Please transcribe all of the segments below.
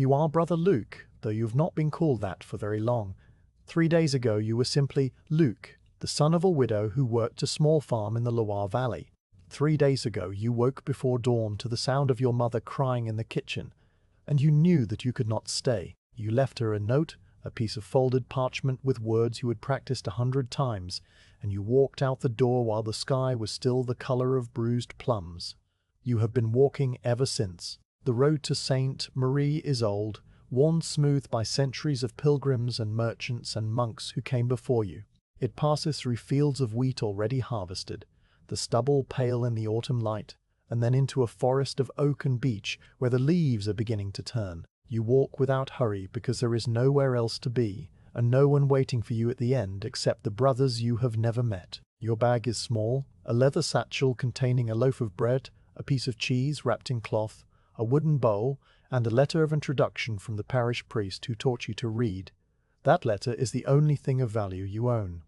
You are Brother Luc, though you've not been called that for very long. 3 days ago you were simply Luc, the son of a widow who worked a small farm in the Loire Valley. 3 days ago you woke before dawn to the sound of your mother crying in the kitchen, and you knew that you could not stay. You left her a note, a piece of folded parchment with words you had practiced 100 times, and you walked out the door while the sky was still the color of bruised plums. You have been walking ever since. The road to Sainte Marie is old, worn smooth by centuries of pilgrims and merchants and monks who came before you. It passes through fields of wheat already harvested, the stubble pale in the autumn light, and then into a forest of oak and beech where the leaves are beginning to turn. You walk without hurry because there is nowhere else to be, and no one waiting for you at the end except the brothers you have never met. Your bag is small, a leather satchel containing a loaf of bread, a piece of cheese wrapped in cloth, a wooden bowl, and a letter of introduction from the parish priest who taught you to read. That letter is the only thing of value you own.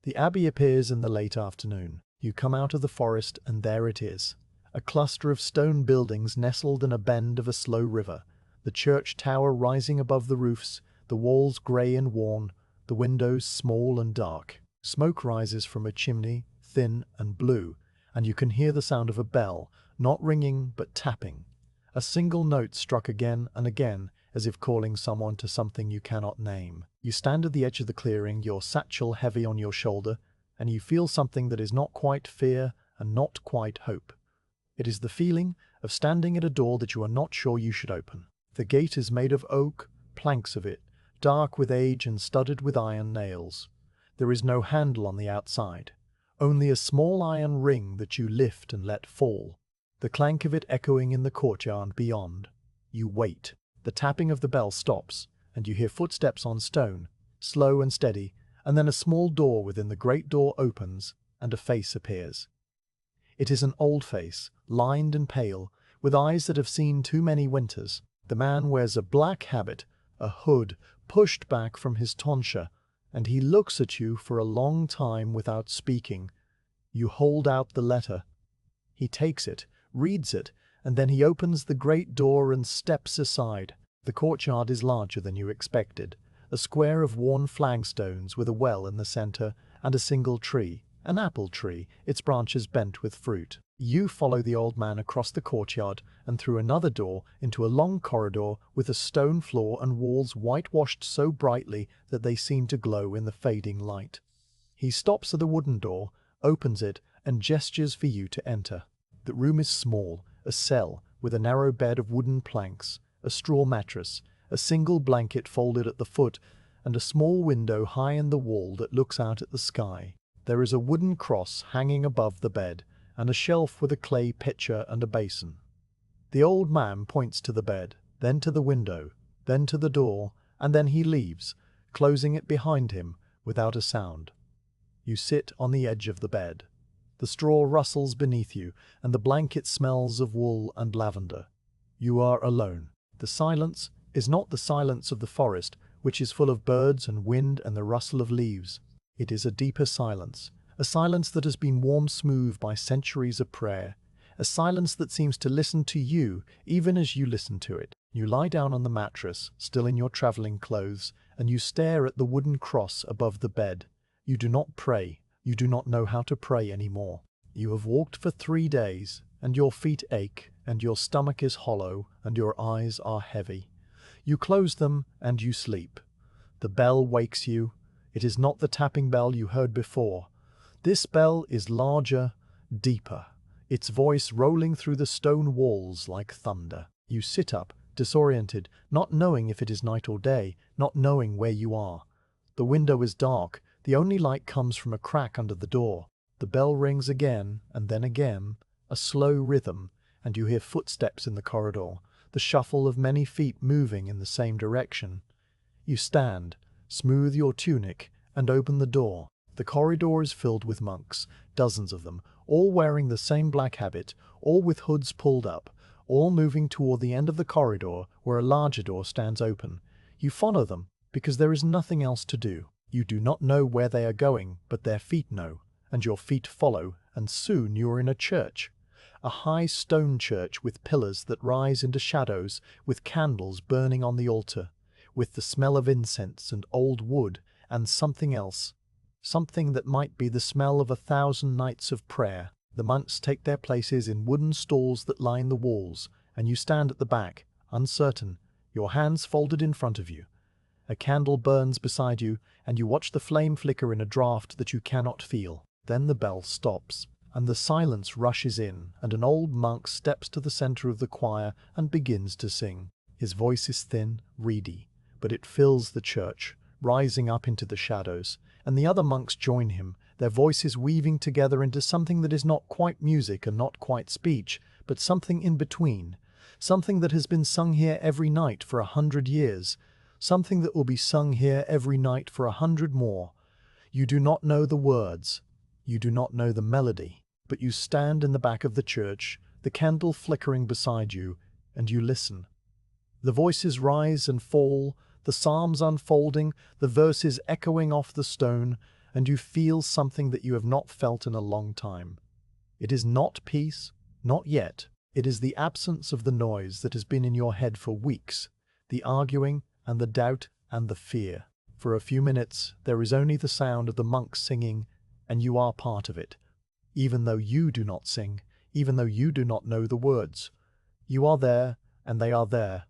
The abbey appears in the late afternoon. You come out of the forest and there it is. A cluster of stone buildings nestled in a bend of a slow river, the church tower rising above the roofs, the walls grey and worn, the windows small and dark. Smoke rises from a chimney, thin and blue, and you can hear the sound of a bell, not ringing but tapping. A single note struck again and again, as if calling someone to something you cannot name. You stand at the edge of the clearing, your satchel heavy on your shoulder, and you feel something that is not quite fear and not quite hope. It is the feeling of standing at a door that you are not sure you should open. The gate is made of oak, planks of it, dark with age and studded with iron nails. There is no handle on the outside, only a small iron ring that you lift and let fall, the clank of it echoing in the courtyard beyond. You wait. The tapping of the bell stops, and you hear footsteps on stone, slow and steady, and then a small door within the great door opens, and a face appears. It is an old face, lined and pale, with eyes that have seen too many winters. The man wears a black habit, a hood pushed back from his tonsure, and he looks at you for a long time without speaking. You hold out the letter. He takes it, reads it, and then he opens the great door and steps aside. The courtyard is larger than you expected, a square of worn flagstones with a well in the center and a single tree, an apple tree, its branches bent with fruit. You follow the old man across the courtyard and through another door into a long corridor with a stone floor and walls whitewashed so brightly that they seem to glow in the fading light. He stops at the wooden door, opens it, and gestures for you to enter. The room is small, a cell with a narrow bed of wooden planks, a straw mattress, a single blanket folded at the foot, and a small window high in the wall that looks out at the sky. There is a wooden cross hanging above the bed, and a shelf with a clay pitcher and a basin. The old man points to the bed, then to the window, then to the door, and then he leaves, closing it behind him without a sound. You sit on the edge of the bed. The straw rustles beneath you, and the blanket smells of wool and lavender. You are alone. The silence is not the silence of the forest, which is full of birds and wind and the rustle of leaves. It is a deeper silence, a silence that has been warmed smooth by centuries of prayer, a silence that seems to listen to you even as you listen to it. You lie down on the mattress, still in your traveling clothes, and you stare at the wooden cross above the bed. You do not pray. You do not know how to pray anymore. You have walked for 3 days, and your feet ache, and your stomach is hollow, and your eyes are heavy. You close them, and you sleep. The bell wakes you. It is not the tapping bell you heard before. This bell is larger, deeper, its voice rolling through the stone walls like thunder. You sit up, disoriented, not knowing if it is night or day, not knowing where you are. The window is dark. The only light comes from a crack under the door. The bell rings again, and then again, a slow rhythm, and you hear footsteps in the corridor, the shuffle of many feet moving in the same direction. You stand, smooth your tunic, and open the door. The corridor is filled with monks, dozens of them, all wearing the same black habit, all with hoods pulled up, all moving toward the end of the corridor where a larger door stands open. You follow them, because there is nothing else to do. You do not know where they are going, but their feet know, and your feet follow, and soon you are in a church. a high stone church with pillars that rise into shadows, with candles burning on the altar, with the smell of incense and old wood and something else, something that might be the smell of 1,000 nights of prayer. The monks take their places in wooden stalls that line the walls, and you stand at the back, uncertain, your hands folded in front of you. A candle burns beside you, and you watch the flame flicker in a draught that you cannot feel. Then the bell stops, and the silence rushes in, and an old monk steps to the center of the choir and begins to sing. His voice is thin, reedy, but it fills the church, rising up into the shadows, and the other monks join him, their voices weaving together into something that is not quite music and not quite speech, but something in between, something that has been sung here every night for 100 years, something that will be sung here every night for 100 more. You do not know the words, you do not know the melody, but you stand in the back of the church, the candle flickering beside you, and you listen. The voices rise and fall, the psalms unfolding, the verses echoing off the stone, and you feel something that you have not felt in a long time. It is not peace, not yet. It is the absence of the noise that has been in your head for weeks, the arguing and the doubt and the fear. For a few minutes there is only the sound of the monks singing, and you are part of it. Even though you do not sing, even though you do not know the words, you are there, and they are there,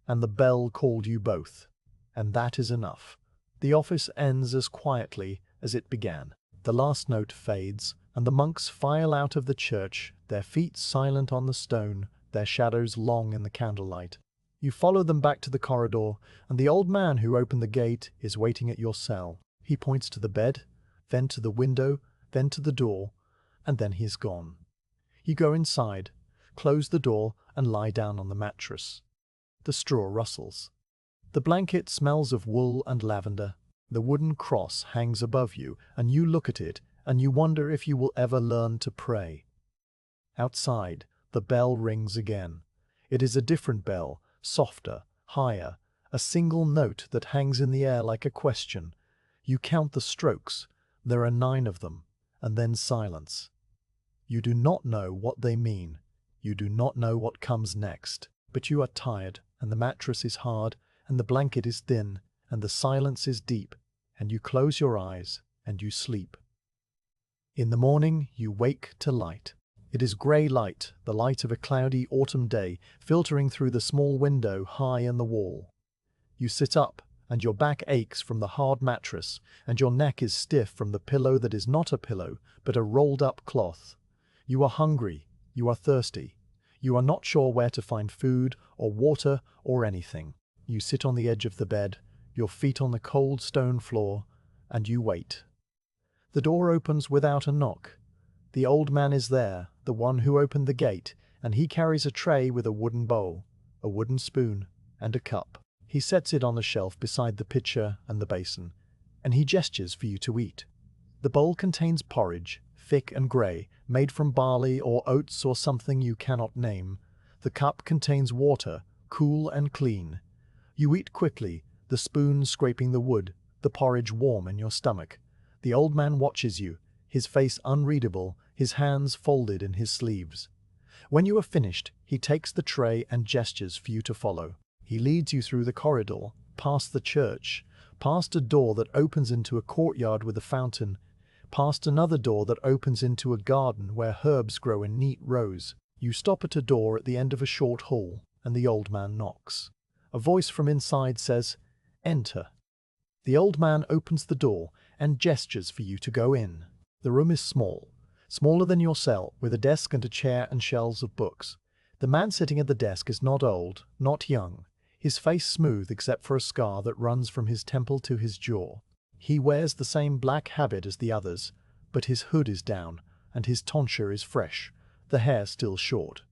and the bell called you both. And that is enough. The office ends as quietly as it began. The last note fades, and the monks file out of the church, their feet silent on the stone, their shadows long in the candlelight. You follow them back to the corridor, and the old man who opened the gate is waiting at your cell. He points to the bed, then to the window, then to the door, and then he is gone. You go inside, close the door, and lie down on the mattress. The straw rustles. The blanket smells of wool and lavender. The wooden cross hangs above you, and you look at it, and you wonder if you will ever learn to pray. Outside, the bell rings again. It is a different bell, softer, higher, a single note that hangs in the air like a question. You count the strokes. There are 9 of them, and then silence. You do not know what they mean. You do not know what comes next. But you are tired, and the mattress is hard, and the blanket is thin, and the silence is deep, and you close your eyes, and you sleep. In the morning you wake to light. It is grey light, the light of a cloudy autumn day, filtering through the small window high in the wall. You sit up, and your back aches from the hard mattress, and your neck is stiff from the pillow that is not a pillow, but a rolled-up cloth. You are hungry, you are thirsty. You are not sure where to find food, or water, or anything. You sit on the edge of the bed, your feet on the cold stone floor, and you wait. The door opens without a knock. The old man is there, the one who opened the gate, and he carries a tray with a wooden bowl, a wooden spoon, and a cup. He sets it on the shelf beside the pitcher and the basin, and he gestures for you to eat. The bowl contains porridge, thick and grey, made from barley or oats or something you cannot name. The cup contains water, cool and clean. You eat quickly, the spoon scraping the wood, the porridge warm in your stomach. The old man watches you, his face unreadable, his hands folded in his sleeves. When you are finished, he takes the tray and gestures for you to follow. He leads you through the corridor, past the church, past a door that opens into a courtyard with a fountain, past another door that opens into a garden where herbs grow in neat rows. You stop at a door at the end of a short hall, and the old man knocks. A voice from inside says, "Enter." The old man opens the door and gestures for you to go in. The room is small, smaller than your cell, with a desk and a chair and shelves of books. The man sitting at the desk is not old, not young, his face smooth except for a scar that runs from his temple to his jaw. He wears the same black habit as the others, but his hood is down, and his tonsure is fresh, the hair still short.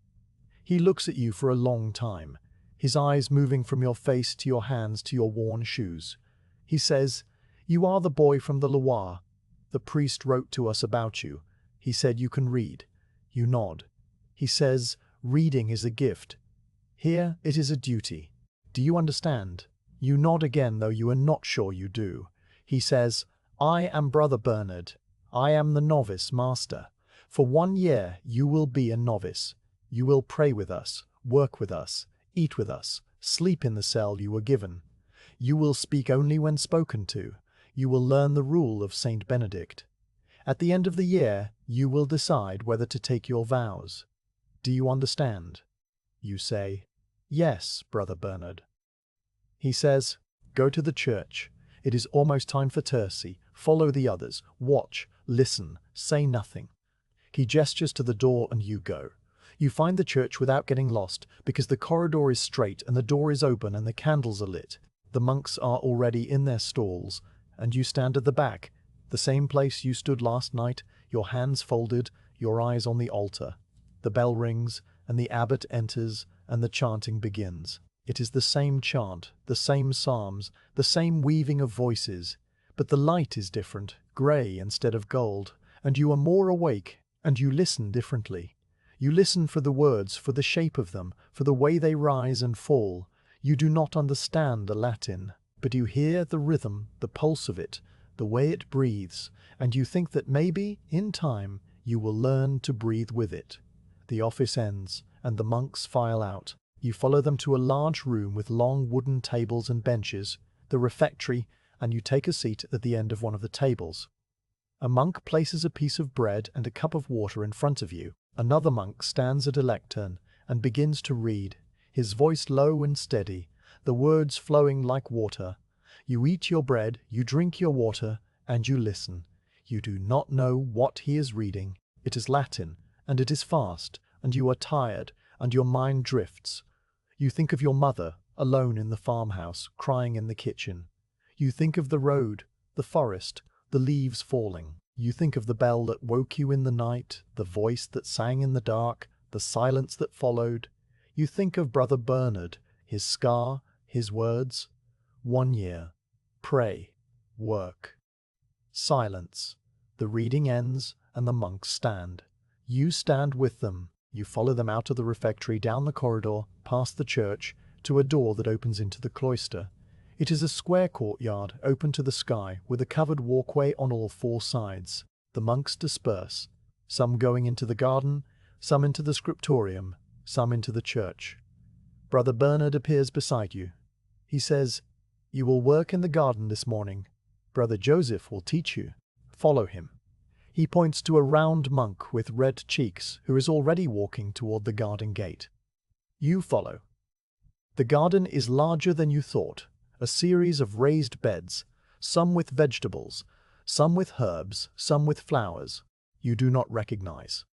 He looks at you for a long time, his eyes moving from your face to your hands to your worn shoes. He says, "You are the boy from the Loire. The priest wrote to us about you. He said you can read." You nod. He says, "Reading is a gift. Here it is a duty. Do you understand?" You nod again, though you are not sure you do. He says, "I am Brother Bernard. I am the novice master. For 1 year you will be a novice. You will pray with us, work with us, eat with us, sleep in the cell you were given. You will speak only when spoken to. You will learn the rule of Saint Benedict. At the end of the year, you will decide whether to take your vows. Do you understand? You say, "Yes, Brother Bernard." He says, "Go to the church. It is almost time for Tercy. Follow the others. Watch, listen, say nothing." He gestures to the door and you go. You find the church without getting lost because the corridor is straight and the door is open and the candles are lit. The monks are already in their stalls, and you stand at the back, the same place you stood last night, your hands folded, your eyes on the altar. The bell rings, and the abbot enters, and the chanting begins. It is the same chant, the same psalms, the same weaving of voices, but the light is different, grey instead of gold, and you are more awake, and you listen differently. You listen for the words, for the shape of them, for the way they rise and fall. You do not understand the Latin, but you hear the rhythm, the pulse of it, the way it breathes, and you think that maybe, in time, you will learn to breathe with it. The office ends, and the monks file out. You follow them to a large room with long wooden tables and benches, the refectory, and you take a seat at the end of one of the tables. A monk places a piece of bread and a cup of water in front of you. Another monk stands at a lectern and begins to read, his voice low and steady, the words flowing like water. You eat your bread, you drink your water, and you listen. You do not know what he is reading. It is Latin, and it is fast, and you are tired, and your mind drifts. You think of your mother, alone in the farmhouse, crying in the kitchen. You think of the road, the forest, the leaves falling. You think of the bell that woke you in the night, the voice that sang in the dark, the silence that followed. You think of Brother Bernard, his scar, his words. 1 year. Pray. Work. Silence. The reading ends, and the monks stand. You stand with them. You follow them out of the refectory, down the corridor, past the church, to a door that opens into the cloister. It is a square courtyard, open to the sky, with a covered walkway on all 4 sides. The monks disperse, some going into the garden, some into the scriptorium, some into the church. Brother Bernard appears beside you. He says, "You will work in the garden this morning. Brother Joseph will teach you. Follow him." He points to a round monk with red cheeks who is already walking toward the garden gate. You follow. The garden is larger than you thought, a series of raised beds, some with vegetables, some with herbs, some with flowers you do not recognize.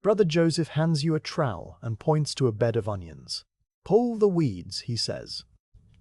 Brother Joseph hands you a trowel and points to a bed of onions. "Pull the weeds," he says.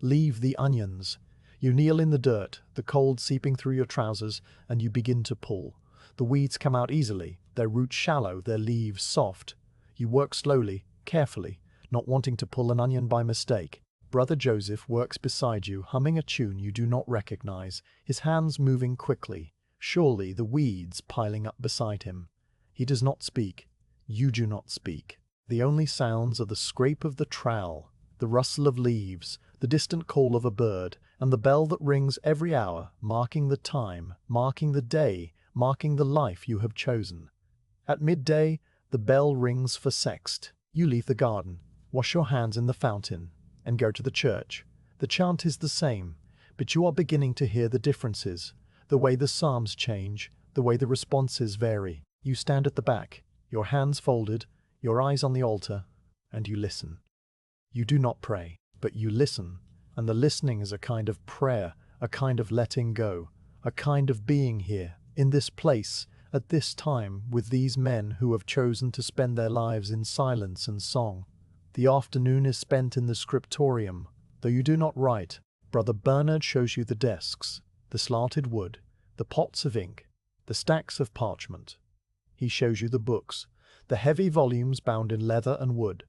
"Leave the onions." You kneel in the dirt, the cold seeping through your trousers, and you begin to pull. The weeds come out easily, their roots shallow, their leaves soft. You work slowly, carefully, not wanting to pull an onion by mistake. Brother Joseph works beside you, humming a tune you do not recognize, his hands moving quickly, surely the weeds piling up beside him. He does not speak. You do not speak. The only sounds are the scrape of the trowel, the rustle of leaves, the distant call of a bird, and the bell that rings every hour, marking the time, marking the day, marking the life you have chosen. At midday, the bell rings for sext. You leave the garden, wash your hands in the fountain, and go to the church. The chant is the same, but you are beginning to hear the differences, the way the psalms change, the way the responses vary. You stand at the back, your hands folded, your eyes on the altar, and you listen. You do not pray, but you listen, and the listening is a kind of prayer, a kind of letting go, a kind of being here, in this place, at this time, with these men who have chosen to spend their lives in silence and song. The afternoon is spent in the scriptorium. Though you do not write, Brother Bernard shows you the desks, the slanted wood, the pots of ink, the stacks of parchment. He shows you the books, the heavy volumes bound in leather and wood,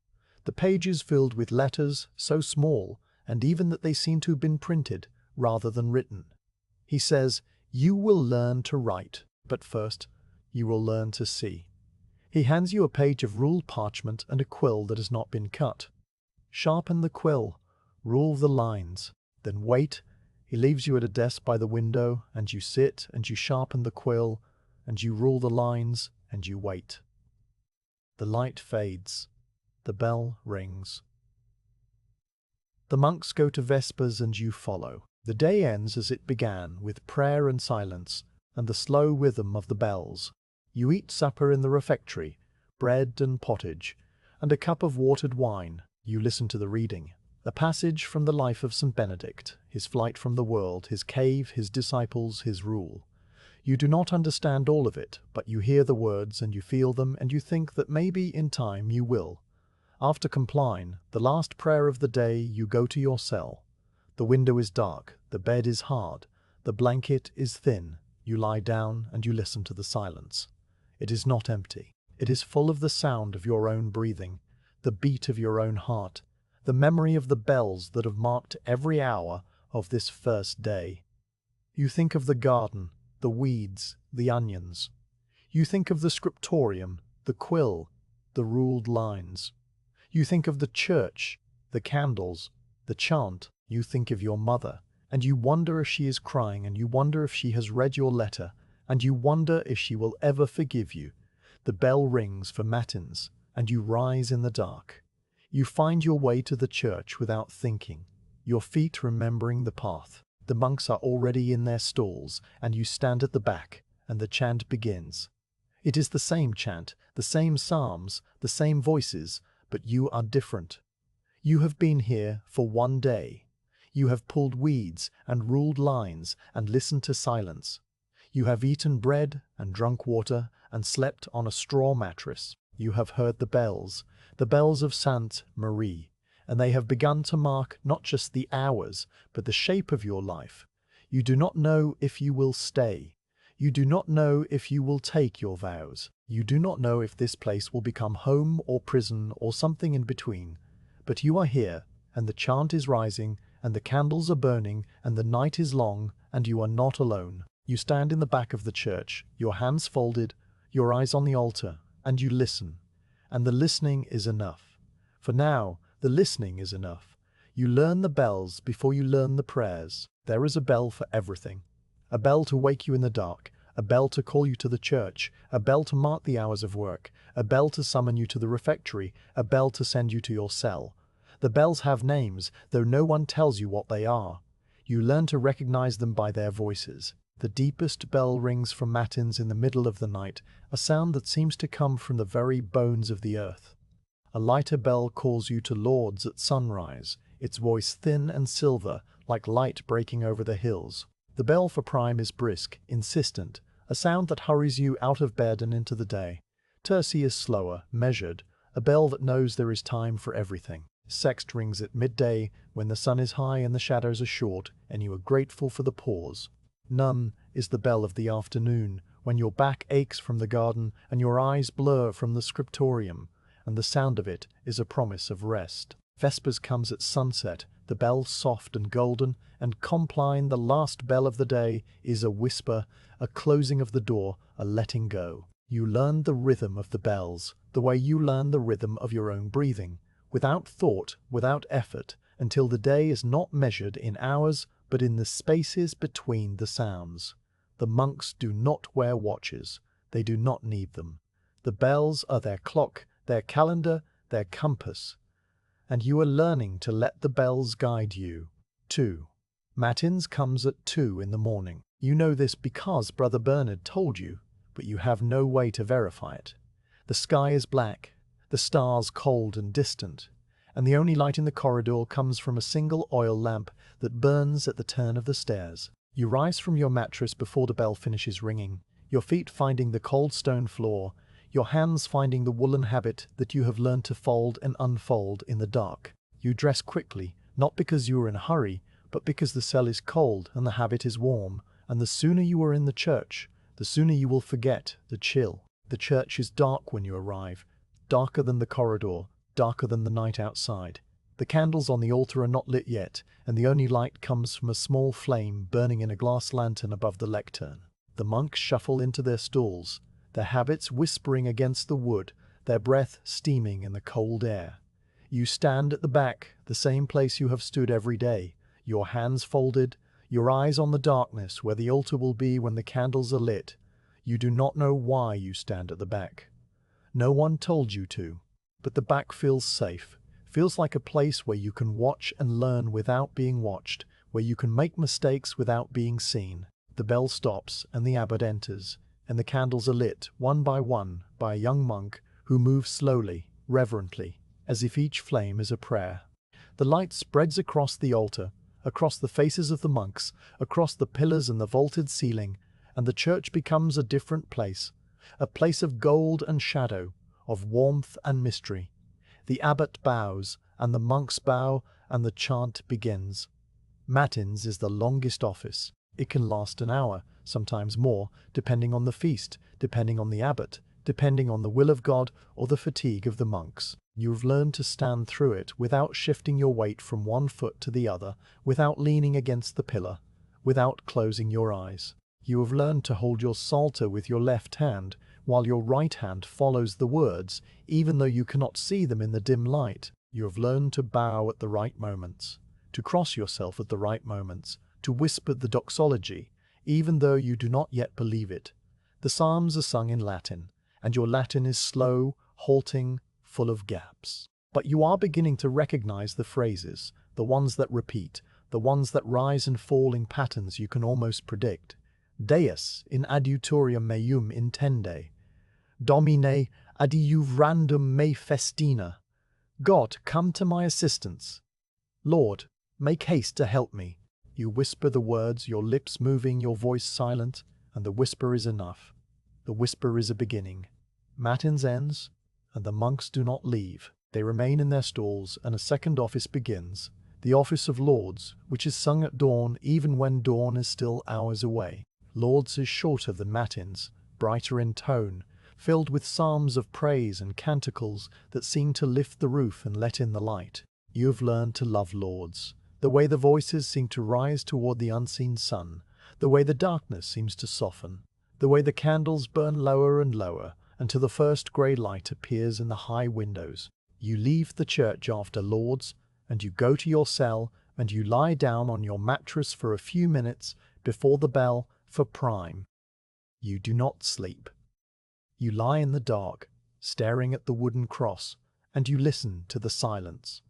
the pages filled with letters so small, and even that they seem to have been printed rather than written. He says, "You will learn to write, but first you will learn to see." He hands you a page of ruled parchment and a quill that has not been cut. Sharpen the quill, rule the lines, then wait. He leaves you at a desk by the window, and you sit, and you sharpen the quill, and you rule the lines, and you wait. The light fades. The bell rings. The monks go to vespers and you follow. The day ends as it began, with prayer and silence, and the slow rhythm of the bells. You eat supper in the refectory, bread and pottage, and a cup of watered wine. You listen to the reading. A passage from the life of St. Benedict, his flight from the world, his cave, his disciples, his rule. You do not understand all of it, but you hear the words and you feel them, and you think that maybe in time you will. After compline, the last prayer of the day, you go to your cell. The window is dark, the bed is hard, the blanket is thin. You lie down and you listen to the silence. It is not empty. It is full of the sound of your own breathing, the beat of your own heart, the memory of the bells that have marked every hour of this first day. You think of the garden, the weeds, the onions. You think of the scriptorium, the quill, the ruled lines. You think of the church, the candles, the chant. You think of your mother, and you wonder if she is crying, and you wonder if she has read your letter, and you wonder if she will ever forgive you. The bell rings for matins, and you rise in the dark. You find your way to the church without thinking, your feet remembering the path. The monks are already in their stalls, and you stand at the back, and the chant begins. It is the same chant, the same psalms, the same voices, but you are different. You have been here for one day. You have pulled weeds and ruled lines and listened to silence. You have eaten bread and drunk water and slept on a straw mattress. You have heard the bells of Sainte Marie, and they have begun to mark not just the hours, but the shape of your life. You do not know if you will stay. You do not know if you will take your vows. You do not know if this place will become home or prison or something in between. But you are here, and the chant is rising, and the candles are burning, and the night is long, and you are not alone. You stand in the back of the church, your hands folded, your eyes on the altar, and you listen. And the listening is enough. For now, the listening is enough. You learn the bells before you learn the prayers. There is a bell for everything. A bell to wake you in the dark, a bell to call you to the church, a bell to mark the hours of work, a bell to summon you to the refectory, a bell to send you to your cell. The bells have names, though no one tells you what they are. You learn to recognize them by their voices. The deepest bell rings from matins in the middle of the night, a sound that seems to come from the very bones of the earth. A lighter bell calls you to Lord's at sunrise, its voice thin and silver, like light breaking over the hills. The bell for prime is brisk, insistent, a sound that hurries you out of bed and into the day. Tertii is slower, measured, a bell that knows there is time for everything. Sext rings at midday, when the sun is high and the shadows are short, and you are grateful for the pause. None is the bell of the afternoon, when your back aches from the garden and your eyes blur from the scriptorium, and the sound of it is a promise of rest. Vespers comes at sunset, the bell soft and golden, and compline, the last bell of the day, is a whisper, a closing of the door, a letting go. You learn the rhythm of the bells, the way you learn the rhythm of your own breathing, without thought, without effort, until the day is not measured in hours, but in the spaces between the sounds. The monks do not wear watches. They do not need them. The bells are their clock, their calendar, their compass. And you are learning to let the bells guide you. 2. Matins comes at 2 in the morning. You know this because Brother Bernard told you, but you have no way to verify it. The sky is black, the stars cold and distant, and the only light in the corridor comes from a single oil lamp that burns at the turn of the stairs. You rise from your mattress before the bell finishes ringing, your feet finding the cold stone floor, your hands finding the woolen habit that you have learned to fold and unfold in the dark. You dress quickly, not because you are in a hurry, but because the cell is cold and the habit is warm, and the sooner you are in the church, the sooner you will forget the chill. The church is dark when you arrive, darker than the corridor, darker than the night outside. The candles on the altar are not lit yet, and the only light comes from a small flame burning in a glass lantern above the lectern. The monks shuffle into their stalls, their habits whispering against the wood, their breath steaming in the cold air. You stand at the back, the same place you have stood every day, your hands folded, your eyes on the darkness where the altar will be when the candles are lit. You do not know why you stand at the back. No one told you to. But the back feels safe, feels like a place where you can watch and learn without being watched, where you can make mistakes without being seen. The bell stops and the abbot enters, and the candles are lit, one by a young monk who moves slowly, reverently, as if each flame is a prayer. The light spreads across the altar, across the faces of the monks, across the pillars and the vaulted ceiling, and the church becomes a different place, a place of gold and shadow, of warmth and mystery. The abbot bows, and the monks bow, and the chant begins. Matins is the longest office. It can last an hour, sometimes more, depending on the feast, depending on the abbot, depending on the will of God or the fatigue of the monks. You've learned to stand through it without shifting your weight from one foot to the other, without leaning against the pillar, without closing your eyes. You have learned to hold your psalter with your left hand, while your right hand follows the words, even though you cannot see them in the dim light. You have learned to bow at the right moments, to cross yourself at the right moments, to whisper the doxology, even though you do not yet believe it. The psalms are sung in Latin, and your Latin is slow, halting, full of gaps. But you are beginning to recognize the phrases, the ones that repeat, the ones that rise and fall in patterns you can almost predict. Deus in adiutorium meum intende. Domine adiuvrandum me festina. God, come to my assistance. Lord, make haste to help me. You whisper the words, your lips moving, your voice silent, and the whisper is enough. The whisper is a beginning. Matins ends, and the monks do not leave. They remain in their stalls, and a second office begins, the office of Lauds, which is sung at dawn even when dawn is still hours away. Lauds is shorter than Matins, brighter in tone, filled with psalms of praise and canticles that seem to lift the roof and let in the light. You have learned to love Lauds, the way the voices seem to rise toward the unseen sun, the way the darkness seems to soften, the way the candles burn lower and lower until the first grey light appears in the high windows. You leave the church after Lauds, and you go to your cell, and you lie down on your mattress for a few minutes before the bell for prime. You do not sleep. You lie in the dark, staring at the wooden cross, and you listen to the silence.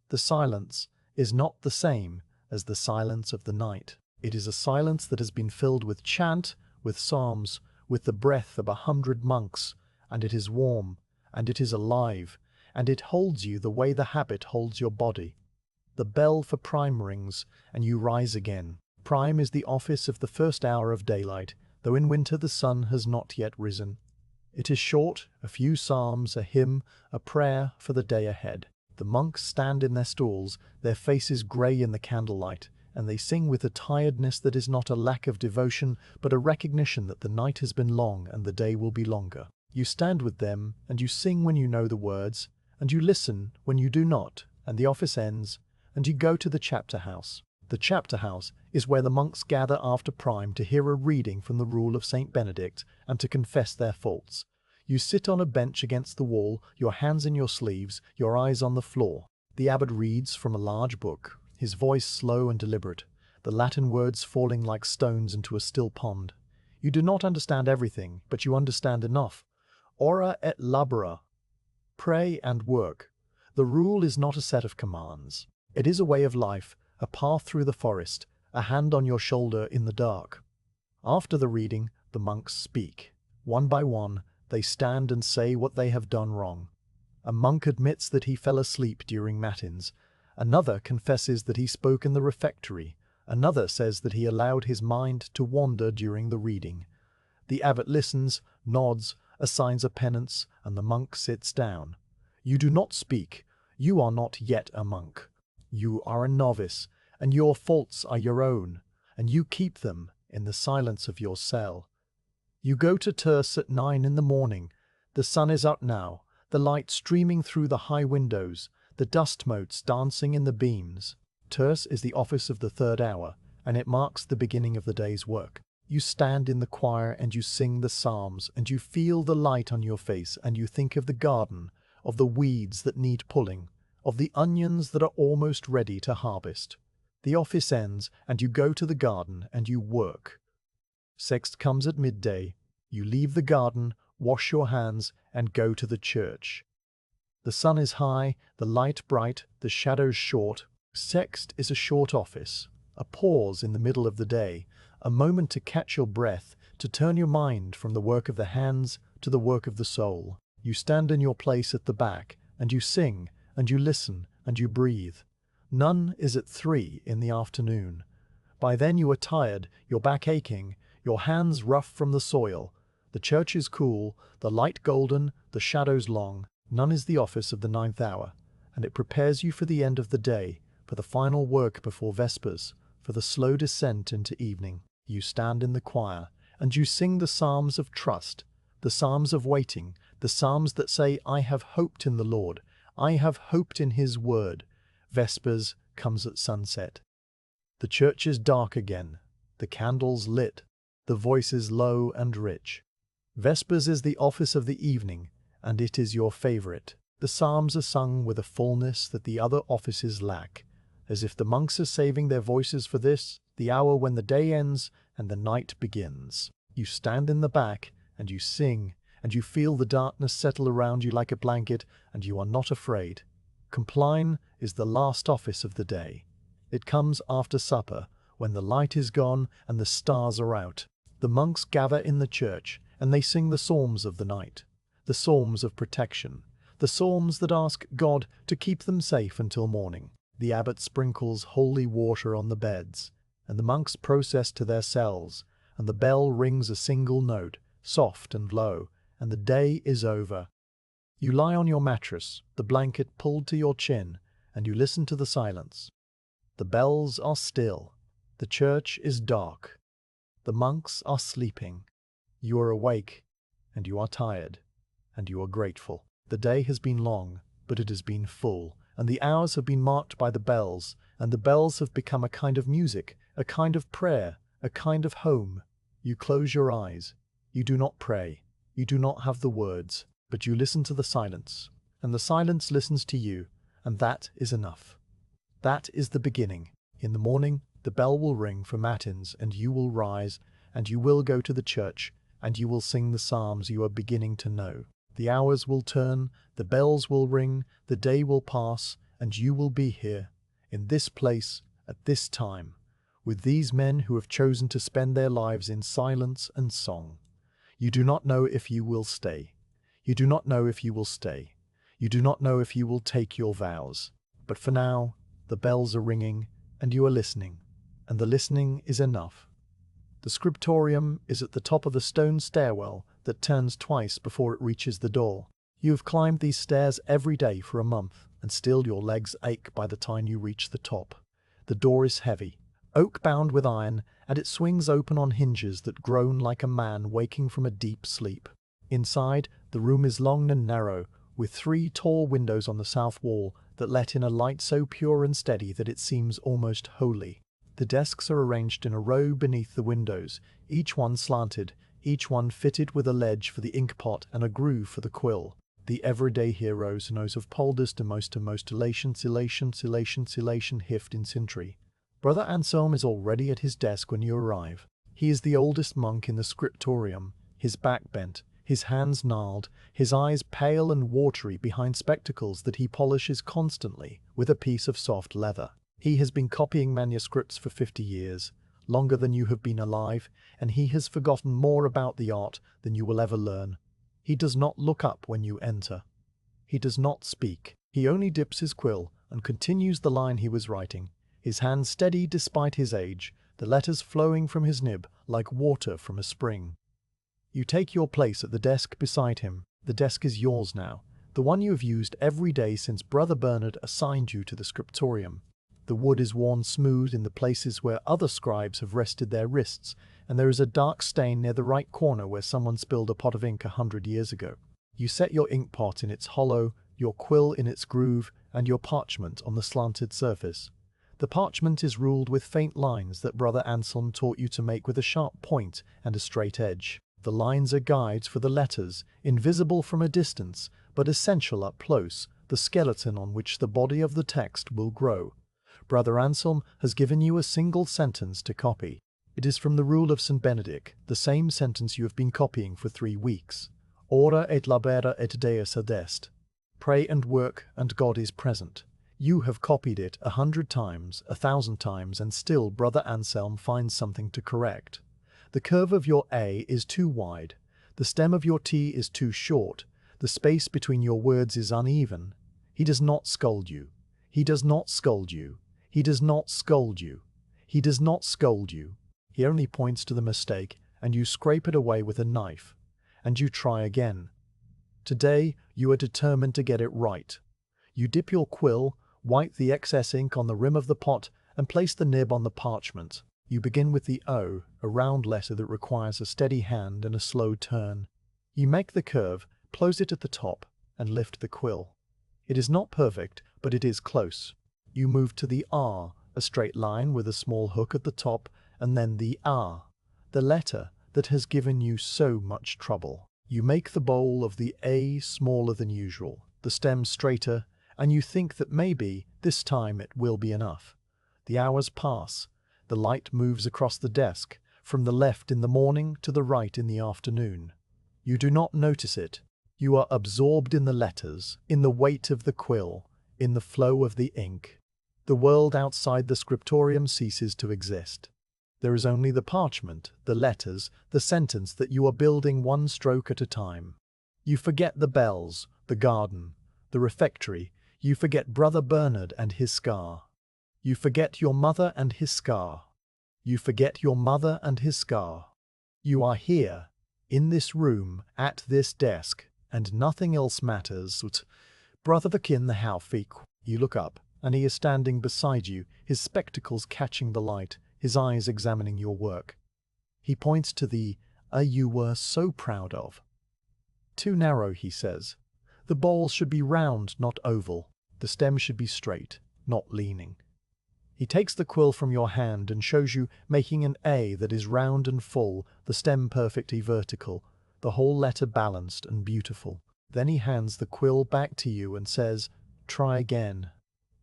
The silence is not the same as the silence of the night. It is a silence that has been filled with chant, with psalms, with the breath of 100 monks, and it is warm, and it is alive, and it holds you the way the habit holds your body. The bell for prime rings, and you rise again. Prime is the office of the first hour of daylight, though in winter the sun has not yet risen. It is short, a few psalms, a hymn, a prayer for the day ahead. The monks stand in their stalls, their faces grey in the candlelight, and they sing with a tiredness that is not a lack of devotion, but a recognition that the night has been long and the day will be longer. You stand with them, and you sing when you know the words, and you listen when you do not, and the office ends, and you go to the chapter house. The chapter house is where the monks gather after prime to hear a reading from the rule of Saint Benedict and to confess their faults. You sit on a bench against the wall, your hands in your sleeves, your eyes on the floor. The abbot reads from a large book, his voice slow and deliberate, the Latin words falling like stones into a still pond. You do not understand everything, but you understand enough. Ora et labora. Pray and work. The rule is not a set of commands. It is a way of life, a path through the forest, a hand on your shoulder in the dark. After the reading, the monks speak. One by one, they stand and say what they have done wrong. A monk admits that he fell asleep during matins. Another confesses that he spoke in the refectory. Another says that he allowed his mind to wander during the reading. The abbot listens, nods, assigns a penance, and the monk sits down. You do not speak. You are not yet a monk. You are a novice, and your faults are your own, and you keep them in the silence of your cell. You go to Terce at 9 in the morning. The sun is up now, the light streaming through the high windows, the dust motes dancing in the beams. Terce is the office of the third hour, and it marks the beginning of the day's work. You stand in the choir and you sing the psalms, and you feel the light on your face, and you think of the garden, of the weeds that need pulling, of the onions that are almost ready to harvest. The office ends, and you go to the garden and you work. Sext comes at midday. You leave the garden, wash your hands, and go to the church. The sun is high, the light bright, the shadows short. Sext is a short office, a pause in the middle of the day, a moment to catch your breath, to turn your mind from the work of the hands to the work of the soul. You stand in your place at the back, and you sing, and you listen, and you breathe. None is at 3 in the afternoon. By then you are tired, your back aching, your hands rough from the soil. The church is cool, the light golden, the shadows long. None is the office of the 9th hour, and it prepares you for the end of the day, for the final work before vespers, for the slow descent into evening. You stand in the choir, and you sing the psalms of trust, the psalms of waiting, the psalms that say, I have hoped in the Lord, I have hoped in His word. Vespers comes at sunset. The church is dark again, the candles lit, the voices low and rich. Vespers is the office of the evening, and it is your favorite. The psalms are sung with a fullness that the other offices lack, as if the monks are saving their voices for this, the hour when the day ends and the night begins. You stand in the back, and you sing, and you feel the darkness settle around you like a blanket, and you are not afraid. Compline is the last office of the day. It comes after supper, when the light is gone and the stars are out. The monks gather in the church, and they sing the psalms of the night, the psalms of protection, the psalms that ask God to keep them safe until morning. The abbot sprinkles holy water on the beds, and the monks process to their cells, and the bell rings a single note, soft and low, and the day is over. You lie on your mattress, the blanket pulled to your chin, and you listen to the silence. The bells are still. The church is dark. The monks are sleeping. You are awake, and you are tired, and you are grateful. The day has been long, but it has been full, and the hours have been marked by the bells, and the bells have become a kind of music, a kind of prayer, a kind of home. You close your eyes. You do not pray. You do not have the words, but you listen to the silence, and the silence listens to you, and that is enough. That is the beginning. In the morning, the bell will ring for matins, and you will rise, and you will go to the church, and you will sing the psalms you are beginning to know. The hours will turn, the bells will ring, the day will pass, and you will be here, in this place, at this time, with these men who have chosen to spend their lives in silence and song. You do not know if you will stay. You do not know if you will stay. You do not know if you will take your vows. But for now, the bells are ringing, and you are listening, and the listening is enough. The scriptorium is at the top of the stone stairwell that turns twice before it reaches the door. You have climbed these stairs every day for a month, and still your legs ache by the time you reach the top. The door is heavy, oak-bound with iron, and it swings open on hinges that groan like a man waking from a deep sleep. Inside, the room is long and narrow, with 3 tall windows on the south wall that let in a light so pure and steady that it seems almost holy. The desks are arranged in a row beneath the windows, each one slanted, each one fitted with a ledge for the inkpot and a groove for the quill. The everyday heroes knows of poldest and most elation hift in sintry. Brother Anselm is already at his desk when you arrive. He is the oldest monk in the scriptorium, his back bent, his hands gnarled, his eyes pale and watery behind spectacles that he polishes constantly with a piece of soft leather. He has been copying manuscripts for 50 years, longer than you have been alive, and he has forgotten more about the art than you will ever learn. He does not look up when you enter. He does not speak. He only dips his quill and continues the line he was writing, his hand steady despite his age, the letters flowing from his nib like water from a spring. You take your place at the desk beside him. The desk is yours now, the one you have used every day since Brother Bernard assigned you to the scriptorium. The wood is worn smooth in the places where other scribes have rested their wrists, and there is a dark stain near the right corner where someone spilled a pot of ink 100 years ago. You set your inkpot in its hollow, your quill in its groove, and your parchment on the slanted surface. The parchment is ruled with faint lines that Brother Anselm taught you to make with a sharp point and a straight edge. The lines are guides for the letters, invisible from a distance, but essential up close, the skeleton on which the body of the text will grow. Brother Anselm has given you a single sentence to copy. It is from the rule of St. Benedict, the same sentence you have been copying for 3 weeks. Ora et labera et Deus adest. Pray and work, and God is present. You have copied it 100 times, 1,000 times, and still Brother Anselm finds something to correct. The curve of your A is too wide. The stem of your T is too short. The space between your words is uneven. He does not scold you. He does not scold you. He does not scold you. He does not scold you. He only points to the mistake, and you scrape it away with a knife. And you try again. Today, you are determined to get it right. You dip your quill, wipe the excess ink on the rim of the pot, and place the nib on the parchment. You begin with the O, a round letter that requires a steady hand and a slow turn. You make the curve, close it at the top, and lift the quill. It is not perfect, but it is close. You move to the R, a straight line with a small hook at the top, and then the R, the letter that has given you so much trouble. You make the bowl of the A smaller than usual, the stem straighter, and you think that maybe this time it will be enough. The hours pass. The light moves across the desk, from the left in the morning to the right in the afternoon. You do not notice it. You are absorbed in the letters, in the weight of the quill, in the flow of the ink. The world outside the scriptorium ceases to exist. There is only the parchment, the letters, the sentence that you are building one stroke at a time. You forget the bells, the garden, the refectory. You forget Brother Bernard and his scar. You forget your mother and his scar. You forget your mother and his scar. You are here, in this room, at this desk, and nothing else matters. Brother Luc in the Haufik. You look up, and he is standing beside you, his spectacles catching the light, his eyes examining your work. He points to the you were so proud of. Too narrow, he says. The bowl should be round, not oval. The stem should be straight, not leaning. He takes the quill from your hand and shows you making an A that is round and full, the stem perfectly vertical, the whole letter balanced and beautiful. Then he hands the quill back to you and says, "Try again."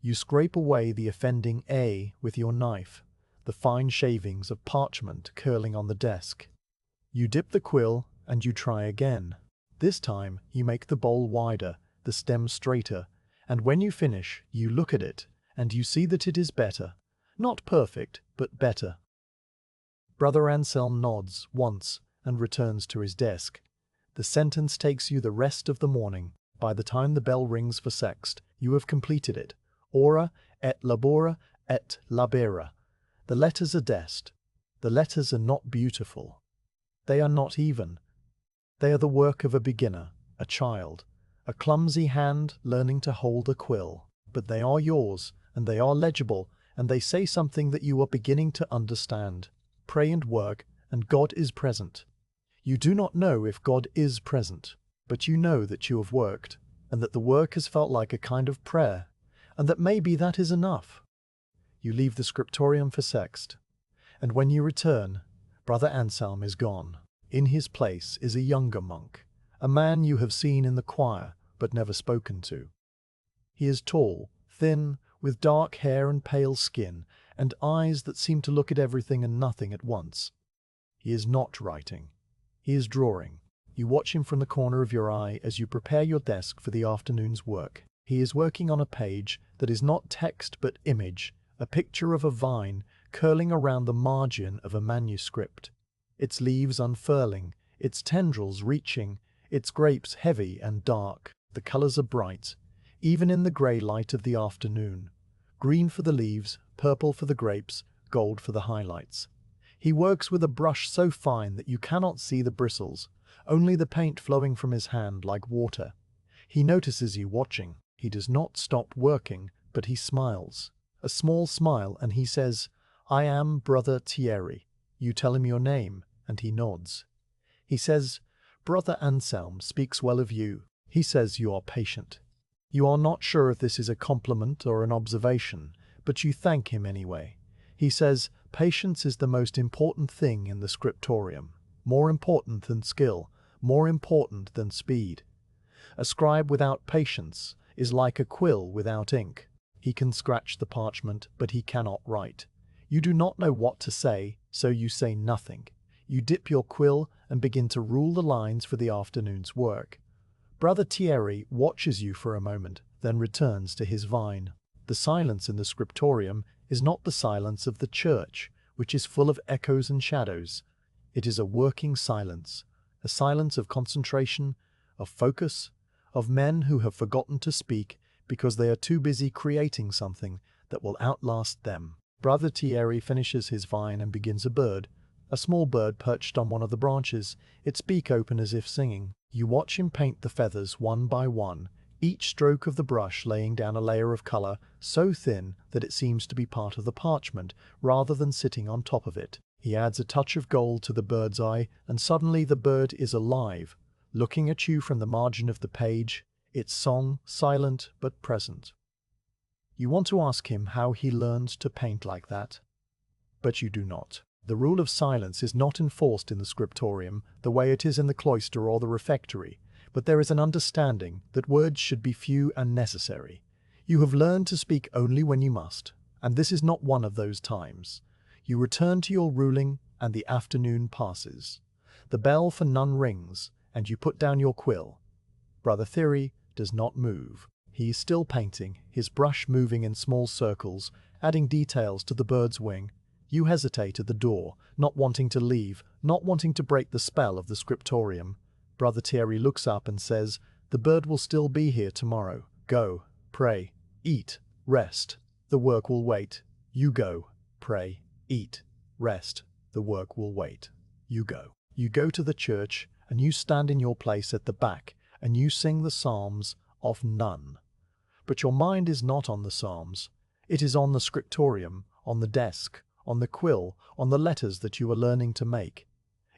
You scrape away the offending A with your knife, the fine shavings of parchment curling on the desk. You dip the quill and you try again. This time you make the bowl wider, the stem straighter, and when you finish, you look at it, and you see that it is better. Not perfect, but better. Brother Anselm nods once and returns to his desk. The sentence takes you the rest of the morning. By the time the bell rings for sext, you have completed it. Ora et labora et labera. The letters are dest. The letters are not beautiful. They are not even. They are the work of a beginner, a child, a clumsy hand learning to hold a quill. But they are yours, and they are legible, and they say something that you are beginning to understand. Pray and work, and God is present. You do not know if God is present, but you know that you have worked, and that the work has felt like a kind of prayer, and that maybe that is enough. You leave the scriptorium for sext, and when you return, Brother Anselm is gone. In his place is a younger monk, a man you have seen in the choir, but never spoken to. He is tall, thin, with dark hair and pale skin, and eyes that seem to look at everything and nothing at once. He is not writing. He is drawing. You watch him from the corner of your eye as you prepare your desk for the afternoon's work. He is working on a page that is not text but image, a picture of a vine curling around the margin of a manuscript, its leaves unfurling, its tendrils reaching, its grapes heavy and dark. The colors are bright, even in the grey light of the afternoon. Green for the leaves, purple for the grapes, gold for the highlights. He works with a brush so fine that you cannot see the bristles, only the paint flowing from his hand like water. He notices you watching. He does not stop working, but he smiles. A small smile, and he says, "I am Brother Thierry." You tell him your name, and he nods. He says, "Brother Anselm speaks well of you." He says you are patient. You are not sure if this is a compliment or an observation, but you thank him anyway. He says, patience is the most important thing in the scriptorium, more important than skill, more important than speed. A scribe without patience is like a quill without ink. He can scratch the parchment, but he cannot write. You do not know what to say, so you say nothing. You dip your quill and begin to rule the lines for the afternoon's work. Brother Thierry watches you for a moment, then returns to his vine. The silence in the scriptorium is not the silence of the church, which is full of echoes and shadows. It is a working silence, a silence of concentration, of focus, of men who have forgotten to speak because they are too busy creating something that will outlast them. Brother Thierry finishes his vine and begins a bird, a small bird perched on one of the branches, its beak open as if singing. You watch him paint the feathers one by one, each stroke of the brush laying down a layer of color so thin that it seems to be part of the parchment rather than sitting on top of it. He adds a touch of gold to the bird's eye, and suddenly the bird is alive, looking at you from the margin of the page, its song silent but present. You want to ask him how he learned to paint like that, but you do not. The rule of silence is not enforced in the scriptorium the way it is in the cloister or the refectory, but there is an understanding that words should be few and necessary. You have learned to speak only when you must, and this is not one of those times. You return to your ruling, and the afternoon passes. The bell for none rings, and you put down your quill. Brother Thierry does not move. He is still painting, his brush moving in small circles, adding details to the bird's wing. You hesitate at the door, not wanting to leave, not wanting to break the spell of the scriptorium. Brother Thierry looks up and says, "The bird will still be here tomorrow. Go, pray, eat, rest. The work will wait. You go, pray, eat, rest. The work will wait. You go." You go to the church, and you stand in your place at the back, and you sing the psalms of none. But your mind is not on the psalms. It is on the scriptorium, on the desk, on the quill, on the letters that you are learning to make.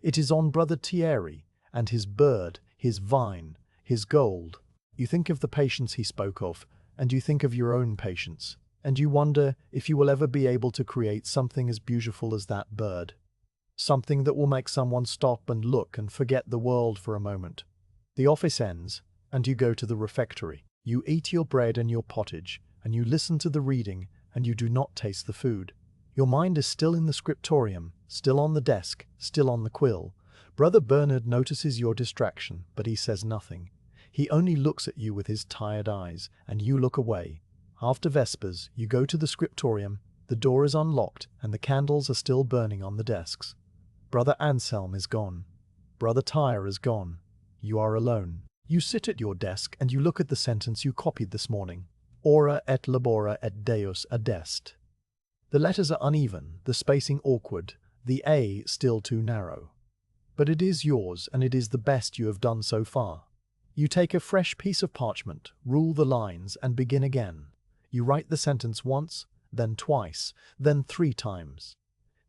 It is on Brother Thierry and his bird, his vine, his gold. You think of the patience he spoke of, and you think of your own patience, and you wonder if you will ever be able to create something as beautiful as that bird. Something that will make someone stop and look and forget the world for a moment. The office ends, and you go to the refectory. You eat your bread and your pottage, and you listen to the reading, and you do not taste the food. Your mind is still in the scriptorium, still on the desk, still on the quill. Brother Bernard notices your distraction, but he says nothing. He only looks at you with his tired eyes, and you look away. After Vespers, you go to the scriptorium. The door is unlocked, and the candles are still burning on the desks. Brother Anselm is gone. Brother Tyre is gone. You are alone. You sit at your desk, and you look at the sentence you copied this morning. Ora et labora et Deus adest. The letters are uneven, the spacing awkward, the A still too narrow. But it is yours, and it is the best you have done so far. You take a fresh piece of parchment, rule the lines, and begin again. You write the sentence once, then twice, then 3 times.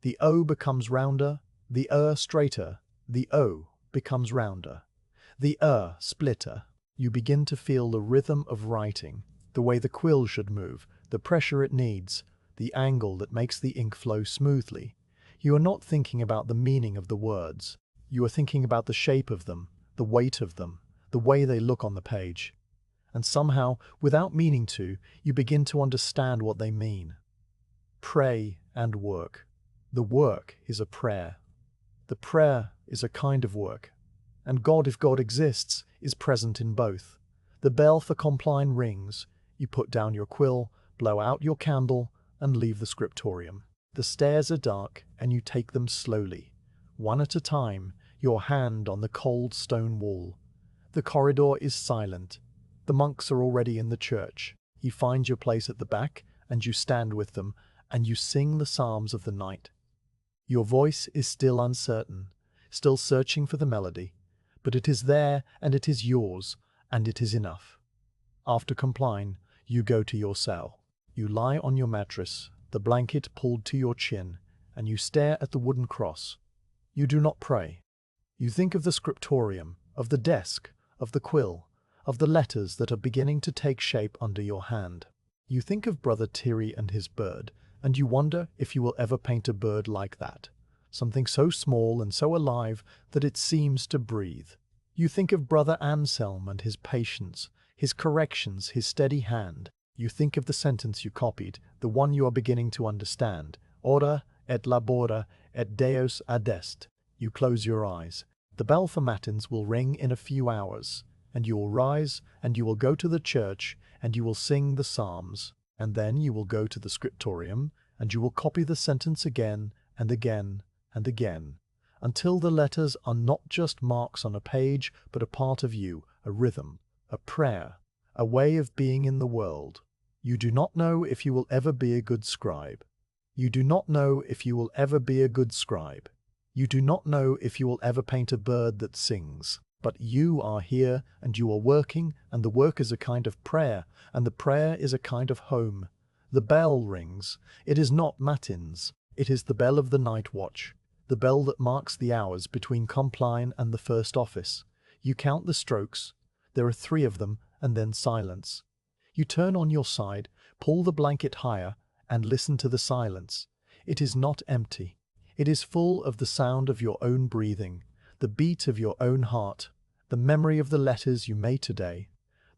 The O becomes rounder, the straighter, the O becomes rounder, the splitter. You begin to feel the rhythm of writing, the way the quill should move, the pressure it needs, the angle that makes the ink flow smoothly. You are not thinking about the meaning of the words. You are thinking about the shape of them, the weight of them, the way they look on the page. And somehow, without meaning to, you begin to understand what they mean. Pray and work. The work is a prayer. The prayer is a kind of work. And God, if God exists, is present in both. The bell for Compline rings. You put down your quill, blow out your candle, and leave the scriptorium. The stairs are dark, and you take them slowly, one at a time, your hand on the cold stone wall. The corridor is silent. The monks are already in the church. You find your place at the back, and you stand with them, and you sing the psalms of the night. Your voice is still uncertain, still searching for the melody, but it is there, and it is yours, and it is enough. After Compline, you go to your cell. You lie on your mattress, the blanket pulled to your chin, and you stare at the wooden cross. You do not pray. You think of the scriptorium, of the desk, of the quill, of the letters that are beginning to take shape under your hand. You think of Brother Thierry and his bird, and you wonder if you will ever paint a bird like that, something so small and so alive that it seems to breathe. You think of Brother Anselm and his patience, his corrections, his steady hand. You think of the sentence you copied, the one you are beginning to understand. Ora et labora et Deus adest. You close your eyes. The bell for matins will ring in a few hours, and you will rise, and you will go to the church, and you will sing the psalms, and then you will go to the scriptorium, and you will copy the sentence again and again and again, until the letters are not just marks on a page, but a part of you, a rhythm, a prayer, a way of being in the world. You do not know if you will ever be a good scribe. You do not know if you will ever be a good scribe. You do not know if you will ever paint a bird that sings. But you are here, and you are working, and the work is a kind of prayer, and the prayer is a kind of home. The bell rings. It is not matins. It is the bell of the night watch, the bell that marks the hours between compline and the first office. You count the strokes. There are 3 of them, and then silence. You turn on your side, pull the blanket higher, and listen to the silence. It is not empty. It is full of the sound of your own breathing, the beat of your own heart, the memory of the letters you made today,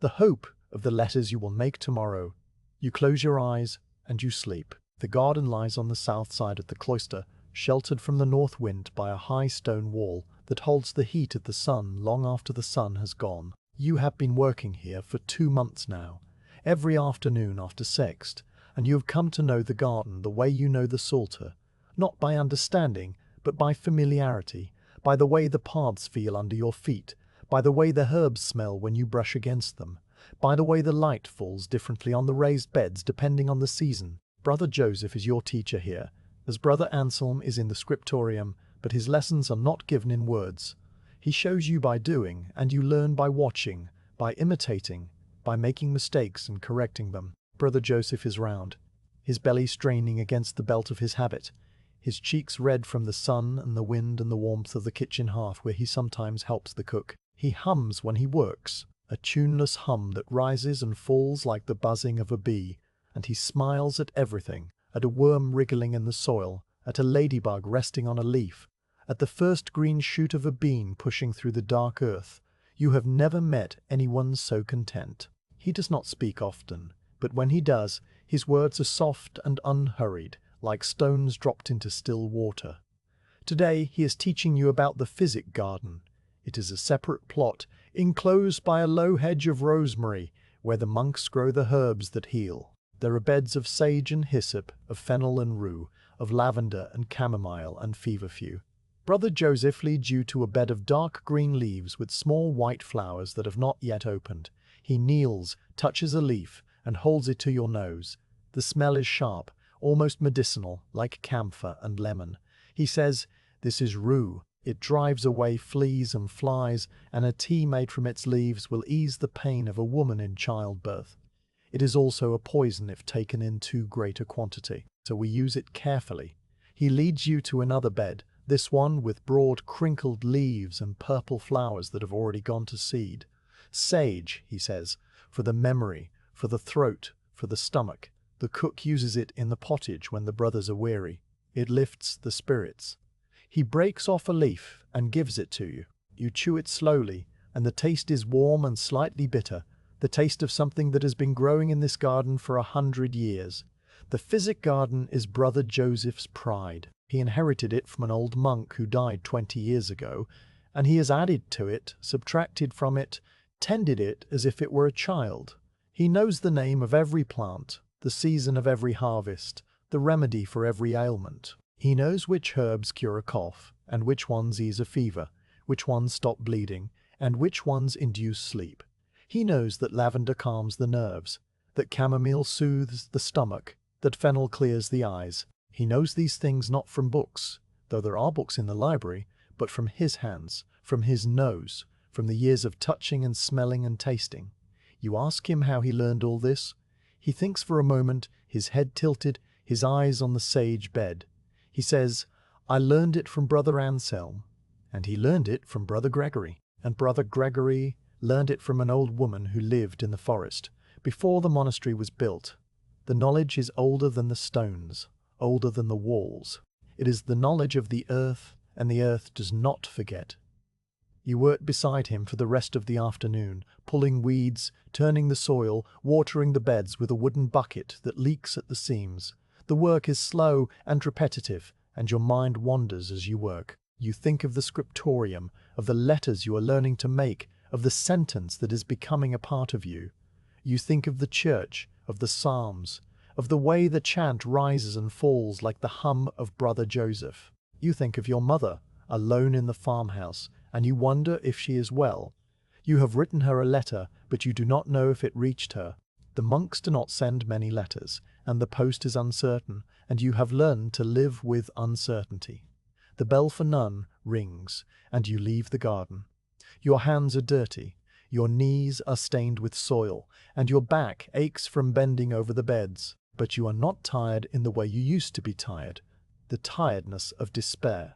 the hope of the letters you will make tomorrow. You close your eyes and you sleep. The garden lies on the south side of the cloister, sheltered from the north wind by a high stone wall that holds the heat of the sun long after the sun has gone. You have been working here for 2 months now, every afternoon after sext, and you have come to know the garden the way you know the Psalter, not by understanding, but by familiarity, by the way the paths feel under your feet, by the way the herbs smell when you brush against them, by the way the light falls differently on the raised beds depending on the season. Brother Joseph is your teacher here, as Brother Anselm is in the scriptorium, but his lessons are not given in words. He shows you by doing, and you learn by watching, by imitating, by making mistakes and correcting them. Brother Joseph is round, his belly straining against the belt of his habit, his cheeks red from the sun and the wind and the warmth of the kitchen hearth where he sometimes helps the cook. He hums when he works, a tuneless hum that rises and falls like the buzzing of a bee, and he smiles at everything, at a worm wriggling in the soil, at a ladybug resting on a leaf, at the first green shoot of a bean pushing through the dark earth. You have never met anyone so content. He does not speak often, but when he does, his words are soft and unhurried, like stones dropped into still water. Today he is teaching you about the physic garden. It is a separate plot, enclosed by a low hedge of rosemary, where the monks grow the herbs that heal. There are beds of sage and hyssop, of fennel and rue, of lavender and chamomile and feverfew. Brother Joseph leads you to a bed of dark green leaves with small white flowers that have not yet opened. He kneels, touches a leaf, and holds it to your nose. The smell is sharp, almost medicinal, like camphor and lemon. He says, "This is rue. It drives away fleas and flies, and a tea made from its leaves will ease the pain of a woman in childbirth. It is also a poison if taken in too great a quantity, so we use it carefully." He leads you to another bed, this one with broad crinkled leaves and purple flowers that have already gone to seed. "Sage," he says, "for the memory, for the throat, for the stomach. The cook uses it in the pottage when the brothers are weary. It lifts the spirits." He breaks off a leaf and gives it to you. You chew it slowly, and the taste is warm and slightly bitter, the taste of something that has been growing in this garden for 100 years. The physic garden is Brother Joseph's pride. He inherited it from an old monk who died 20 years ago, and he has added to it, subtracted from it, tended it as if it were a child. He knows the name of every plant, the season of every harvest, the remedy for every ailment. He knows which herbs cure a cough, and which ones ease a fever, which ones stop bleeding, and which ones induce sleep. He knows that lavender calms the nerves, that chamomile soothes the stomach, that fennel clears the eyes. He knows these things not from books, though there are books in the library, but from his hands, from his nose, from the years of touching and smelling and tasting. You ask him how he learned all this. He thinks for a moment, his head tilted, his eyes on the sage bed. He says, "I learned it from Brother Anselm," and he learned it from Brother Gregory, and Brother Gregory learned it from an old woman who lived in the forest before the monastery was built. The knowledge is older than the stones, older than the walls. It is the knowledge of the earth, and the earth does not forget. You work beside him for the rest of the afternoon, pulling weeds, turning the soil, watering the beds with a wooden bucket that leaks at the seams. The work is slow and repetitive, and your mind wanders as you work. You think of the scriptorium, of the letters you are learning to make, of the sentence that is becoming a part of you. You think of the church, of the psalms, of the way the chant rises and falls like the hum of Brother Joseph. You think of your mother, alone in the farmhouse, and you wonder if she is well. You have written her a letter, but you do not know if it reached her. The monks do not send many letters, and the post is uncertain, and you have learned to live with uncertainty. The bell for none rings, and you leave the garden. Your hands are dirty, your knees are stained with soil, and your back aches from bending over the beds. But you are not tired in the way you used to be tired, the tiredness of despair.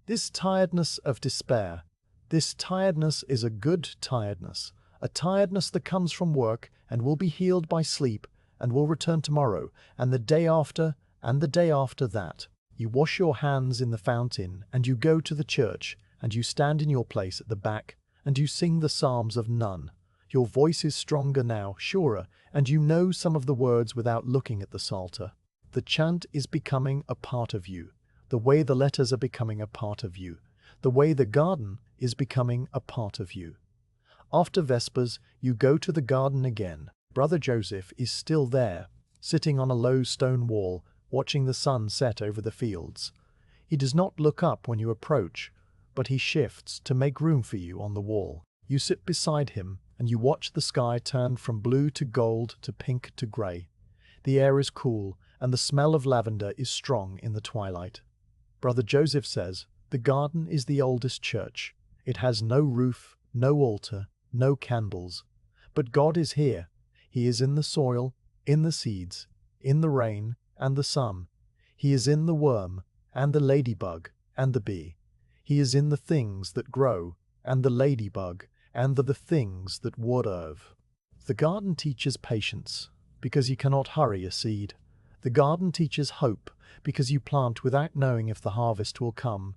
This tiredness of despair, this tiredness is a good tiredness, a tiredness that comes from work and will be healed by sleep and will return tomorrow and the day after and the day after that. You wash your hands in the fountain and you go to the church and you stand in your place at the back and you sing the psalms of none. Your voice is stronger now, surer, and you know some of the words without looking at the psalter. The chant is becoming a part of you, the way the letters are becoming a part of you, the way the garden is becoming a part of you. After Vespers, you go to the garden again. Brother Joseph is still there, sitting on a low stone wall, watching the sun set over the fields. He does not look up when you approach, but he shifts to make room for you on the wall. You sit beside him, and you watch the sky turn from blue to gold to pink to grey. The air is cool, and the smell of lavender is strong in the twilight. Brother Joseph says, the garden is the oldest church. It has no roof, no altar, no candles. But God is here. He is in the soil, in the seeds, in the rain and the sun. He is in the worm, and the ladybug, and the bee. He is in the things that grow, and the ladybug, and the things that water. The garden teaches patience, because you cannot hurry a seed. The garden teaches hope, because you plant without knowing if the harvest will come.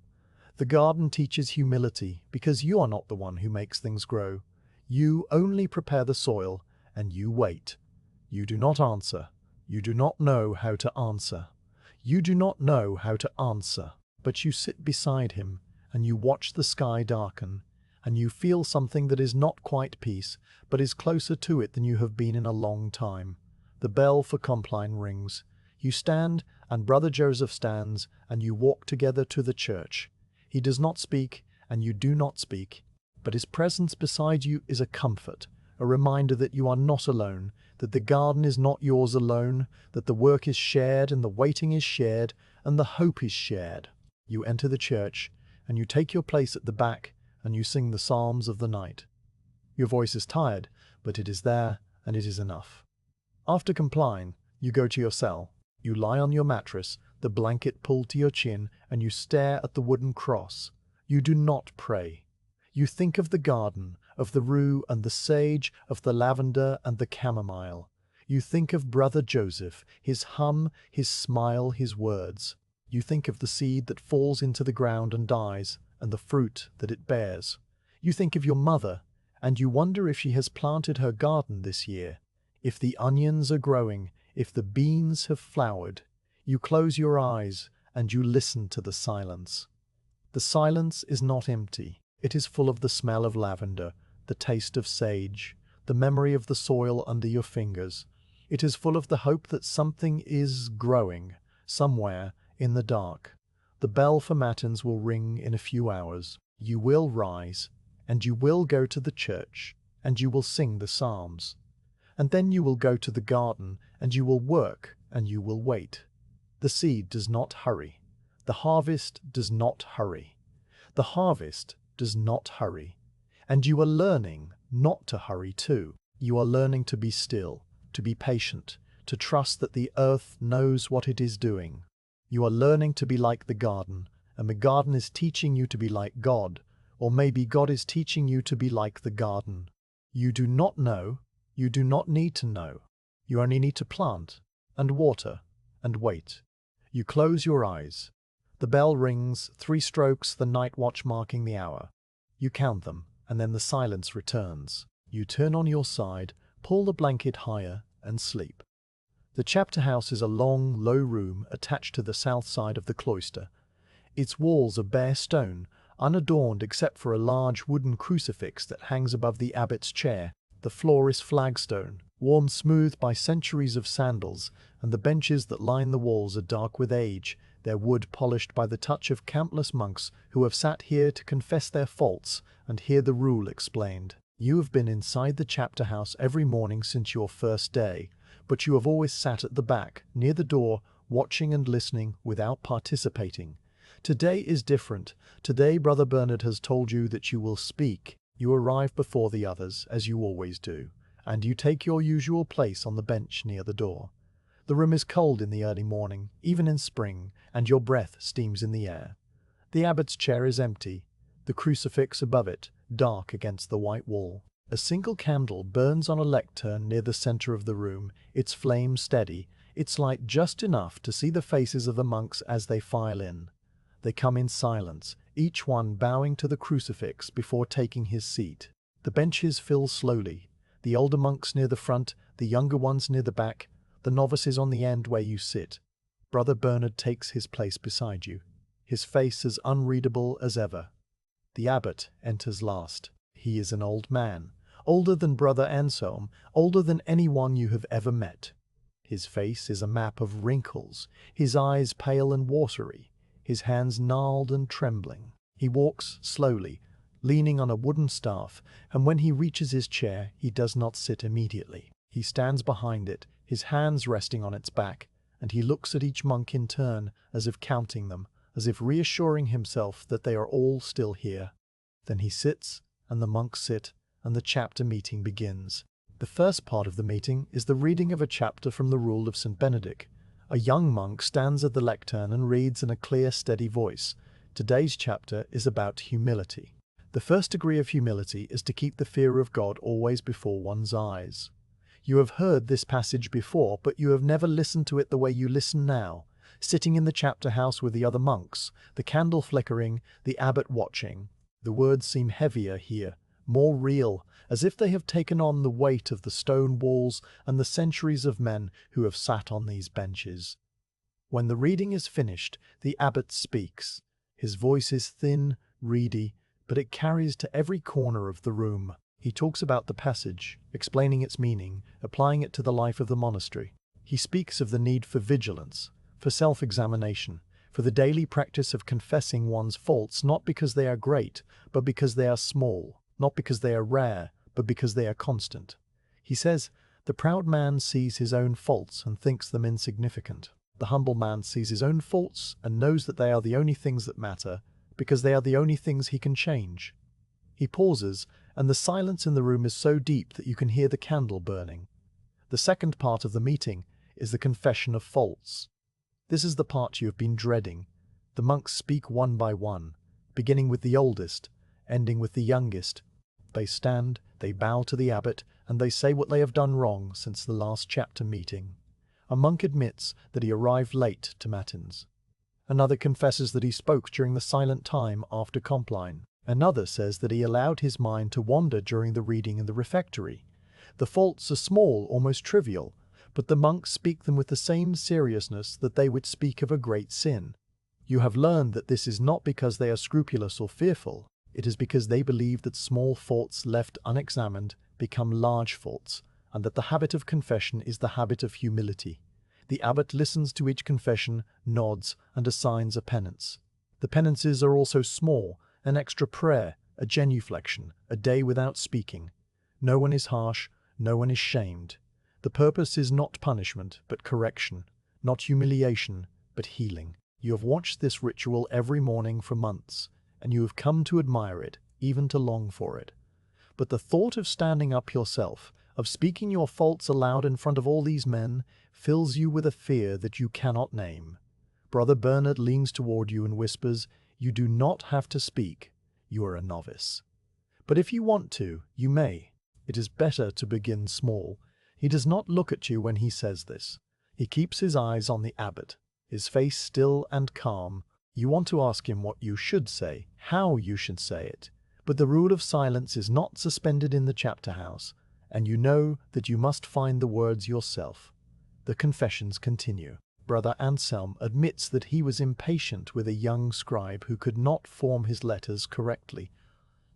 The garden teaches humility, because you are not the one who makes things grow. You only prepare the soil, and you wait. You do not answer. You do not know how to answer. You do not know how to answer, but you sit beside him, and you watch the sky darken, and you feel something that is not quite peace, but is closer to it than you have been in a long time. The bell for Compline rings. You stand, and Brother Joseph stands, and you walk together to the church. He does not speak, and you do not speak, but his presence beside you is a comfort, a reminder that you are not alone, that the garden is not yours alone, that the work is shared, and the waiting is shared, and the hope is shared. You enter the church, and you take your place at the back, and you sing the psalms of the night. Your voice is tired, but it is there, and it is enough. After Compline, you go to your cell. You lie on your mattress, the blanket pulled to your chin, and you stare at the wooden cross. You do not pray. You think of the garden, of the rue and the sage, of the lavender and the chamomile. You think of Brother Joseph, his hum, his smile, his words. You think of the seed that falls into the ground and dies, and the fruit that it bears. You think of your mother, and you wonder if she has planted her garden this year, if the onions are growing, if the beans have flowered. You close your eyes, and you listen to the silence. The silence is not empty. It is full of the smell of lavender, the taste of sage, the memory of the soil under your fingers. It is full of the hope that something is growing, somewhere in the dark. The bell for matins will ring in a few hours. You will rise, and you will go to the church, and you will sing the psalms. And then you will go to the garden, and you will work, and you will wait. The seed does not hurry. The harvest does not hurry. The harvest does not hurry. And you are learning not to hurry too. You are learning to be still, to be patient, to trust that the earth knows what it is doing. You are learning to be like the garden, and the garden is teaching you to be like God, or maybe God is teaching you to be like the garden. You do not know, you do not need to know. You only need to plant, and water, and wait. You close your eyes. The bell rings, 3 strokes, the night watch marking the hour. You count them, and then the silence returns. You turn on your side, pull the blanket higher, and sleep. The chapter house is a long, low room attached to the south side of the cloister. Its walls are bare stone, unadorned except for a large wooden crucifix that hangs above the abbot's chair. The floor is flagstone, worn smooth by centuries of sandals, and the benches that line the walls are dark with age, their wood polished by the touch of countless monks who have sat here to confess their faults and hear the rule explained. You have been inside the chapter house every morning since your first day, but you have always sat at the back, near the door, watching and listening without participating. Today is different. Today Brother Bernard has told you that you will speak. You arrive before the others, as you always do, and you take your usual place on the bench near the door. The room is cold in the early morning, even in spring, and your breath steams in the air. The abbot's chair is empty, the crucifix above it, dark against the white wall. A single candle burns on a lectern near the center of the room, its flame steady, its light just enough to see the faces of the monks as they file in. They come in silence, each one bowing to the crucifix before taking his seat. The benches fill slowly, the older monks near the front, the younger ones near the back, the novices on the end where you sit. Brother Bernard takes his place beside you, his face as unreadable as ever. The abbot enters last. He is an old man, older than Brother Anselm, older than anyone you have ever met. His face is a map of wrinkles, his eyes pale and watery, his hands gnarled and trembling. He walks slowly, leaning on a wooden staff, and when he reaches his chair, he does not sit immediately. He stands behind it, his hands resting on its back, and he looks at each monk in turn, as if counting them, as if reassuring himself that they are all still here. Then he sits, and the monks sit, and the chapter meeting begins. The first part of the meeting is the reading of a chapter from the Rule of St. Benedict. A young monk stands at the lectern and reads in a clear, steady voice. Today's chapter is about humility. The first degree of humility is to keep the fear of God always before one's eyes. You have heard this passage before, but you have never listened to it the way you listen now, sitting in the chapter house with the other monks, the candle flickering, the abbot watching. The words seem heavier here, more real, as if they have taken on the weight of the stone walls and the centuries of men who have sat on these benches. When the reading is finished, the abbot speaks. His voice is thin, reedy, but it carries to every corner of the room. He talks about the passage, explaining its meaning, applying it to the life of the monastery. He speaks of the need for vigilance, for self-examination, for the daily practice of confessing one's faults not because they are great, but because they are small, not because they are rare, but because they are constant. He says, the proud man sees his own faults and thinks them insignificant. The humble man sees his own faults and knows that they are the only things that matter, because they are the only things he can change. He pauses, and the silence in the room is so deep that you can hear the candle burning. The second part of the meeting is the confession of faults. This is the part you have been dreading. The monks speak one by one, beginning with the oldest, ending with the youngest. They stand, they bow to the abbot, and they say what they have done wrong since the last chapter meeting. A monk admits that he arrived late to matins. Another confesses that he spoke during the silent time after Compline. Another says that he allowed his mind to wander during the reading in the refectory. The faults are small, almost trivial, but the monks speak them with the same seriousness that they would speak of a great sin. You have learned that this is not because they are scrupulous or fearful. It is because they believe that small faults left unexamined become large faults, and that the habit of confession is the habit of humility. The abbot listens to each confession, nods, and assigns a penance. The penances are also small: an extra prayer, a genuflection, a day without speaking. No one is harsh, no one is shamed. The purpose is not punishment, but correction, not humiliation, but healing. You have watched this ritual every morning for months, and you have come to admire it, even to long for it. But the thought of standing up yourself, of speaking your faults aloud in front of all these men, fills you with a fear that you cannot name. Brother Bernard leans toward you and whispers, "You do not have to speak. You are a novice. But if you want to, you may. It is better to begin small." He does not look at you when he says this. He keeps his eyes on the abbot, his face still and calm. You want to ask him what you should say, how you should say it. But the rule of silence is not suspended in the chapter house, and you know that you must find the words yourself. The confessions continue. Brother Anselm admits that he was impatient with a young scribe who could not form his letters correctly.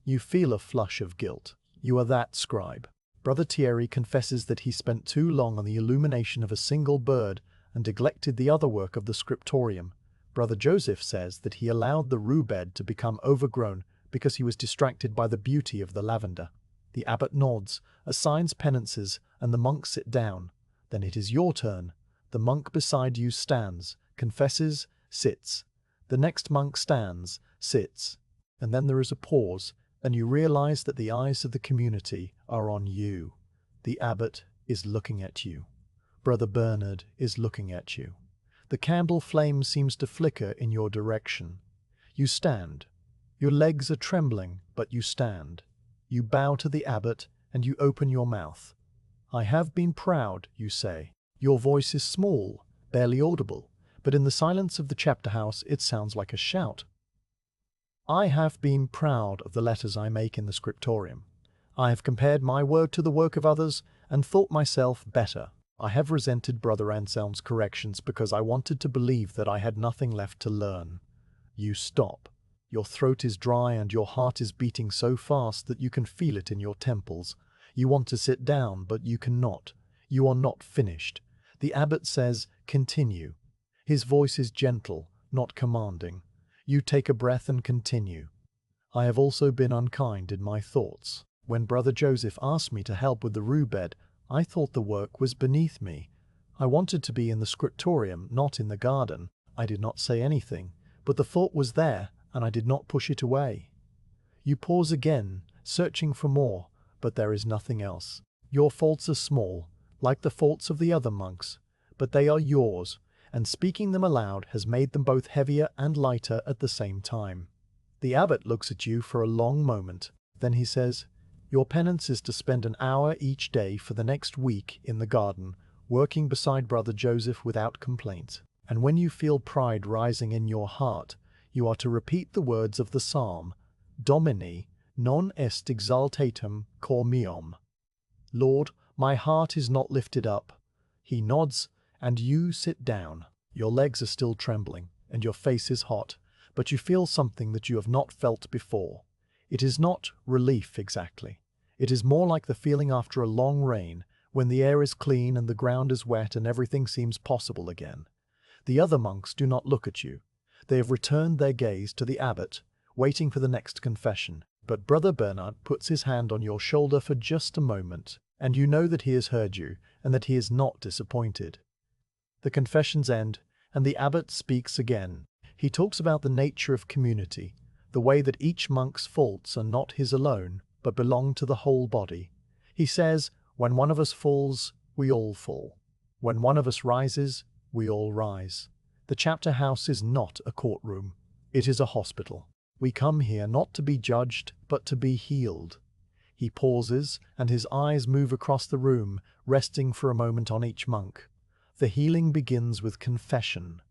You feel a flush of guilt. You are that scribe. Brother Thierry confesses that he spent too long on the illumination of a single bird and neglected the other work of the scriptorium. Brother Joseph says that he allowed the rue bed to become overgrown because he was distracted by the beauty of the lavender. The abbot nods, assigns penances, and the monks sit down. Then it is your turn. The monk beside you stands, confesses, sits. The next monk stands, sits. And then there is a pause, and you realize that the eyes of the community are on you. The abbot is looking at you. Brother Bernard is looking at you. The candle flame seems to flicker in your direction. You stand. Your legs are trembling, but you stand. You bow to the abbot, and you open your mouth. "I have been proud," you say. Your voice is small, barely audible, but in the silence of the chapter house it sounds like a shout. "I have been proud of the letters I make in the scriptorium. I have compared my word to the work of others and thought myself better. I have resented Brother Anselm's corrections because I wanted to believe that I had nothing left to learn." You stop. Your throat is dry and your heart is beating so fast that you can feel it in your temples. You want to sit down, but you cannot. You are not finished. The abbot says, "Continue." His voice is gentle, not commanding. You take a breath and continue. "I have also been unkind in my thoughts. When Brother Joseph asked me to help with the rue bed, I thought the work was beneath me. I wanted to be in the scriptorium, not in the garden. I did not say anything, but the thought was there, and I did not push it away." You pause again, searching for more, but there is nothing else. Your faults are small, like the faults of the other monks, but they are yours, and speaking them aloud has made them both heavier and lighter at the same time. The abbot looks at you for a long moment, then he says, "Your penance is to spend an hour each day for the next week in the garden, working beside Brother Joseph without complaint. And when you feel pride rising in your heart, you are to repeat the words of the psalm, Domini, non est exaltatum cor meum. Lord, my heart is not lifted up." He nods, and you sit down. Your legs are still trembling, and your face is hot, but you feel something that you have not felt before. It is not relief exactly. It is more like the feeling after a long rain, when the air is clean and the ground is wet and everything seems possible again. The other monks do not look at you. They have returned their gaze to the abbot, waiting for the next confession. But Brother Bernard puts his hand on your shoulder for just a moment, and you know that he has heard you and that he is not disappointed. The confessions end, and the abbot speaks again. He talks about the nature of community, the way that each monk's faults are not his alone, but belong to the whole body. He says, when one of us falls, we all fall. When one of us rises, we all rise. The chapter house is not a courtroom. It is a hospital. We come here not to be judged, but to be healed. He pauses, and his eyes move across the room, resting for a moment on each monk. The healing begins with confession.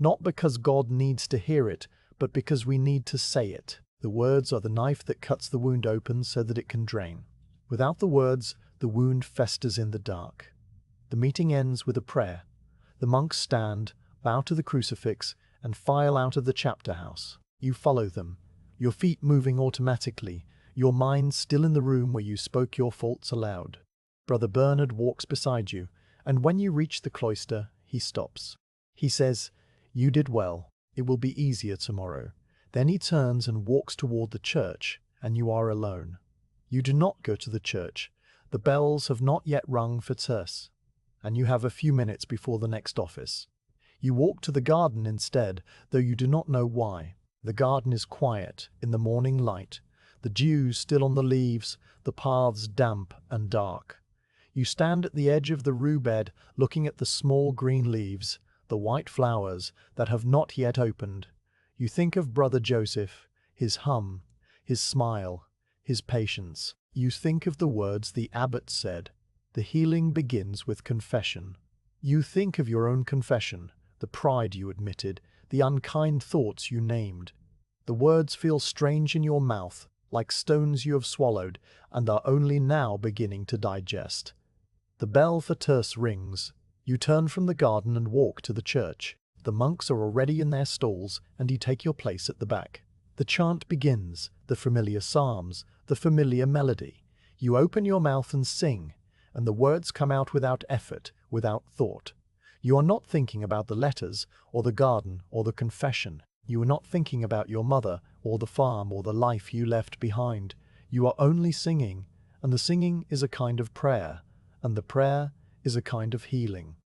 Not because God needs to hear it, but because we need to say it. The words are the knife that cuts the wound open so that it can drain. Without the words, the wound festers in the dark. The meeting ends with a prayer. The monks stand, bow to the crucifix, and file out of the chapter house. You follow them, your feet moving automatically, your mind still in the room where you spoke your faults aloud. Brother Bernard walks beside you, and when you reach the cloister, he stops. He says, "You did well. It will be easier tomorrow." Then he turns and walks toward the church, and you are alone. You do not go to the church. The bells have not yet rung for terce, and you have a few minutes before the next office. You walk to the garden instead, though you do not know why. The garden is quiet, in the morning light, the dew still on the leaves, the paths damp and dark. You stand at the edge of the rue bed, looking at the small green leaves, the white flowers that have not yet opened. You think of Brother Joseph, his hum, his smile, his patience. You think of the words the abbot said, "The healing begins with confession." You think of your own confession, the pride you admitted, the unkind thoughts you named. The words feel strange in your mouth, like stones you have swallowed, and are only now beginning to digest. The bell for terce rings. You turn from the garden and walk to the church. The monks are already in their stalls, and you take your place at the back. The chant begins, the familiar psalms, the familiar melody. You open your mouth and sing, and the words come out without effort, without thought. You are not thinking about the letters, or the garden, or the confession. You are not thinking about your mother, or the farm, or the life you left behind. You are only singing, and the singing is a kind of prayer, and the prayer is a kind of healing.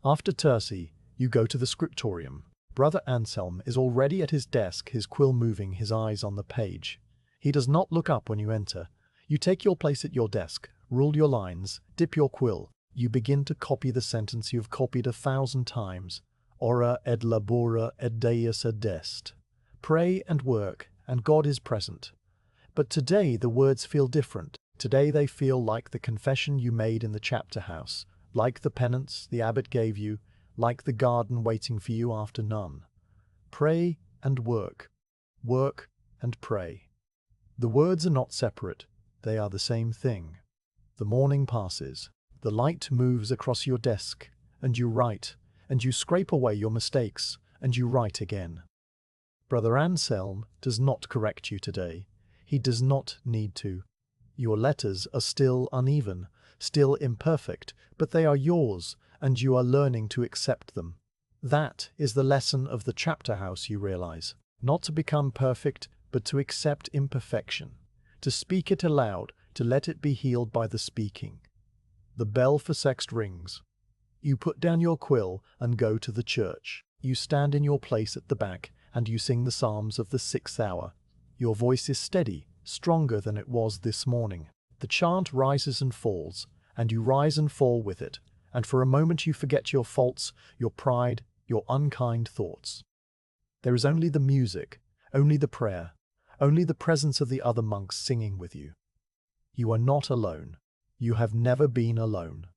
After tercy, you go to the scriptorium. Brother Anselm is already at his desk, his quill moving, his eyes on the page. He does not look up when you enter. You take your place at your desk, rule your lines, dip your quill. You begin to copy the sentence you have copied 1,000 times. Ora et labora et Deus adest. Pray and work, and God is present. But today the words feel different. Today they feel like the confession you made in the chapter house, like the penance the abbot gave you, like the garden waiting for you after none. Pray and work and pray. The words are not separate, they are the same thing. The morning passes, the light moves across your desk, and you write, and you scrape away your mistakes, and you write again. Brother Anselm does not correct you today. He does not need to. Your letters are still uneven, still imperfect, but they are yours, and you are learning to accept them. That is the lesson of the chapter house, you realize. Not to become perfect, but to accept imperfection. To speak it aloud, to let it be healed by the speaking. The bell for sext rings. You put down your quill and go to the church. You stand in your place at the back, and you sing the psalms of the 6th hour. Your voice is steady, stronger than it was this morning. The chant rises and falls, and you rise and fall with it, and for a moment you forget your faults, your pride, your unkind thoughts. There is only the music, only the prayer, only the presence of the other monks singing with you. You are not alone. You have never been alone.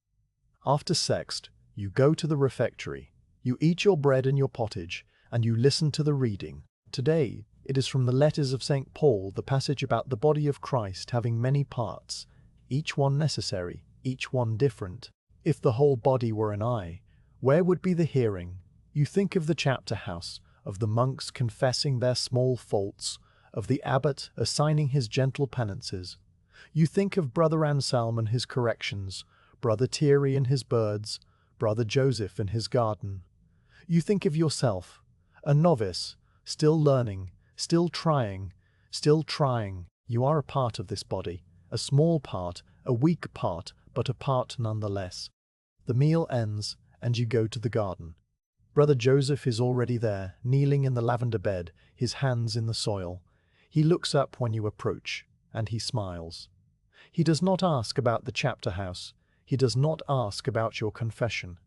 After sext, you go to the refectory. You eat your bread and your pottage, and you listen to the reading. Today, it is from the letters of St. Paul, the passage about the body of Christ having many parts, each one necessary, each one different. If the whole body were an eye, where would be the hearing? You think of the chapter house, of the monks confessing their small faults, of the abbot assigning his gentle penances. You think of Brother Anselm and his corrections, Brother Thierry and his birds, Brother Joseph and his garden. You think of yourself, a novice, still learning, still trying. You are a part of this body, a small part, a weak part, but a part nonetheless. The meal ends, and you go to the garden. Brother Joseph is already there, kneeling in the lavender bed, his hands in the soil. He looks up when you approach, and he smiles. He does not ask about the chapter house. He does not ask about your confession.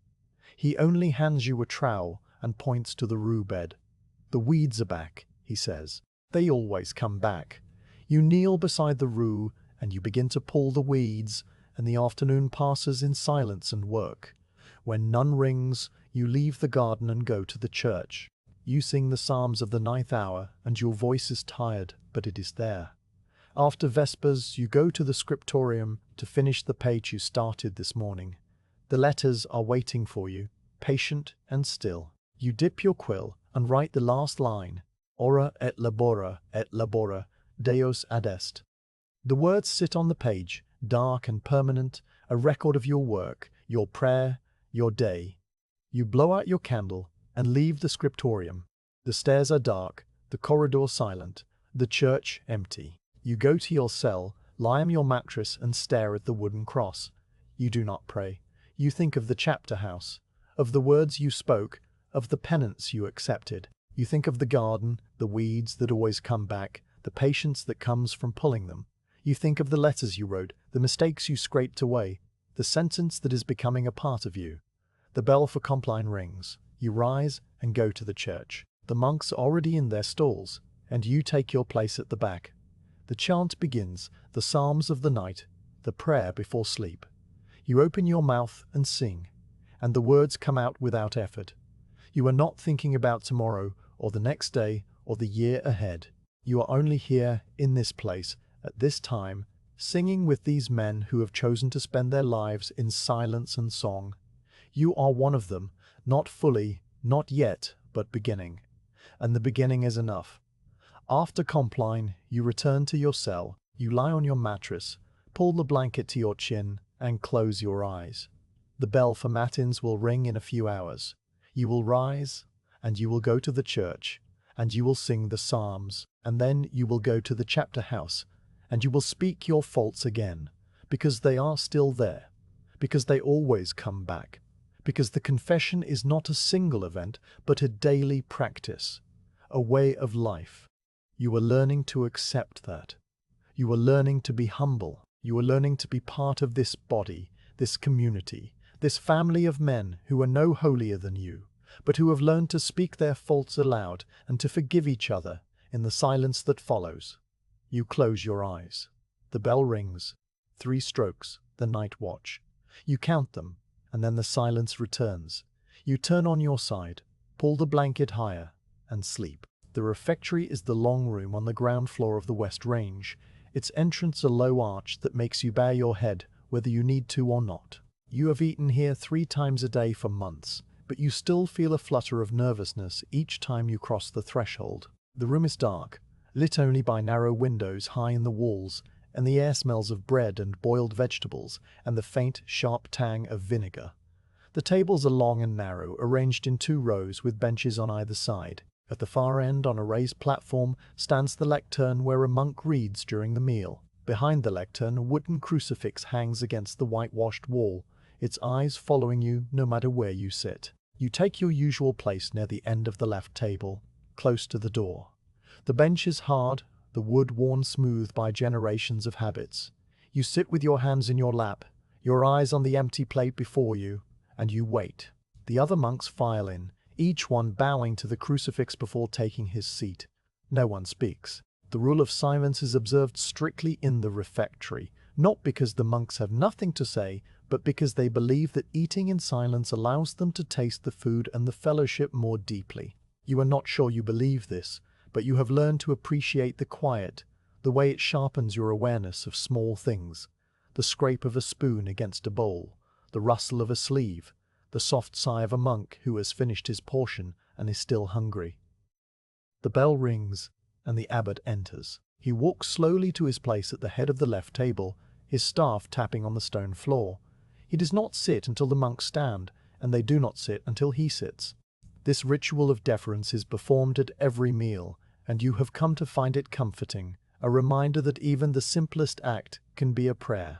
He only hands you a trowel and points to the rue bed. The weeds are back, he says. They always come back. You kneel beside the rue, and you begin to pull the weeds, and the afternoon passes in silence and work. When none rings, you leave the garden and go to the church. You sing the psalms of the 9th hour, and your voice is tired, but it is there. After Vespers, you go to the scriptorium to finish the page you started this morning. The letters are waiting for you, patient and still. You dip your quill and write the last line, Ora et labora, Deus adest. The words sit on the page, dark and permanent, a record of your work, your prayer, your day. You blow out your candle and leave the scriptorium. The stairs are dark, the corridor silent, the church empty. You go to your cell, lie on your mattress and stare at the wooden cross. You do not pray. You think of the chapter house, of the words you spoke, of the penance you accepted. You think of the garden, the weeds that always come back, the patience that comes from pulling them. You think of the letters you wrote, the mistakes you scraped away, the sentence that is becoming a part of you. The bell for Compline rings. You rise and go to the church. The monks are already in their stalls, and you take your place at the back. The chant begins, the psalms of the night, the prayer before sleep. You open your mouth and sing, and the words come out without effort. You are not thinking about tomorrow, or the next day, or the year ahead. You are only here, in this place, at this time, singing with these men who have chosen to spend their lives in silence and song. You are one of them, not fully, not yet, but beginning. And the beginning is enough. After compline, you return to your cell, you lie on your mattress, pull the blanket to your chin, and close your eyes. The bell for matins will ring in a few hours. You will rise, and you will go to the church, and you will sing the psalms, and then you will go to the chapter house, and you will speak your faults again, because they are still there, because they always come back, because the confession is not a single event, but a daily practice, a way of life. You are learning to accept that. You are learning to be humble. You are learning to be part of this body, this community, this family of men who are no holier than you, but who have learned to speak their faults aloud and to forgive each other in the silence that follows. You close your eyes. The bell rings. 3 strokes, the night watch. You count them, and then the silence returns. You turn on your side, pull the blanket higher, and sleep. The refectory is the long room on the ground floor of the West Range, its entrance a low arch that makes you bow your head whether you need to or not. You have eaten here 3 times a day for months, but you still feel a flutter of nervousness each time you cross the threshold. The room is dark, lit only by narrow windows high in the walls, and the air smells of bread and boiled vegetables and the faint, sharp tang of vinegar. The tables are long and narrow, arranged in 2 rows with benches on either side. At the far end, on a raised platform, stands the lectern where a monk reads during the meal. Behind the lectern, a wooden crucifix hangs against the whitewashed wall, its eyes following you no matter where you sit. You take your usual place near the end of the left table, close to the door. The bench is hard, the wood worn smooth by generations of habits. You sit with your hands in your lap, your eyes on the empty plate before you, and you wait. The other monks file in, each one bowing to the crucifix before taking his seat. No one speaks. The rule of silence is observed strictly in the refectory, not because the monks have nothing to say, but because they believe that eating in silence allows them to taste the food and the fellowship more deeply. You are not sure you believe this, but you have learned to appreciate the quiet, the way it sharpens your awareness of small things, the scrape of a spoon against a bowl, the rustle of a sleeve, the soft sigh of a monk who has finished his portion and is still hungry. The bell rings, and the abbot enters. He walks slowly to his place at the head of the left table, his staff tapping on the stone floor. He does not sit until the monks stand, and they do not sit until he sits. This ritual of deference is performed at every meal, and you have come to find it comforting, a reminder that even the simplest act can be a prayer.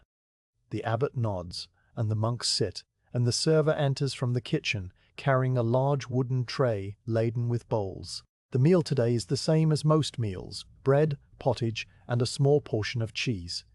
The abbot nods, and the monks sit, and the server enters from the kitchen, carrying a large wooden tray laden with bowls. The meal today is the same as most meals: bread, pottage, and a small portion of cheese.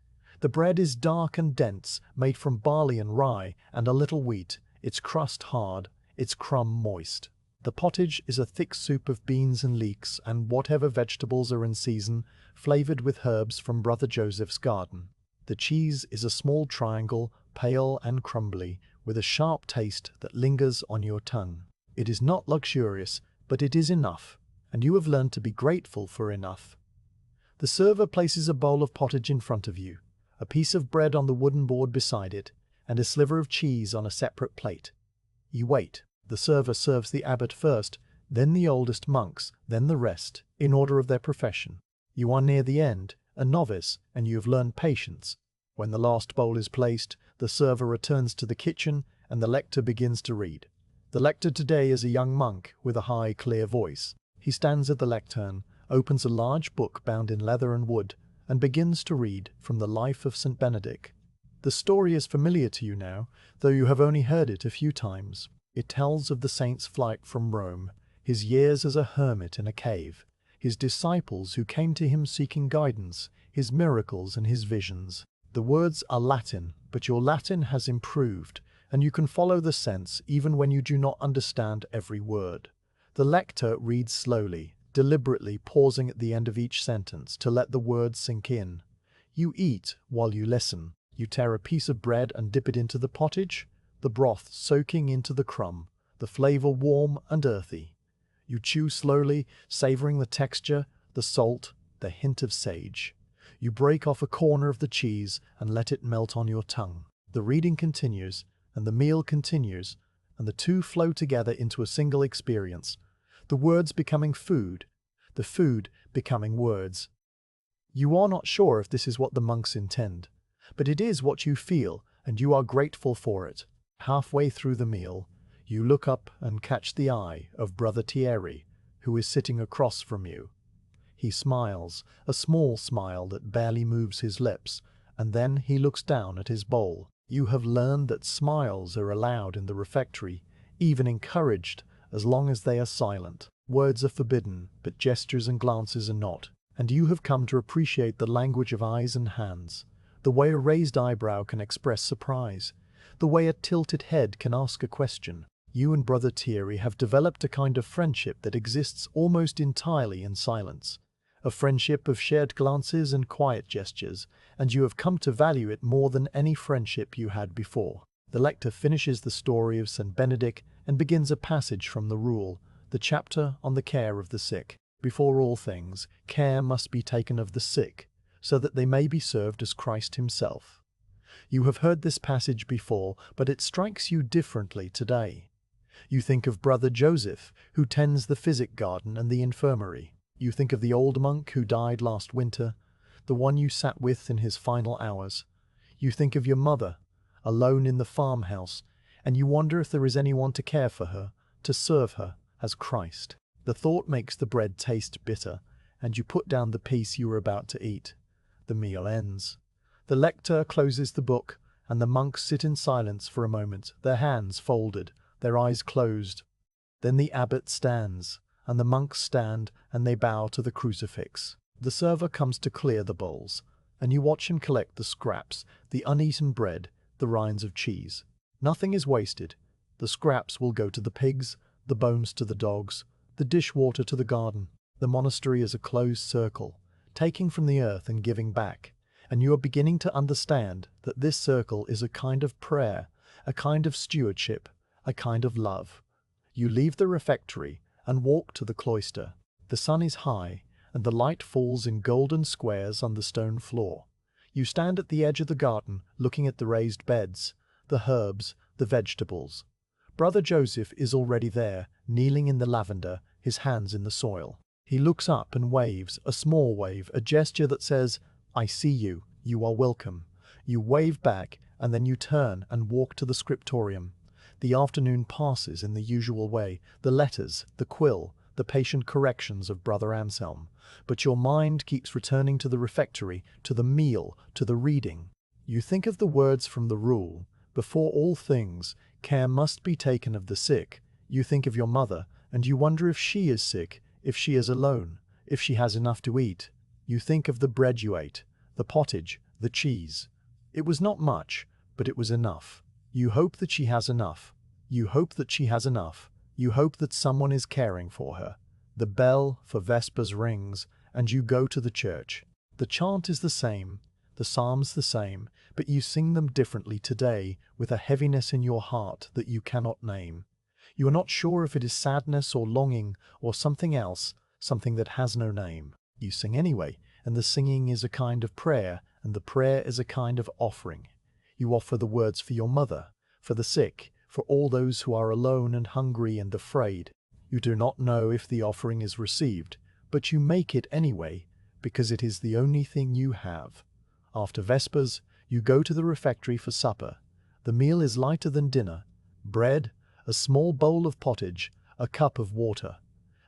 The bread is dark and dense, made from barley and rye, and a little wheat, its crust hard, its crumb moist. The pottage is a thick soup of beans and leeks and whatever vegetables are in season, flavored with herbs from Brother Joseph's garden. The cheese is a small triangle, pale and crumbly, with a sharp taste that lingers on your tongue. It is not luxurious, but it is enough, and you have learned to be grateful for enough. The server places a bowl of pottage in front of you, a piece of bread on the wooden board beside it, and a sliver of cheese on a separate plate. You wait. The server serves the abbot first, then the oldest monks, then the rest, in order of their profession. You are near the end, a novice, and you have learned patience. When the last bowl is placed, the server returns to the kitchen, and the lector begins to read. The lector today is a young monk with a high, clear voice. He stands at the lectern, opens a large book bound in leather and wood, and begins to read from the life of St. Benedict. The story is familiar to you now, though you have only heard it a few times. It tells of the saint's flight from Rome, his years as a hermit in a cave, his disciples who came to him seeking guidance, his miracles and his visions. The words are Latin, but your Latin has improved, and you can follow the sense even when you do not understand every word. The lector reads slowly, deliberately pausing at the end of each sentence to let the words sink in. You eat while you listen. You tear a piece of bread and dip it into the pottage, the broth soaking into the crumb, the flavor warm and earthy. You chew slowly, savoring the texture, the salt, the hint of sage. You break off a corner of the cheese and let it melt on your tongue. The reading continues, and the meal continues, and the two flow together into a single experience, the words becoming food, the food becoming words. You are not sure if this is what the monks intend, but it is what you feel, and you are grateful for it. Halfway through the meal, you look up and catch the eye of Brother Thierry, who is sitting across from you. He smiles, a small smile that barely moves his lips, and then he looks down at his bowl. You have learned that smiles are allowed in the refectory, even encouraged, as long as they are silent. Words are forbidden, but gestures and glances are not, and you have come to appreciate the language of eyes and hands, the way a raised eyebrow can express surprise, the way a tilted head can ask a question. You and Brother Thierry have developed a kind of friendship that exists almost entirely in silence, a friendship of shared glances and quiet gestures, and you have come to value it more than any friendship you had before. The lector finishes the story of St. Benedict and begins a passage from the Rule, the chapter on the care of the sick. Before all things, care must be taken of the sick, so that they may be served as Christ himself. You have heard this passage before, but it strikes you differently today. You think of Brother Joseph, who tends the physic garden and the infirmary. You think of the old monk who died last winter, the one you sat with in his final hours. You think of your mother, alone in the farmhouse, and you wonder if there is anyone to care for her, to serve her, as Christ. The thought makes the bread taste bitter, and you put down the piece you were about to eat. The meal ends. The lector closes the book, and the monks sit in silence for a moment, their hands folded, their eyes closed. Then the abbot stands, and the monks stand, and they bow to the crucifix. The server comes to clear the bowls, and you watch him collect the scraps, the uneaten bread, the rinds of cheese. Nothing is wasted. The scraps will go to the pigs, the bones to the dogs, the dishwater to the garden. The monastery is a closed circle, taking from the earth and giving back, and you are beginning to understand that this circle is a kind of prayer, a kind of stewardship, a kind of love. You leave the refectory and walk to the cloister. The sun is high, and the light falls in golden squares on the stone floor. You stand at the edge of the garden, looking at the raised beds, the herbs, the vegetables. Brother Joseph is already there, kneeling in the lavender, his hands in the soil. He looks up and waves, a small wave, a gesture that says, "I see you, you are welcome." You wave back, and then you turn and walk to the scriptorium. The afternoon passes in the usual way, the letters, the quill, the patient corrections of Brother Anselm, but your mind keeps returning to the refectory, to the meal, to the reading. You think of the words from the Rule, "Before all things, care must be taken of the sick." You think of your mother, and you wonder if she is sick, if she is alone, if she has enough to eat. You think of the bread you ate, the pottage, the cheese. It was not much, but it was enough. You hope that she has enough. You hope that she has enough. You hope that someone is caring for her. The bell for Vespers rings, and you go to the church. The chant is the same, the psalms the same, but you sing them differently today, with a heaviness in your heart that you cannot name. You are not sure if it is sadness or longing or something else, something that has no name. You sing anyway, and the singing is a kind of prayer, and the prayer is a kind of offering. You offer the words for your mother, for the sick, for all those who are alone and hungry and afraid. You do not know if the offering is received, but you make it anyway, because it is the only thing you have. After Vespers, you go to the refectory for supper. The meal is lighter than dinner. Bread, a small bowl of pottage, a cup of water.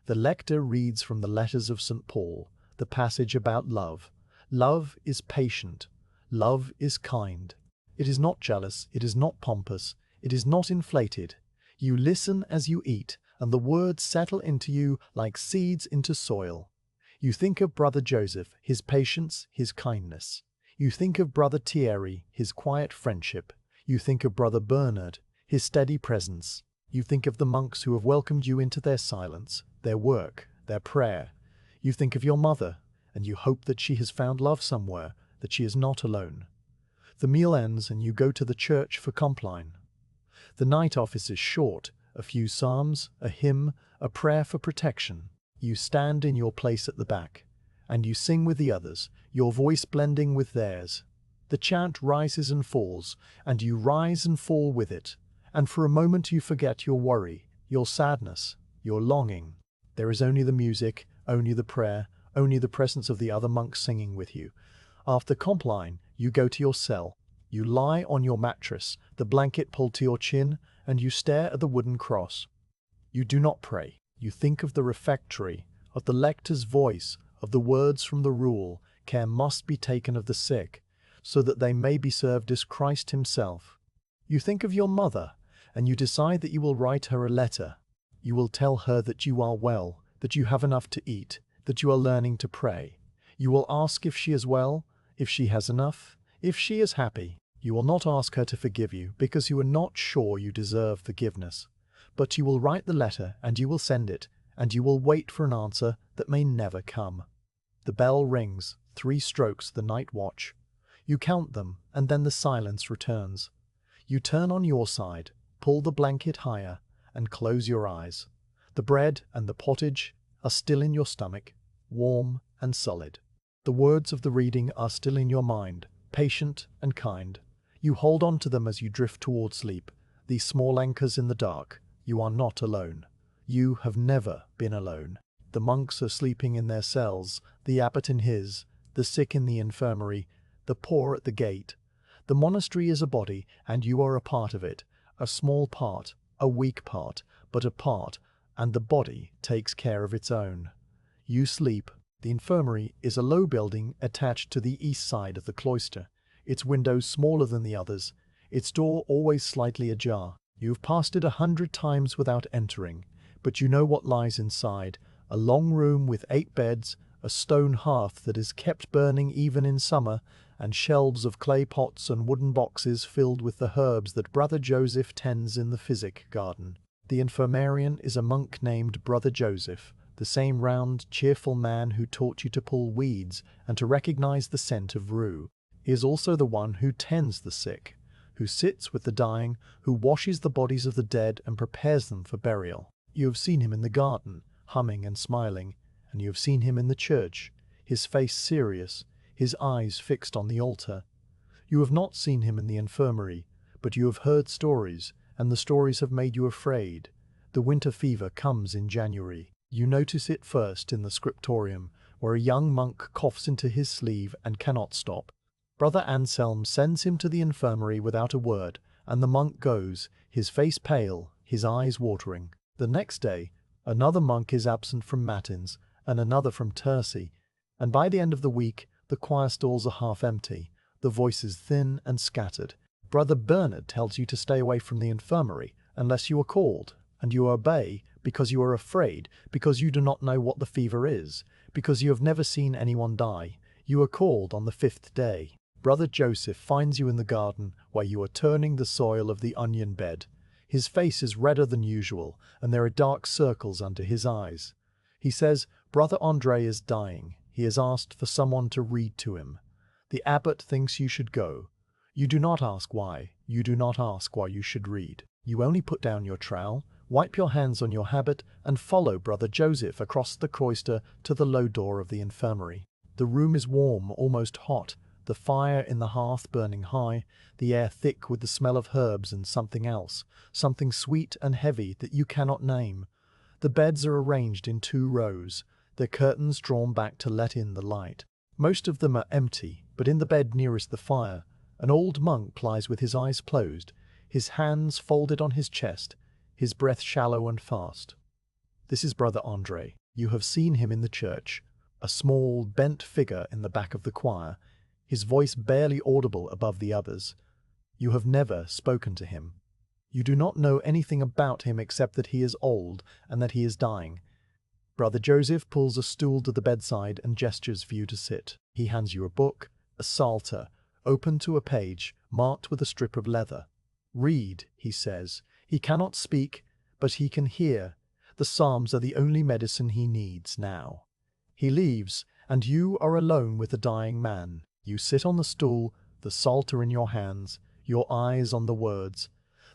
The lector reads from the letters of St. Paul, the passage about love. Love is patient. Love is kind. It is not jealous. It is not pompous. It is not inflated. You listen as you eat, and the words settle into you like seeds into soil. You think of Brother Joseph, his patience, his kindness. You think of Brother Thierry, his quiet friendship. You think of Brother Bernard, his steady presence. You think of the monks who have welcomed you into their silence, their work, their prayer. You think of your mother, and you hope that she has found love somewhere, that she is not alone. The meal ends, and you go to the church for Compline. The night office is short, a few psalms, a hymn, a prayer for protection. You stand in your place at the back, and you sing with the others, your voice blending with theirs. The chant rises and falls, and you rise and fall with it, and for a moment you forget your worry, your sadness, your longing. There is only the music, only the prayer, only the presence of the other monks singing with you. After compline, you go to your cell. You lie on your mattress, the blanket pulled to your chin, and you stare at the wooden cross. You do not pray. You think of the refectory, of the lector's voice, of the words from the rule. Care must be taken of the sick, so that they may be served as Christ himself. You think of your mother, and you decide that you will write her a letter. You will tell her that you are well, that you have enough to eat, that you are learning to pray. You will ask if she is well, if she has enough, if she is happy. You will not ask her to forgive you, because you are not sure you deserve forgiveness. But you will write the letter, and you will send it, and you will wait for an answer that may never come. The bell rings, 3 strokes the night watch. You count them, and then the silence returns. You turn on your side, pull the blanket higher, and close your eyes. The bread and the pottage are still in your stomach, warm and solid. The words of the reading are still in your mind, patient and kind. You hold on to them as you drift toward sleep, these small anchors in the dark. You are not alone. You have never been alone. The monks are sleeping in their cells, the abbot in his, the sick in the infirmary, the poor at the gate. The monastery is a body, and you are a part of it, a small part, a weak part, but a part, and the body takes care of its own. You sleep. The infirmary is a low building attached to the east side of the cloister, its windows smaller than the others, its door always slightly ajar. You've passed it 100 times without entering, but you know what lies inside, a long room with 8 beds, a stone hearth that is kept burning even in summer, and shelves of clay pots and wooden boxes filled with the herbs that Brother Joseph tends in the physic garden. The infirmarian is a monk named Brother Joseph, the same round, cheerful man who taught you to pull weeds and to recognize the scent of rue. He is also the one who tends the sick, who sits with the dying, who washes the bodies of the dead and prepares them for burial. You have seen him in the garden, humming and smiling, and you have seen him in the church, his face serious, his eyes fixed on the altar. You have not seen him in the infirmary, but you have heard stories, and the stories have made you afraid. The winter fever comes in January. You notice it first in the scriptorium, where a young monk coughs into his sleeve and cannot stop. Brother Anselm sends him to the infirmary without a word, and the monk goes, his face pale, his eyes watering. The next day, another monk is absent from matins, and another from tercy, and by the end of the week, the choir stalls are half empty, the voices thin and scattered. Brother Bernard tells you to stay away from the infirmary, unless you are called, and you obey, because you are afraid, because you do not know what the fever is, because you have never seen anyone die. You are called on the 5th day. Brother Joseph finds you in the garden, where you are turning the soil of the onion bed. His face is redder than usual, and there are dark circles under his eyes. He says, Brother André is dying. He has asked for someone to read to him. The abbot thinks you should go. You do not ask why. You do not ask why you should read. You only put down your trowel, wipe your hands on your habit, and follow Brother Joseph across the cloister to the low door of the infirmary. The room is warm, almost hot, the fire in the hearth burning high, the air thick with the smell of herbs and something else, something sweet and heavy that you cannot name. The beds are arranged in 2 rows, their curtains drawn back to let in the light. Most of them are empty, but in the bed nearest the fire, an old monk lies with his eyes closed, his hands folded on his chest, his breath shallow and fast. This is Brother André. You have seen him in the church, a small, bent figure in the back of the choir, his voice barely audible above the others. You have never spoken to him. You do not know anything about him except that he is old and that he is dying. Brother Joseph pulls a stool to the bedside and gestures for you to sit. He hands you a book, a psalter, open to a page, marked with a strip of leather. Read, he says. He cannot speak, but he can hear. The Psalms are the only medicine he needs now. He leaves, and you are alone with the dying man. You sit on the stool, the psalter in your hands, your eyes on the words.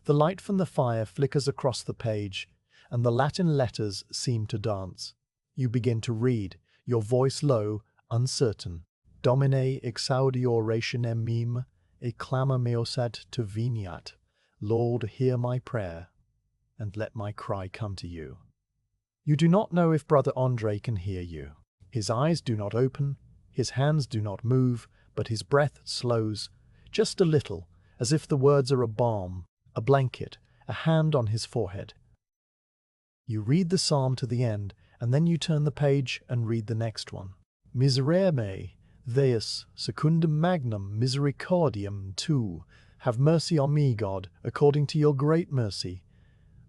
The light from the fire flickers across the page, and the Latin letters seem to dance. You begin to read, your voice low, uncertain. Domine exaudior rationem mem, e clama meosat te veniat. Lord, hear my prayer, and let my cry come to you. You do not know if Brother Andre can hear you. His eyes do not open, his hands do not move, but his breath slows, just a little, as if the words are a balm, a blanket, a hand on his forehead. You read the psalm to the end, and then you turn the page and read the next one. Miserere me, Deus, secundum magnum misericordiam tu. Have mercy on me, God, according to your great mercy.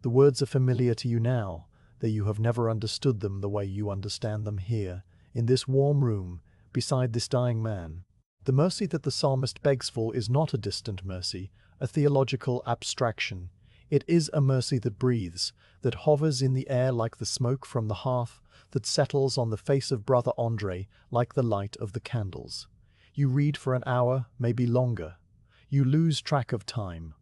The words are familiar to you now, though you have never understood them the way you understand them here, in this warm room, beside this dying man. The mercy that the psalmist begs for is not a distant mercy, a theological abstraction. It is a mercy that breathes, that hovers in the air like the smoke from the hearth, that settles on the face of Brother Andre like the light of the candles. You read for an hour, maybe longer. You lose track of time.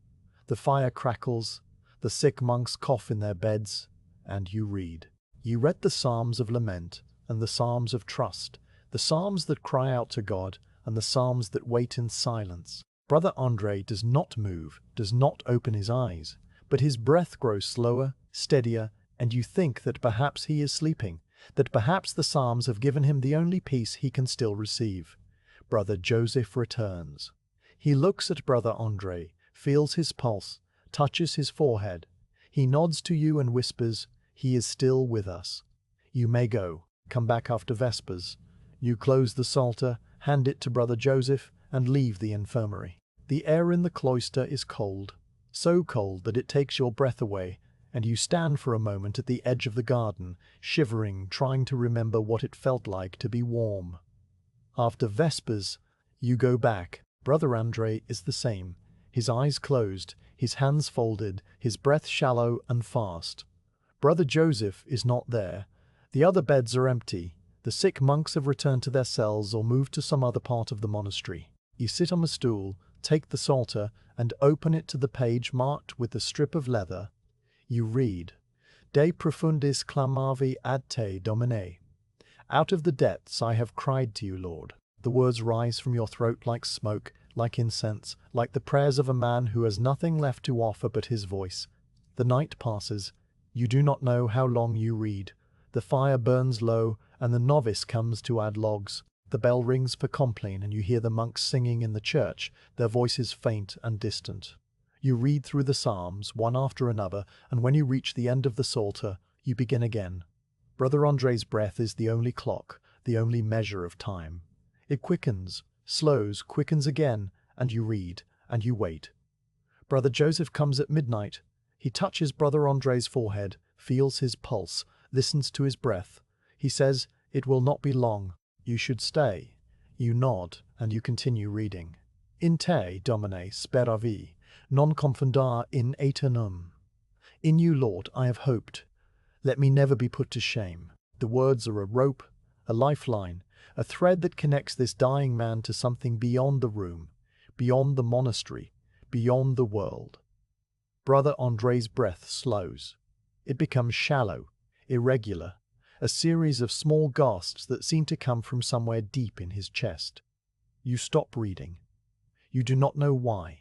The fire crackles, the sick monks cough in their beds, and you read. You read the psalms of lament and the psalms of trust, the psalms that cry out to God and the psalms that wait in silence. Brother Andre does not move, does not open his eyes, but his breath grows slower, steadier, and you think that perhaps he is sleeping, that perhaps the psalms have given him the only peace he can still receive. Brother Joseph returns. He looks at Brother Andre, feels his pulse, touches his forehead. He nods to you and whispers, "He is still with us. You may go. Come back after Vespers." You close the Psalter, hand it to Brother Joseph, and leave the infirmary. The air in the cloister is cold, so cold that it takes your breath away, and you stand for a moment at the edge of the garden, shivering, trying to remember what it felt like to be warm. After Vespers, you go back. Brother Andre is the same, his eyes closed, his hands folded, his breath shallow and fast. Brother Joseph is not there. The other beds are empty. The sick monks have returned to their cells or moved to some other part of the monastery. You sit on a stool, take the Psalter, and open it to the page marked with a strip of leather. You read, De profundis clamavi ad te, Domine. Out of the depths I have cried to you, Lord. The words rise from your throat like smoke, like incense, like the prayers of a man who has nothing left to offer but his voice. The night passes. You do not know how long you read. The fire burns low, and the novice comes to add logs. The bell rings for compline, and you hear the monks singing in the church, their voices faint and distant. You read through the psalms, one after another, and when you reach the end of the Psalter, you begin again. Brother Andre's breath is the only clock, the only measure of time. It quickens, slows, quickens again, and you read, and you wait. Brother Joseph comes at midnight. He touches Brother Andre's forehead, feels his pulse, listens to his breath. He says, "It will not be long. You should stay." You nod, and you continue reading. In te, Domine, speravi, non confundar in aeternum. In you, Lord, I have hoped. Let me never be put to shame. The words are a rope, a lifeline, a thread that connects this dying man to something beyond the room, beyond the monastery, beyond the world. Brother Andre's breath slows. It becomes shallow, irregular, a series of small gasps that seem to come from somewhere deep in his chest. You stop reading. You do not know why.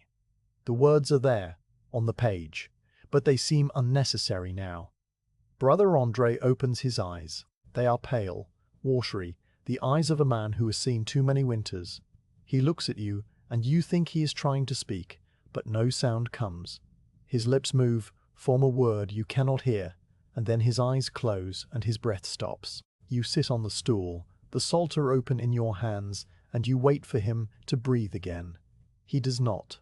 The words are there, on the page, but they seem unnecessary now. Brother Andre opens his eyes. They are pale, watery, the eyes of a man who has seen too many winters. He looks at you, and you think he is trying to speak, but no sound comes. His lips move, form a word you cannot hear, and then his eyes close and his breath stops. You sit on the stool, the Psalter open in your hands, and you wait for him to breathe again. He does not.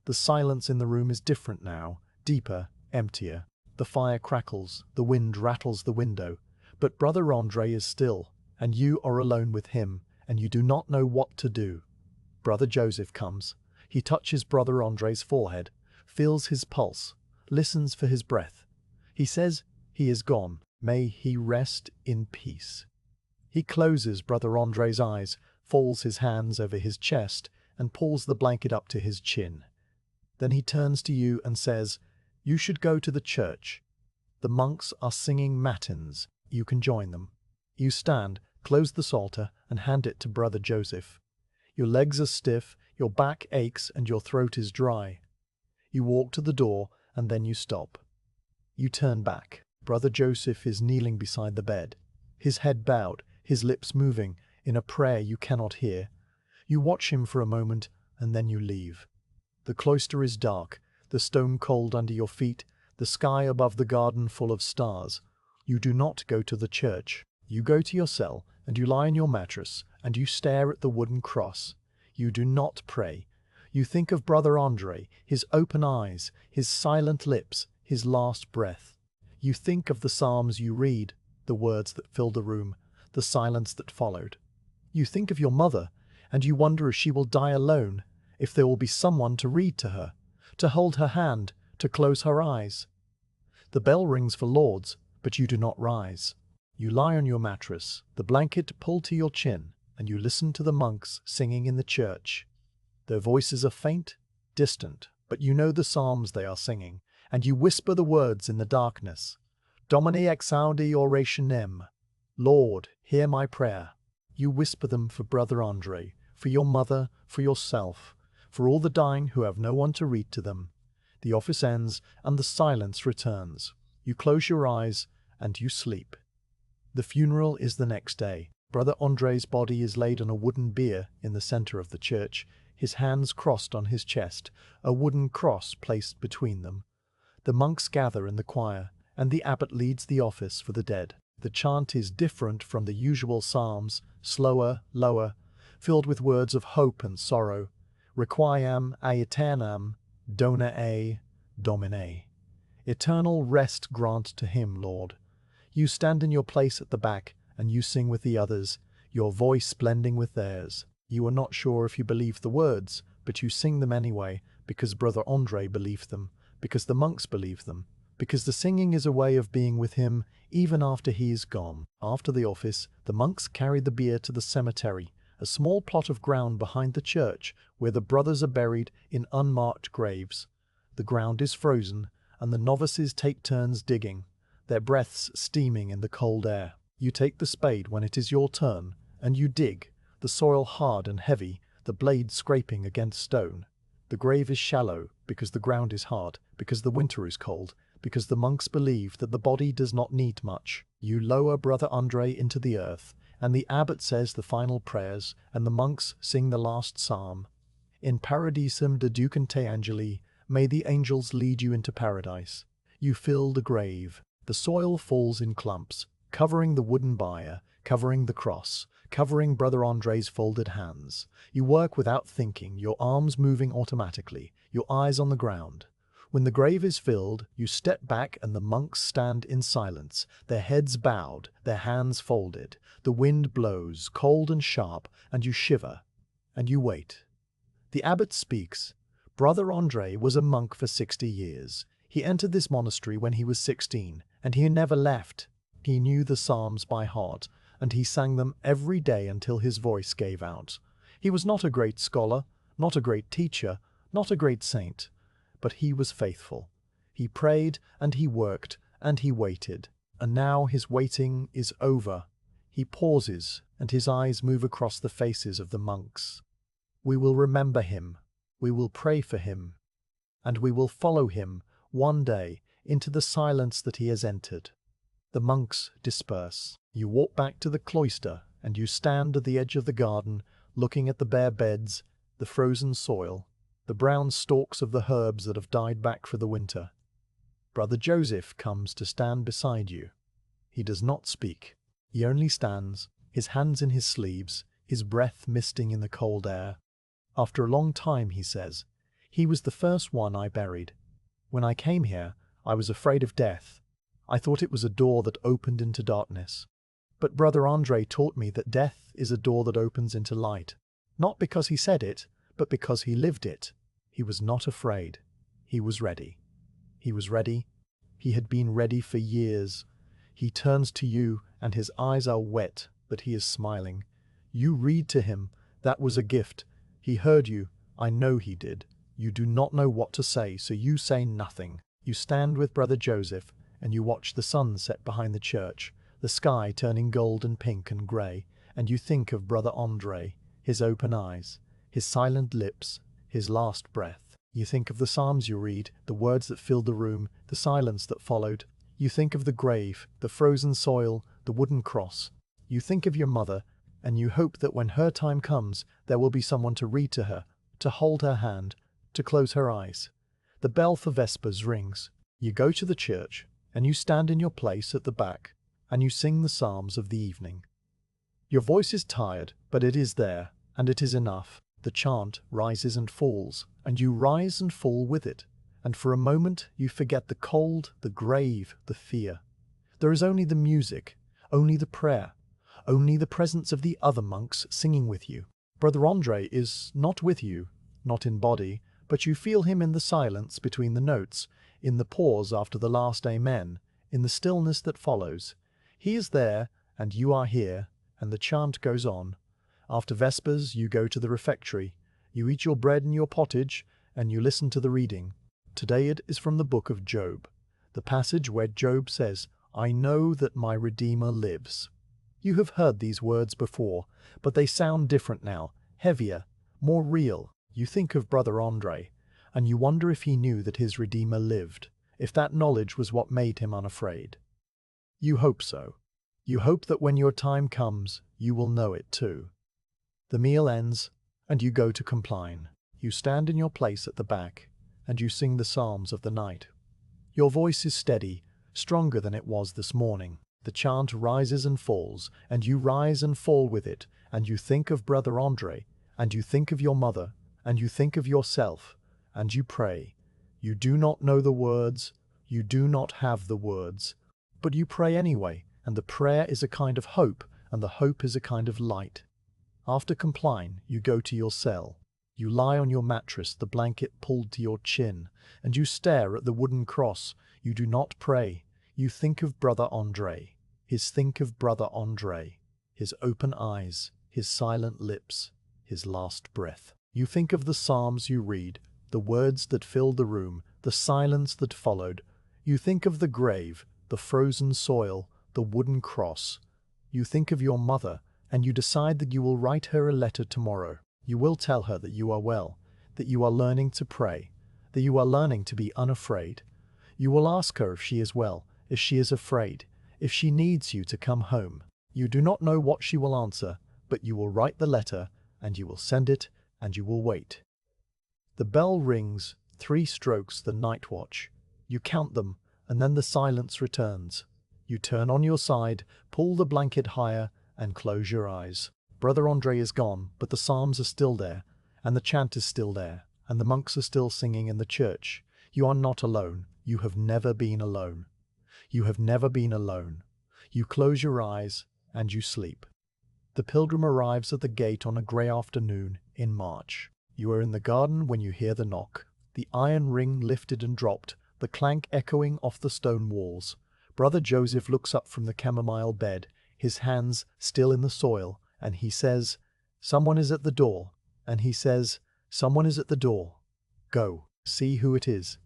The silence in the room is different now, deeper, emptier. The fire crackles, the wind rattles the window, but Brother Andre is still, and you are alone with him, and you do not know what to do. Brother Joseph comes. He touches Brother Andre's forehead, feels his pulse, listens for his breath. He says, "He is gone. May he rest in peace." He closes Brother Andre's eyes, folds his hands over his chest, and pulls the blanket up to his chin. Then he turns to you and says, "You should go to the church. The monks are singing matins. You can join them." You stand, close the Psalter, and hand it to Brother Joseph. Your legs are stiff, your back aches, and your throat is dry. You walk to the door, and then you stop. You turn back. Brother Joseph is kneeling beside the bed, his head bowed, his lips moving, in a prayer you cannot hear. You watch him for a moment, and then you leave. The cloister is dark, the stone cold under your feet, the sky above the garden full of stars. You do not go to the church. You go to your cell, and you lie on your mattress, and you stare at the wooden cross. You do not pray. You think of Brother Andre, his open eyes, his silent lips, his last breath. You think of the psalms you read, the words that filled the room, the silence that followed. You think of your mother, and you wonder if she will die alone, if there will be someone to read to her, to hold her hand, to close her eyes. The bell rings for lauds, but you do not rise. You lie on your mattress, the blanket pulled to your chin, and you listen to the monks singing in the church. Their voices are faint, distant, but you know the psalms they are singing, and you whisper the words in the darkness. Domine exaudi orationem. Lord, hear my prayer. You whisper them for Brother Andre, for your mother, for yourself, for all the dying who have no one to read to them. The office ends, and the silence returns. You close your eyes, and you sleep. The funeral is the next day. Brother Andre's body is laid on a wooden bier in the center of the church, his hands crossed on his chest, a wooden cross placed between them. The monks gather in the choir, and the abbot leads the office for the dead. The chant is different from the usual psalms, slower, lower, filled with words of hope and sorrow. Requiem aeternam, dona e Domine. Eternal rest grant to him, Lord. You stand in your place at the back, and you sing with the others, your voice blending with theirs. You are not sure if you believe the words, but you sing them anyway, because Brother Andre believed them, because the monks believe them, because the singing is a way of being with him even after he is gone. After the office, the monks carry the bier to the cemetery, a small plot of ground behind the church where the brothers are buried in unmarked graves. The ground is frozen, and the novices take turns digging, their breaths steaming in the cold air. You take the spade when it is your turn, and you dig, the soil hard and heavy, the blade scraping against stone. The grave is shallow, because the ground is hard, because the winter is cold, because the monks believe that the body does not need much. You lower Brother Andre into the earth, and the abbot says the final prayers, and the monks sing the last psalm. In paradisum deducente angeli, may the angels lead you into paradise. You fill the grave. The soil falls in clumps, covering the wooden bier, covering the cross, covering Brother Andre's folded hands. You work without thinking, your arms moving automatically, your eyes on the ground. When the grave is filled, you step back and the monks stand in silence, their heads bowed, their hands folded. The wind blows, cold and sharp, and you shiver, and you wait. The abbot speaks. Brother Andre was a monk for 60 years. He entered this monastery when he was 16, and he never left. He knew the psalms by heart, and he sang them every day until his voice gave out. He was not a great scholar, not a great teacher, not a great saint, but he was faithful. He prayed, and he worked, and he waited. And now his waiting is over. He pauses, and his eyes move across the faces of the monks. We will remember him. We will pray for him. And we will follow him, one day, into the silence that he has entered. The monks disperse. You walk back to the cloister, and you stand at the edge of the garden, looking at the bare beds, the frozen soil, the brown stalks of the herbs that have died back for the winter. Brother Joseph comes to stand beside you. He does not speak. He only stands, his hands in his sleeves, his breath misting in the cold air. After a long time, he says, "He was the first one I buried. When I came here, I was afraid of death. I thought it was a door that opened into darkness. But Brother Andre taught me that death is a door that opens into light. Not because he said it, but because he lived it. He was not afraid. He was ready. He was ready. He had been ready for years. He turns to you, and his eyes are wet, but he is smiling. You read to him. That was a gift. He heard you. I know he did. You do not know what to say, so you say nothing. You stand with Brother Joseph, and you watch the sun set behind the church, the sky turning gold and pink and grey, and you think of Brother Andre, his open eyes, his silent lips, his last breath. You think of the psalms you read, the words that filled the room, the silence that followed. You think of the grave, the frozen soil, the wooden cross. You think of your mother, and you hope that when her time comes, there will be someone to read to her, to hold her hand, to close her eyes. The bell for Vespers rings. You go to the church, and you stand in your place at the back, and you sing the psalms of the evening. Your voice is tired, but it is there, and it is enough. The chant rises and falls, and you rise and fall with it, and for a moment you forget the cold, the grave, the fear. There is only the music, only the prayer, only the presence of the other monks singing with you. Brother Andre is not with you, not in body, but you feel him in the silence between the notes, in the pause after the last Amen, in the stillness that follows. He is there, and you are here, and the chant goes on. After Vespers, you go to the refectory. You eat your bread and your pottage, and you listen to the reading. Today it is from the book of Job, the passage where Job says, "I know that my Redeemer lives." You have heard these words before, but they sound different now, heavier, more real. You think of Brother Andre, and you wonder if he knew that his Redeemer lived, if that knowledge was what made him unafraid. You hope so. You hope that when your time comes, you will know it too. The meal ends, and you go to compline. You stand in your place at the back, and you sing the psalms of the night. Your voice is steady, stronger than it was this morning. The chant rises and falls, and you rise and fall with it, and you think of Brother Andre, and you think of your mother, and you think of yourself, and you pray. You do not know the words, you do not have the words, but you pray anyway, and the prayer is a kind of hope, and the hope is a kind of light. After compline, you go to your cell. You lie on your mattress, the blanket pulled to your chin, and you stare at the wooden cross. You do not pray. You think of Brother Andre. Think of Brother Andre. His open eyes, his silent lips, his last breath. You think of the psalms you read, the words that filled the room, the silence that followed. You think of the grave, the frozen soil, the wooden cross. You think of your mother, and you decide that you will write her a letter tomorrow. You will tell her that you are well, that you are learning to pray, that you are learning to be unafraid. You will ask her if she is well, if she is afraid, if she needs you to come home. You do not know what she will answer, but you will write the letter, and you will send it, and you will wait. The bell rings, 3 strokes the night watch. You count them, and then the silence returns. You turn on your side, pull the blanket higher, and close your eyes. Brother Andre is gone, but the psalms are still there, and the chant is still there, and the monks are still singing in the church. You are not alone. You have never been alone. You have never been alone. You close your eyes, and you sleep. The pilgrim arrives at the gate on a grey afternoon in March. You are in the garden when you hear the knock. The iron ring lifted and dropped, the clank echoing off the stone walls. Brother Joseph looks up from the chamomile bed, his hands still in the soil, and he says, "Someone is at the door." And he says, "Someone is at the door. Go, see who it is."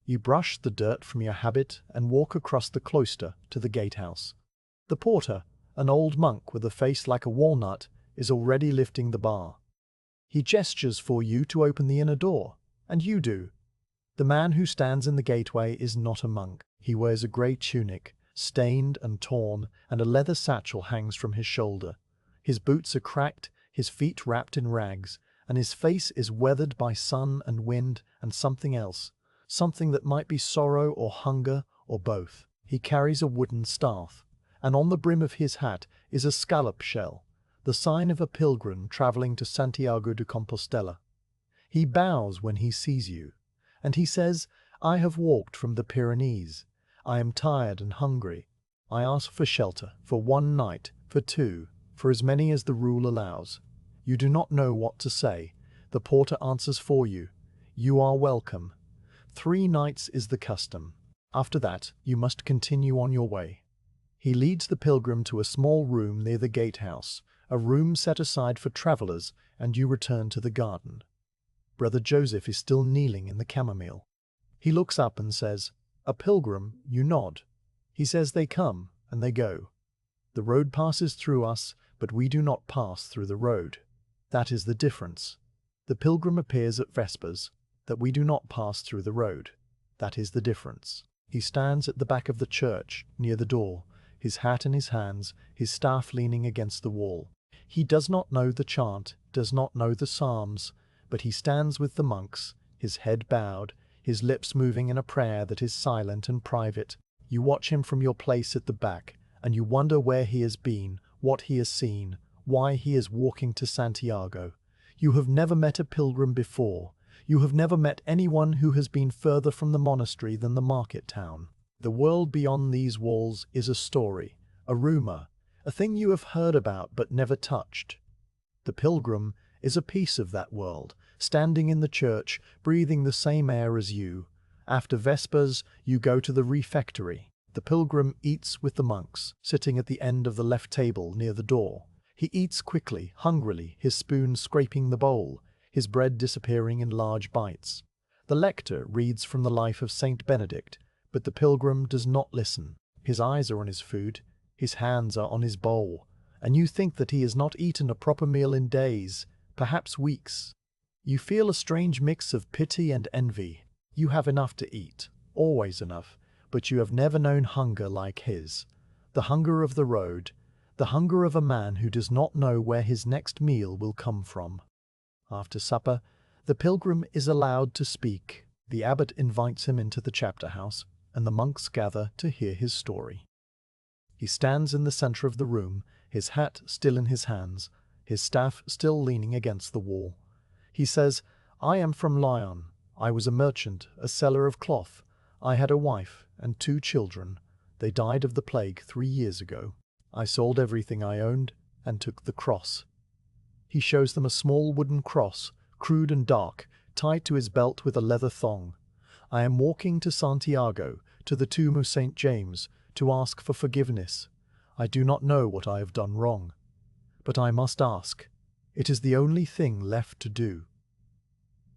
You brush the dirt from your habit and walk across the cloister to the gatehouse. The porter, an old monk with a face like a walnut, is already lifting the bar. He gestures for you to open the inner door, and you do. The man who stands in the gateway is not a monk. He wears a grey tunic, stained and torn, and a leather satchel hangs from his shoulder. His boots are cracked, his feet wrapped in rags, and his face is weathered by sun and wind and something else, something that might be sorrow or hunger or both. He carries a wooden staff, and on the brim of his hat is a scallop shell, the sign of a pilgrim travelling to Santiago de Compostela. He bows when he sees you, and he says, "I have walked from the Pyrenees. I am tired and hungry. I ask for shelter, for 1 night, for 2, for as many as the rule allows." You do not know what to say. The porter answers for you. You are welcome. 3 nights is the custom. After that, you must continue on your way. He leads the pilgrim to a small room near the gatehouse, a room set aside for travellers, and you return to the garden. Brother Joseph is still kneeling in the chamomile. He looks up and says, "A pilgrim," you nod. He says they come, and they go. The road passes through us, but we do not pass through the road. That is the difference. The pilgrim appears at Vespers. that we do not pass through the road. That is the difference. He stands at the back of the church, near the door, his hat in his hands, his staff leaning against the wall. He does not know the chant, does not know the psalms, but he stands with the monks, his head bowed, his lips moving in a prayer that is silent and private. You watch him from your place at the back, and you wonder where he has been, what he has seen, why he is walking to Santiago. You have never met a pilgrim before. You have never met anyone who has been further from the monastery than the market town. The world beyond these walls is a story, a rumor, a thing you have heard about but never touched. The pilgrim is a piece of that world, standing in the church, breathing the same air as you. After Vespers, you go to the refectory. The pilgrim eats with the monks, sitting at the end of the left table near the door. He eats quickly, hungrily, his spoon scraping the bowl, his bread disappearing in large bites. The lector reads from the life of Saint Benedict, but the pilgrim does not listen. His eyes are on his food, his hands are on his bowl, and you think that he has not eaten a proper meal in days, perhaps weeks. You feel a strange mix of pity and envy. You have enough to eat, always enough, but you have never known hunger like his. The hunger of the road, the hunger of a man who does not know where his next meal will come from. After supper, the pilgrim is allowed to speak. The abbot invites him into the chapter house, and the monks gather to hear his story. He stands in the center of the room, his hat still in his hands, his staff still leaning against the wall. He says, "I am from Lyon. I was a merchant, a seller of cloth. I had a wife and 2 children. They died of the plague 3 years ago. I sold everything I owned and took the cross." He shows them a small wooden cross, crude and dark, tied to his belt with a leather thong. "I am walking to Santiago, to the tomb of St. James, to ask for forgiveness. I do not know what I have done wrong. But I must ask. It is the only thing left to do."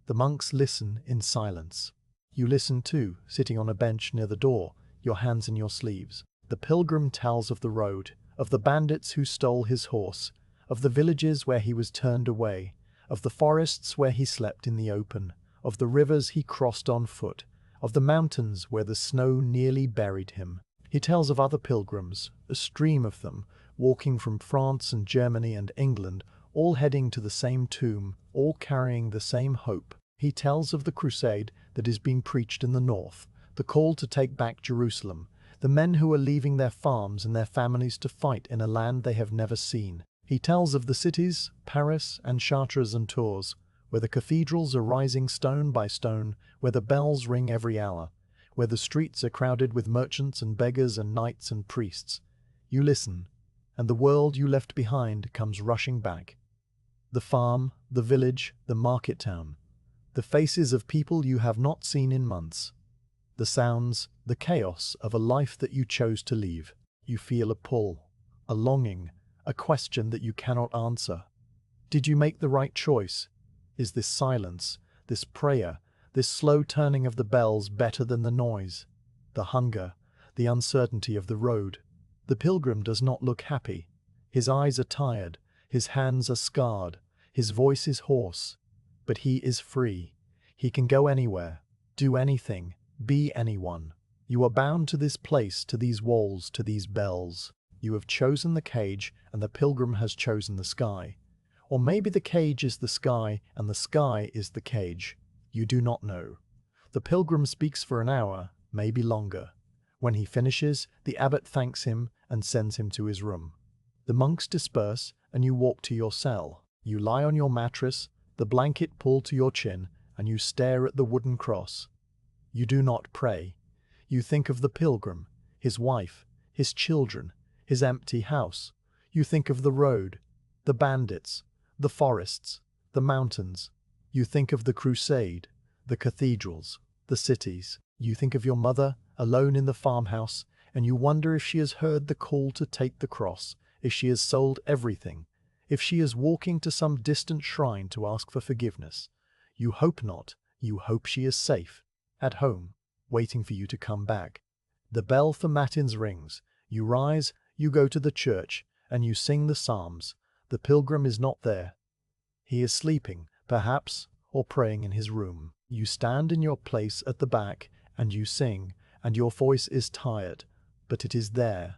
The monks listen in silence. You listen too, sitting on a bench near the door, your hands in your sleeves. The pilgrim tells of the road, of the bandits who stole his horse, of the villages where he was turned away, of the forests where he slept in the open, of the rivers he crossed on foot, of the mountains where the snow nearly buried him. He tells of other pilgrims, a stream of them, walking from France and Germany and England, all heading to the same tomb, all carrying the same hope. He tells of the crusade that is being preached in the north, the call to take back Jerusalem, the men who are leaving their farms and their families to fight in a land they have never seen. He tells of the cities, Paris and Chartres and Tours, where the cathedrals are rising stone by stone, where the bells ring every hour, where the streets are crowded with merchants and beggars and knights and priests. You listen, and the world you left behind comes rushing back. The farm, the village, the market town, the faces of people you have not seen in months, the sounds, the chaos of a life that you chose to leave. You feel a pull, a longing, a question that you cannot answer. Did you make the right choice? Is this silence, this prayer, this slow turning of the bells better than the noise, the hunger, the uncertainty of the road? The pilgrim does not look happy. His eyes are tired, his hands are scarred, his voice is hoarse. But he is free. He can go anywhere, do anything, be anyone. You are bound to this place, to these walls, to these bells. You have chosen the cage, and the pilgrim has chosen the sky. Or maybe the cage is the sky, and the sky is the cage. You do not know. The pilgrim speaks for an hour, maybe longer. When he finishes, the abbot thanks him and sends him to his room. The monks disperse, and you walk to your cell. You lie on your mattress, the blanket pulled to your chin, and you stare at the wooden cross. You do not pray. You think of the pilgrim, his wife, his children, his empty house. You think of the road, the bandits, the forests, the mountains. You think of the crusade, the cathedrals, the cities. You think of your mother, alone in the farmhouse, and you wonder if she has heard the call to take the cross, if she has sold everything, if she is walking to some distant shrine to ask for forgiveness. You hope not. You hope she is safe, at home, waiting for you to come back. The bell for matins rings. You rise, you go to the church, and you sing the psalms. The pilgrim is not there. He is sleeping, perhaps, or praying in his room. You stand in your place at the back, and you sing, and your voice is tired, but it is there.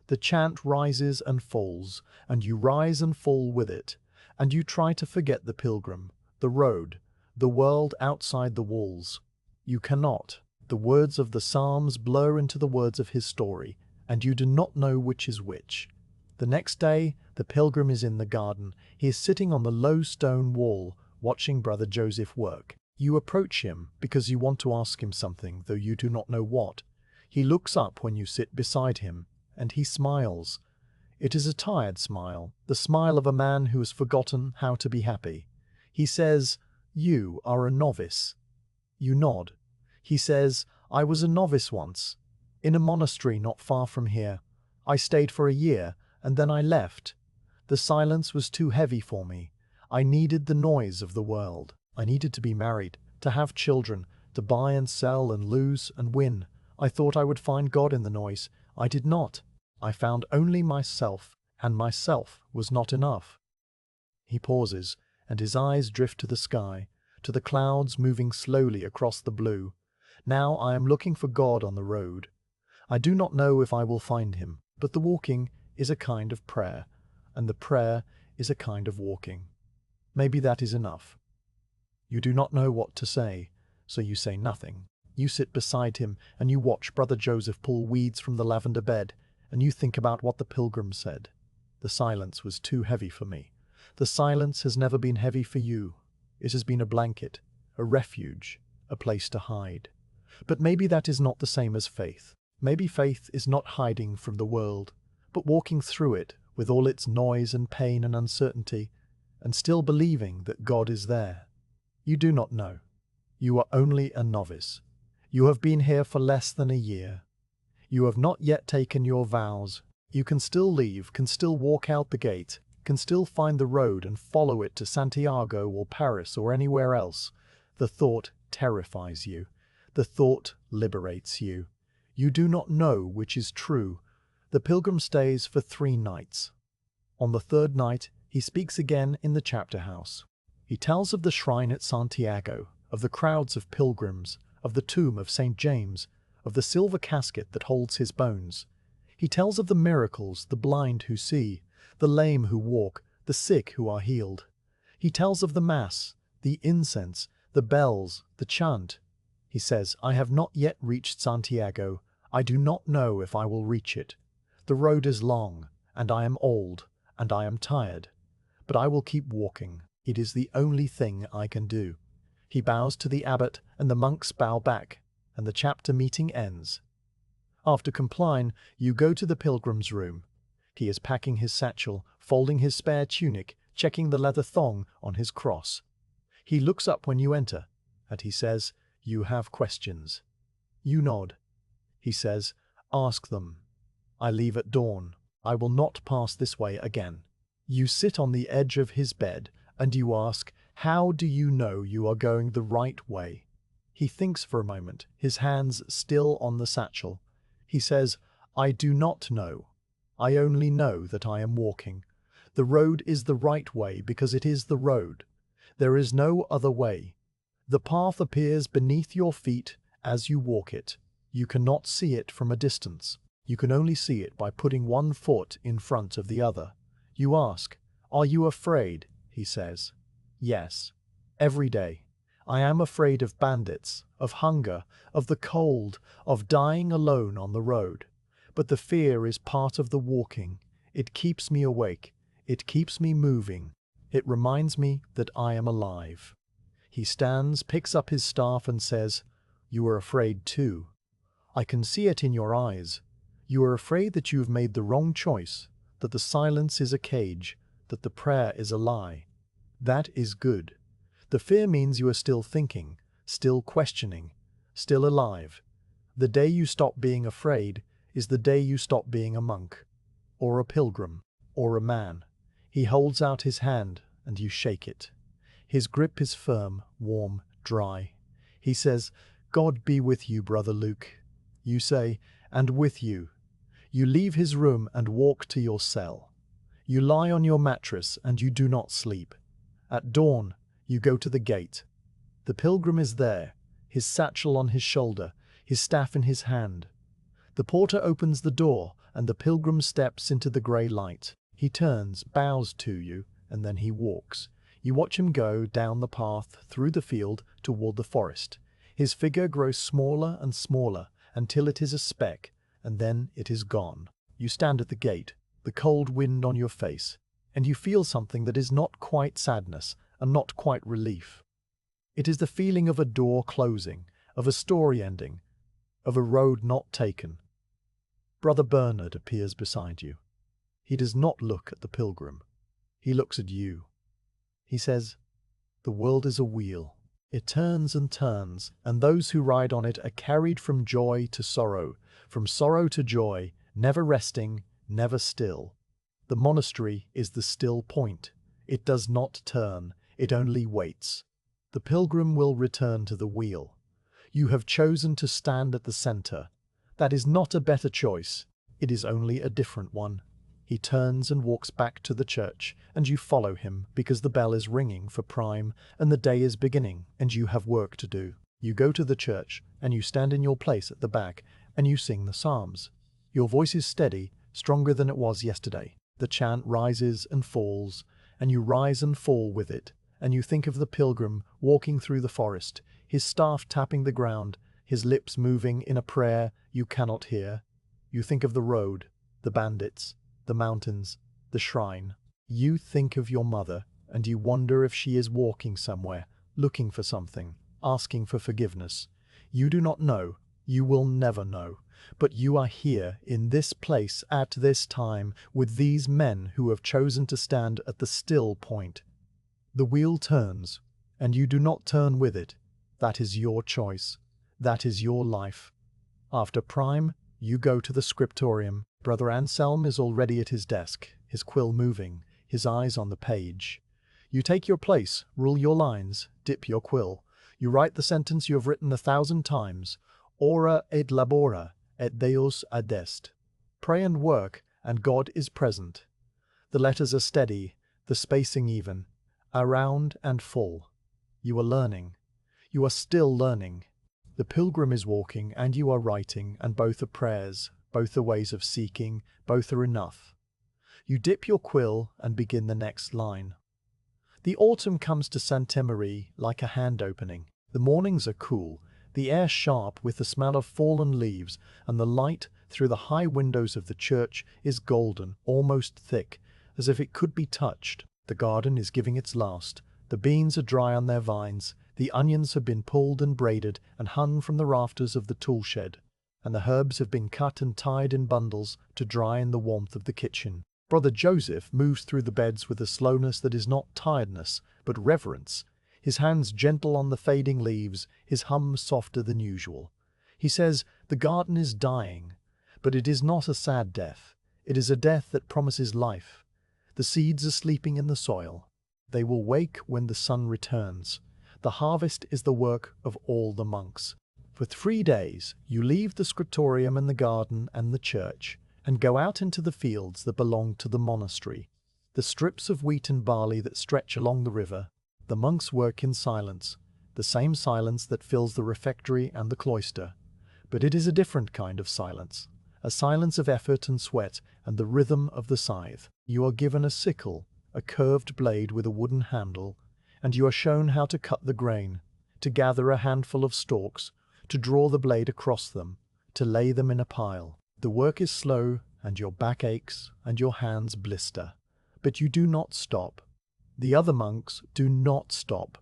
The chant rises and falls, and you rise and fall with it, and you try to forget the pilgrim, the road, the world outside the walls. You cannot. The words of the Psalms blur into the words of his story, and you do not know which is which. The next day, the pilgrim is in the garden. He is sitting on the low stone wall, watching Brother Joseph work. You approach him because you want to ask him something, though you do not know what. He looks up when you sit beside him, and he smiles. It is a tired smile, the smile of a man who has forgotten how to be happy. He says, "You are a novice." You nod. He says, "I was a novice once, in a monastery not far from here. I stayed for a year, and then I left. The silence was too heavy for me. I needed the noise of the world. I needed to be married, to have children, to buy and sell and lose and win. I thought I would find God in the noise. I did not. I found only myself, and myself was not enough." He pauses, and his eyes drift to the sky, to the clouds moving slowly across the blue. "Now I am looking for God on the road. I do not know if I will find him, but the walking is a kind of prayer, and the prayer is a kind of walking. Maybe that is enough." You do not know what to say, so you say nothing. You sit beside him, and you watch Brother Joseph pull weeds from the lavender bed, and you think about what the pilgrim said. "The silence was too heavy for me." The silence has never been heavy for you. It has been a blanket, a refuge, a place to hide. But maybe that is not the same as faith. Maybe faith is not hiding from the world, but walking through it with all its noise and pain and uncertainty, and still believing that God is there. You do not know. You are only a novice. You have been here for less than a year. You have not yet taken your vows. You can still leave, can still walk out the gate, can still find the road and follow it to Santiago or Paris or anywhere else. The thought terrifies you. The thought liberates you. You do not know which is true. The pilgrim stays for 3 nights. On the 3rd night, he speaks again in the chapter house. He tells of the shrine at Santiago, of the crowds of pilgrims, of the tomb of St. James, of the silver casket that holds his bones. He tells of the miracles, the blind who see, the lame who walk, the sick who are healed. He tells of the Mass, the incense, the bells, the chant. He says, "I have not yet reached Santiago. I do not know if I will reach it. The road is long, and I am old, and I am tired. But I will keep walking. It is the only thing I can do." He bows to the abbot, and the monks bow back, and the chapter meeting ends. After compline, you go to the pilgrim's room. He is packing his satchel, folding his spare tunic, checking the leather thong on his cross. He looks up when you enter, and he says, "You have questions." You nod. He says, "Ask them. I leave at dawn. I will not pass this way again." You sit on the edge of his bed, and you ask, "How do you know you are going the right way?" He thinks for a moment, his hands still on the satchel. He says, "I do not know. I only know that I am walking. The road is the right way because it is the road. There is no other way. The path appears beneath your feet as you walk it. You cannot see it from a distance. You can only see it by putting one foot in front of the other." You ask, "Are you afraid?" He says, "Yes, every day. I am afraid of bandits, of hunger, of the cold, of dying alone on the road. But the fear is part of the walking. It keeps me awake. It keeps me moving. It reminds me that I am alive." He stands, picks up his staff and says, "You are afraid too. I can see it in your eyes. You are afraid that you have made the wrong choice, that the silence is a cage, that the prayer is a lie. That is good. The fear means you are still thinking, still questioning, still alive. The day you stop being afraid is the day you stop being a monk, or a pilgrim, or a man." He holds out his hand, and you shake it. His grip is firm, warm, dry. He says, "God be with you, Brother Luc." You say, "And with you." You leave his room and walk to your cell. You lie on your mattress and you do not sleep. At dawn, you go to the gate. The pilgrim is there, his satchel on his shoulder, his staff in his hand. The porter opens the door, and the pilgrim steps into the grey light. He turns, bows to you, and then he walks. You watch him go down the path, through the field, toward the forest. His figure grows smaller and smaller, until it is a speck, and then it is gone. You stand at the gate, the cold wind on your face, and you feel something that is not quite sadness, and not quite relief. It is the feeling of a door closing, of a story ending, of a road not taken. Brother Bernard appears beside you. He does not look at the pilgrim. He looks at you. He says, "The world is a wheel. It turns and turns, and those who ride on it are carried from joy to sorrow, from sorrow to joy, never resting, never still. The monastery is the still point. It does not turn, it only waits. The pilgrim will return to the wheel. You have chosen to stand at the center. That is not a better choice. It is only a different one." He turns and walks back to the church, and you follow him because the bell is ringing for prime and the day is beginning and you have work to do. You go to the church and you stand in your place at the back and you sing the psalms. Your voice is steady, stronger than it was yesterday. The chant rises and falls, and you rise and fall with it, and you think of the pilgrim walking through the forest, his staff tapping the ground, his lips moving in a prayer you cannot hear. You think of the road, the bandits, the mountains, the shrine. You think of your mother, and you wonder if she is walking somewhere, looking for something, asking for forgiveness. You do not know, you will never know, but you are here in this place at this time with these men who have chosen to stand at the still point. The wheel turns, and you do not turn with it. That is your choice. That is your life. After prime, you go to the scriptorium. Brother Anselm is already at his desk, his quill moving, his eyes on the page. You take your place, rule your lines, dip your quill. You write the sentence you have written 1,000 times. Ora et labora, et Deus adest. Pray and work, and God is present. The letters are steady, the spacing even, are round and full. You are learning. You are still learning. The pilgrim is walking, and you are writing, and both are prayers, both are ways of seeking, both are enough. You dip your quill and begin the next line. The autumn comes to Sainte Marie like a hand opening. The mornings are cool, the air sharp with the smell of fallen leaves, and the light through the high windows of the church is golden, almost thick, as if it could be touched. The garden is giving its last. The beans are dry on their vines, the onions have been pulled and braided and hung from the rafters of the tool shed, and the herbs have been cut and tied in bundles to dry in the warmth of the kitchen. Brother Joseph moves through the beds with a slowness that is not tiredness, but reverence, his hands gentle on the fading leaves, his hum softer than usual. He says, "The garden is dying, but it is not a sad death. It is a death that promises life. The seeds are sleeping in the soil. They will wake when the sun returns. The harvest is the work of all the monks. For 3 days you leave the scriptorium and the garden and the church, and go out into the fields that belong to the monastery, the strips of wheat and barley that stretch along the river. The monks work in silence, the same silence that fills the refectory and the cloister. But it is a different kind of silence, a silence of effort and sweat and the rhythm of the scythe. You are given a sickle, a curved blade with a wooden handle, and you are shown how to cut the grain, to gather a handful of stalks, to draw the blade across them, to lay them in a pile. The work is slow, and your back aches, and your hands blister. But you do not stop. The other monks do not stop.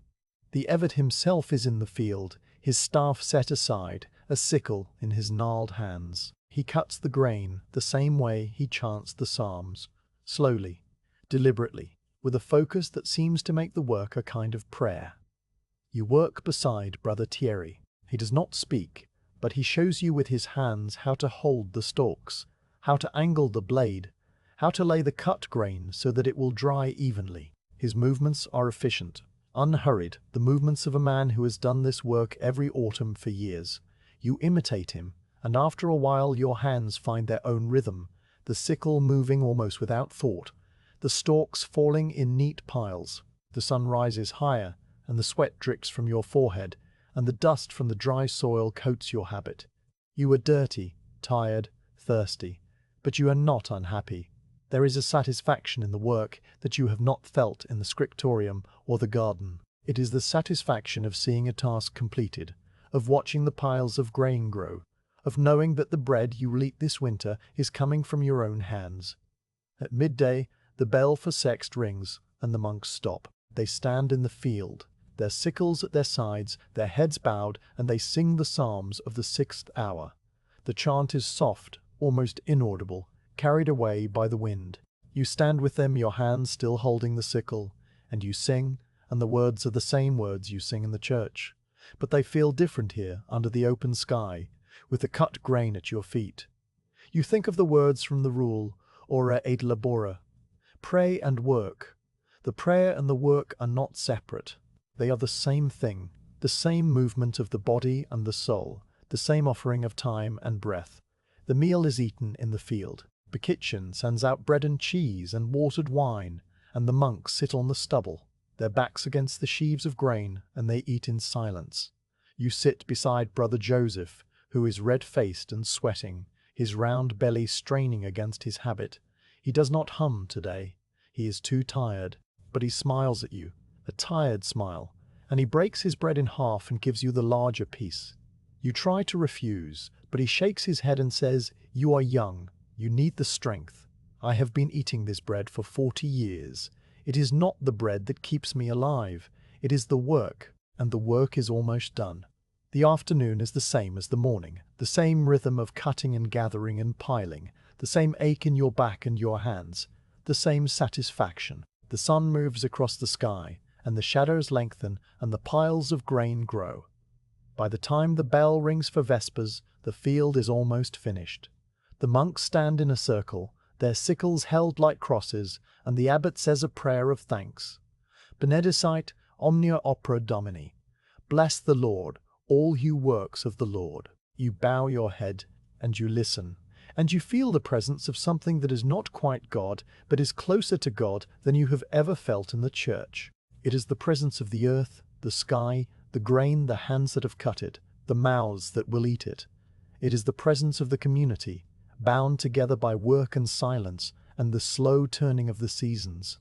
The abbot himself is in the field, his staff set aside, a sickle in his gnarled hands. He cuts the grain the same way he chants the psalms, slowly, deliberately, with a focus that seems to make the work a kind of prayer. You work beside Brother Thierry. He does not speak, but he shows you with his hands how to hold the stalks, how to angle the blade, how to lay the cut grain so that it will dry evenly. His movements are efficient, unhurried, the movements of a man who has done this work every autumn for years. You imitate him, and after a while your hands find their own rhythm, the sickle moving almost without thought, the stalks falling in neat piles. The sun rises higher, and the sweat drips from your forehead, and the dust from the dry soil coats your habit. You are dirty, tired, thirsty, but you are not unhappy. There is a satisfaction in the work that you have not felt in the scriptorium or the garden. It is the satisfaction of seeing a task completed, of watching the piles of grain grow, of knowing that the bread you will eat this winter is coming from your own hands. At midday, the bell for sext rings, and the monks stop. They stand in the field, their sickles at their sides, their heads bowed, and they sing the psalms of the 6th hour. The chant is soft, almost inaudible, carried away by the wind. You stand with them, your hands still holding the sickle, and you sing, and the words are the same words you sing in the church. But they feel different here, under the open sky, with the cut grain at your feet. You think of the words from the rule, ora et labora, pray and work. The prayer and the work are not separate. They are the same thing, the same movement of the body and the soul, the same offering of time and breath. The meal is eaten in the field. The kitchen sends out bread and cheese and watered wine, and the monks sit on the stubble, their backs against the sheaves of grain, and they eat in silence. You sit beside Brother Joseph, who is red-faced and sweating, his round belly straining against his habit. He does not hum today. He is too tired, but he smiles at you, a tired smile, and he breaks his bread in half and gives you the larger piece. You try to refuse, but he shakes his head and says, "You are young. You need the strength. I have been eating this bread for 40 years. It is not the bread that keeps me alive. It is the work, and the work is almost done." The afternoon is the same as the morning, the same rhythm of cutting and gathering and piling, the same ache in your back and your hands, the same satisfaction. The sun moves across the sky, and the shadows lengthen, and the piles of grain grow. By the time the bell rings for vespers, the field is almost finished. The monks stand in a circle, their sickles held like crosses, and the abbot says a prayer of thanks. Benedicite omnia opera Domini. Bless the Lord, all you works of the Lord. You bow your head, and you listen, and you feel the presence of something that is not quite God, but is closer to God than you have ever felt in the church. It is the presence of the earth, the sky, the grain, the hands that have cut it, the mouths that will eat it. It is the presence of the community, bound together by work and silence, and the slow turning of the seasons.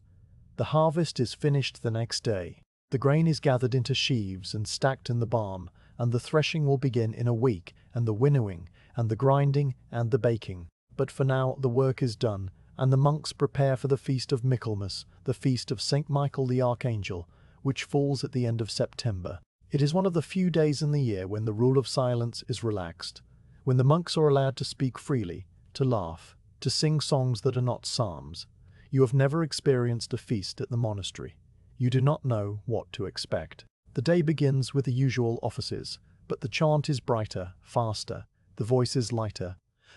The harvest is finished the next day. The grain is gathered into sheaves and stacked in the barn, and the threshing will begin in a week, and the winnowing, and the grinding, and the baking. But for now the work is done, and the monks prepare for the feast of Michaelmas, the feast of Saint Michael the Archangel, which falls at the end of September. It is one of the few days in the year when the rule of silence is relaxed, when the monks are allowed to speak freely, to laugh, to sing songs that are not psalms. You have never experienced a feast at the monastery. You do not know what to expect. The day begins with the usual offices, but the chant is brighter, faster, the voice is lighter.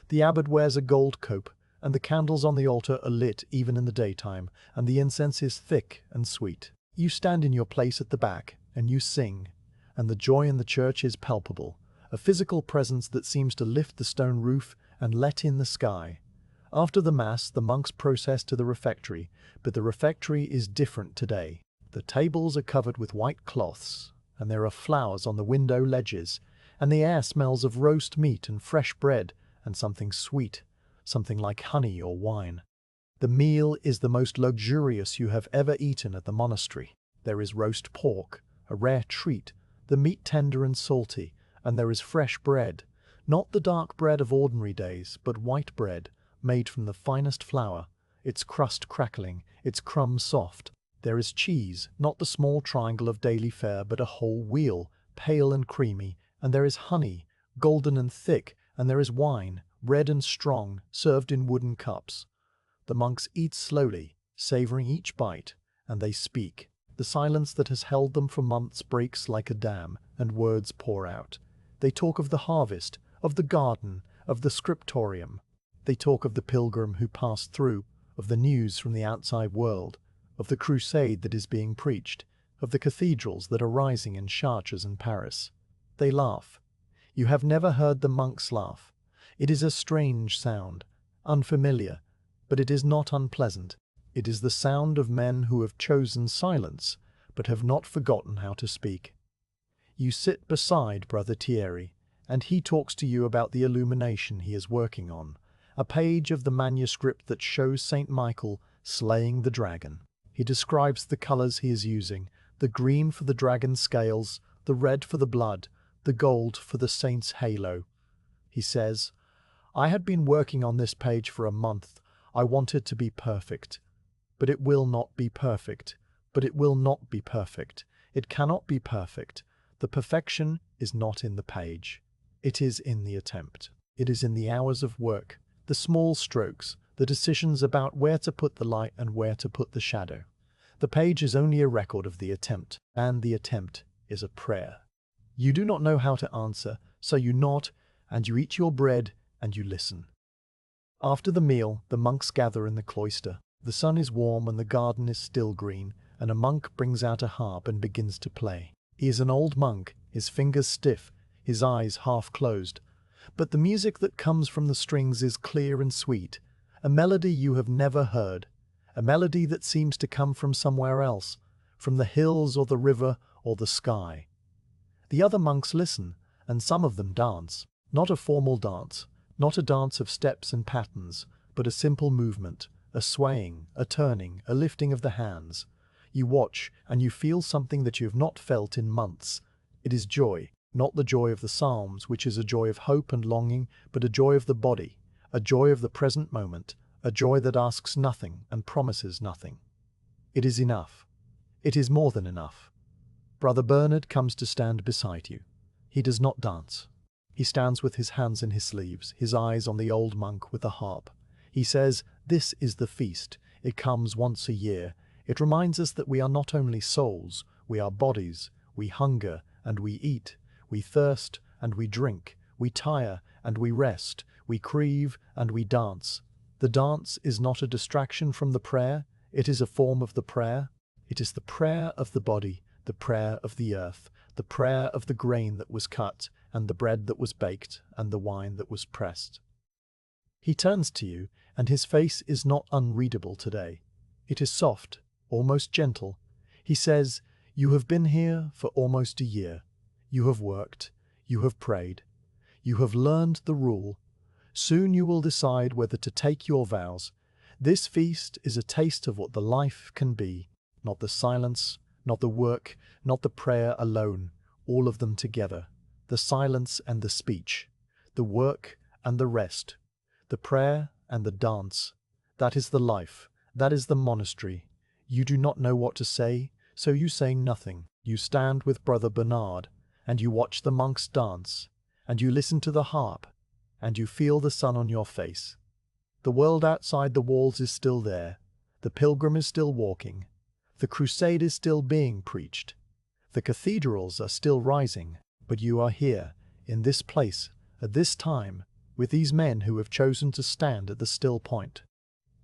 The abbot wears a gold cope, and the candles on the altar are lit even in the daytime, and the incense is thick and sweet. You stand in your place at the back, and you sing, and the joy in the church is palpable, a physical presence that seems to lift the stone roof and let in the sky. After the Mass, the monks process to the refectory, but the refectory is different today. The tables are covered with white cloths, and there are flowers on the window ledges, and the air smells of roast meat and fresh bread and something sweet, something like honey or wine. The meal is the most luxurious you have ever eaten at the monastery. There is roast pork, a rare treat, the meat tender and salty, and there is fresh bread, not the dark bread of ordinary days, but white bread, made from the finest flour, its crust crackling, its crumbs soft. There is cheese, not the small triangle of daily fare, but a whole wheel, pale and creamy, and there is honey, golden and thick, and there is wine, red and strong, served in wooden cups. The monks eat slowly, savoring each bite, and they speak. The silence that has held them for months breaks like a dam, and words pour out. They talk of the harvest, of the garden, of the scriptorium. They talk of the pilgrim who passed through, of the news from the outside world, of the crusade that is being preached, of the cathedrals that are rising in Chartres and Paris. They laugh. You have never heard the monks laugh. It is a strange sound, unfamiliar, but it is not unpleasant. It is the sound of men who have chosen silence, but have not forgotten how to speak. You sit beside Brother Thierry, and he talks to you about the illumination he is working on, a page of the manuscript that shows Saint Michael slaying the dragon. He describes the colors he is using, the green for the dragon's scales, the red for the blood, the gold for the saint's halo. He says, "I had been working on this page for a month. I want it to be perfect. But it will not be perfect. But it will not be perfect. It cannot be perfect. The perfection is not in the page. It is in the attempt. It is in the hours of work, the small strokes, the decisions about where to put the light and where to put the shadow. The page is only a record of the attempt, and the attempt is a prayer. You do not know how to answer, so you nod, and you eat your bread, and you listen." After the meal, the monks gather in the cloister. The sun is warm and the garden is still green, and a monk brings out a harp and begins to play. He is an old monk, his fingers stiff, his eyes half closed. But the music that comes from the strings is clear and sweet, a melody you have never heard, a melody that seems to come from somewhere else, from the hills or the river or the sky. The other monks listen, and some of them dance. Not a formal dance, not a dance of steps and patterns, but a simple movement, a swaying, a turning, a lifting of the hands. You watch, and you feel something that you have not felt in months. It is joy, not the joy of the Psalms, which is a joy of hope and longing, but a joy of the body, a joy of the present moment, a joy that asks nothing and promises nothing. It is enough. It is more than enough. Brother Bernard comes to stand beside you. He does not dance. He stands with his hands in his sleeves, his eyes on the old monk with the harp. He says, "This is the feast. It comes once a year. It reminds us that we are not only souls, we are bodies. We hunger and we eat. We thirst and we drink. We tire and we rest. We grieve and we dance. The dance is not a distraction from the prayer. It is a form of the prayer. It is the prayer of the body, the prayer of the earth, the prayer of the grain that was cut, and the bread that was baked, and the wine that was pressed." He turns to you, and his face is not unreadable today. It is soft, almost gentle. He says, "You have been here for almost a year. You have worked. You have prayed. You have learned the rule. Soon you will decide whether to take your vows. This feast is a taste of what the life can be, not the silence, not the work, not the prayer alone, all of them together. The silence and the speech, the work and the rest, the prayer and the dance. That is the life. That is the monastery. You do not know what to say, so you say nothing. You stand with Brother Bernard, and you watch the monks dance, and you listen to the harp, and you feel the sun on your face. The world outside the walls is still there. The pilgrim is still walking. The crusade is still being preached. The cathedrals are still rising, but you are here, in this place, at this time, with these men who have chosen to stand at the still point.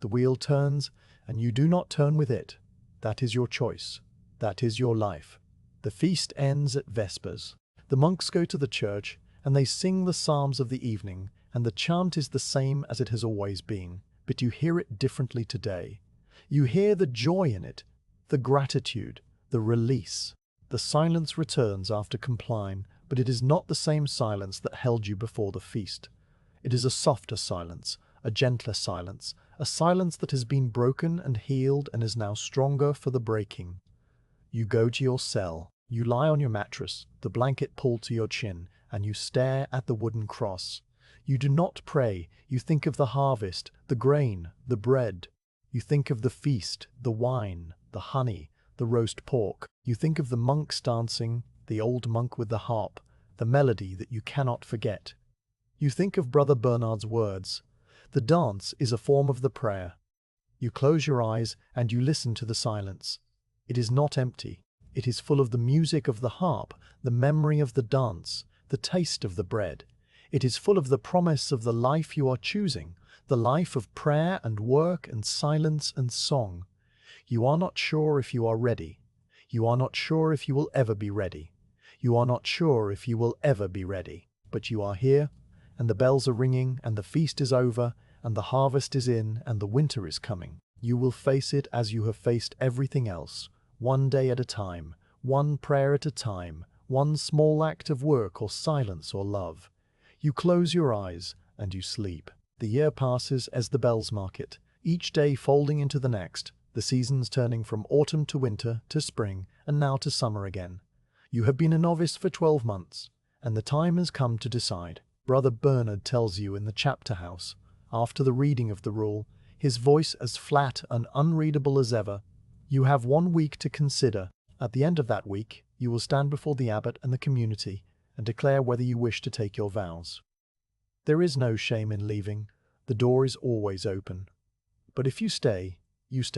The wheel turns, and you do not turn with it. That is your choice. That is your life. The feast ends at Vespers. The monks go to the church, and they sing the psalms of the evening, and the chant is the same as it has always been, but you hear it differently today. You hear the joy in it, the gratitude, the release. The silence returns after compline, but it is not the same silence that held you before the feast. It is a softer silence, a gentler silence, a silence that has been broken and healed and is now stronger for the breaking. You go to your cell. You lie on your mattress, the blanket pulled to your chin, and you stare at the wooden cross. You do not pray. You think of the harvest, the grain, the bread. You think of the feast, the wine, the honey, the roast pork. You think of the monks dancing, the old monk with the harp, the melody that you cannot forget. You think of Brother Bernard's words. The dance is a form of the prayer. You close your eyes and you listen to the silence. It is not empty. It is full of the music of the harp, the memory of the dance, the taste of the bread. It is full of the promise of the life you are choosing, the life of prayer and work and silence and song. You are not sure if you are ready. You are not sure if you will ever be ready. You are not sure if you will ever be ready. But you are here, and the bells are ringing, and the feast is over, and the harvest is in, and the winter is coming. You will face it as you have faced everything else, one day at a time, one prayer at a time, one small act of work or silence or love. You close your eyes and you sleep. The year passes as the bells mark it, each day folding into the next, the seasons turning from autumn to winter to spring and now to summer again. You have been a novice for 12 months, and the time has come to decide. Brother Bernard tells you in the chapter house, after the reading of the rule, his voice as flat and unreadable as ever. You have 1 week to consider. At the end of that week, you will stand before the abbot and the community and declare whether you wish to take your vows. There is no shame in leaving. The door is always open. But if you stay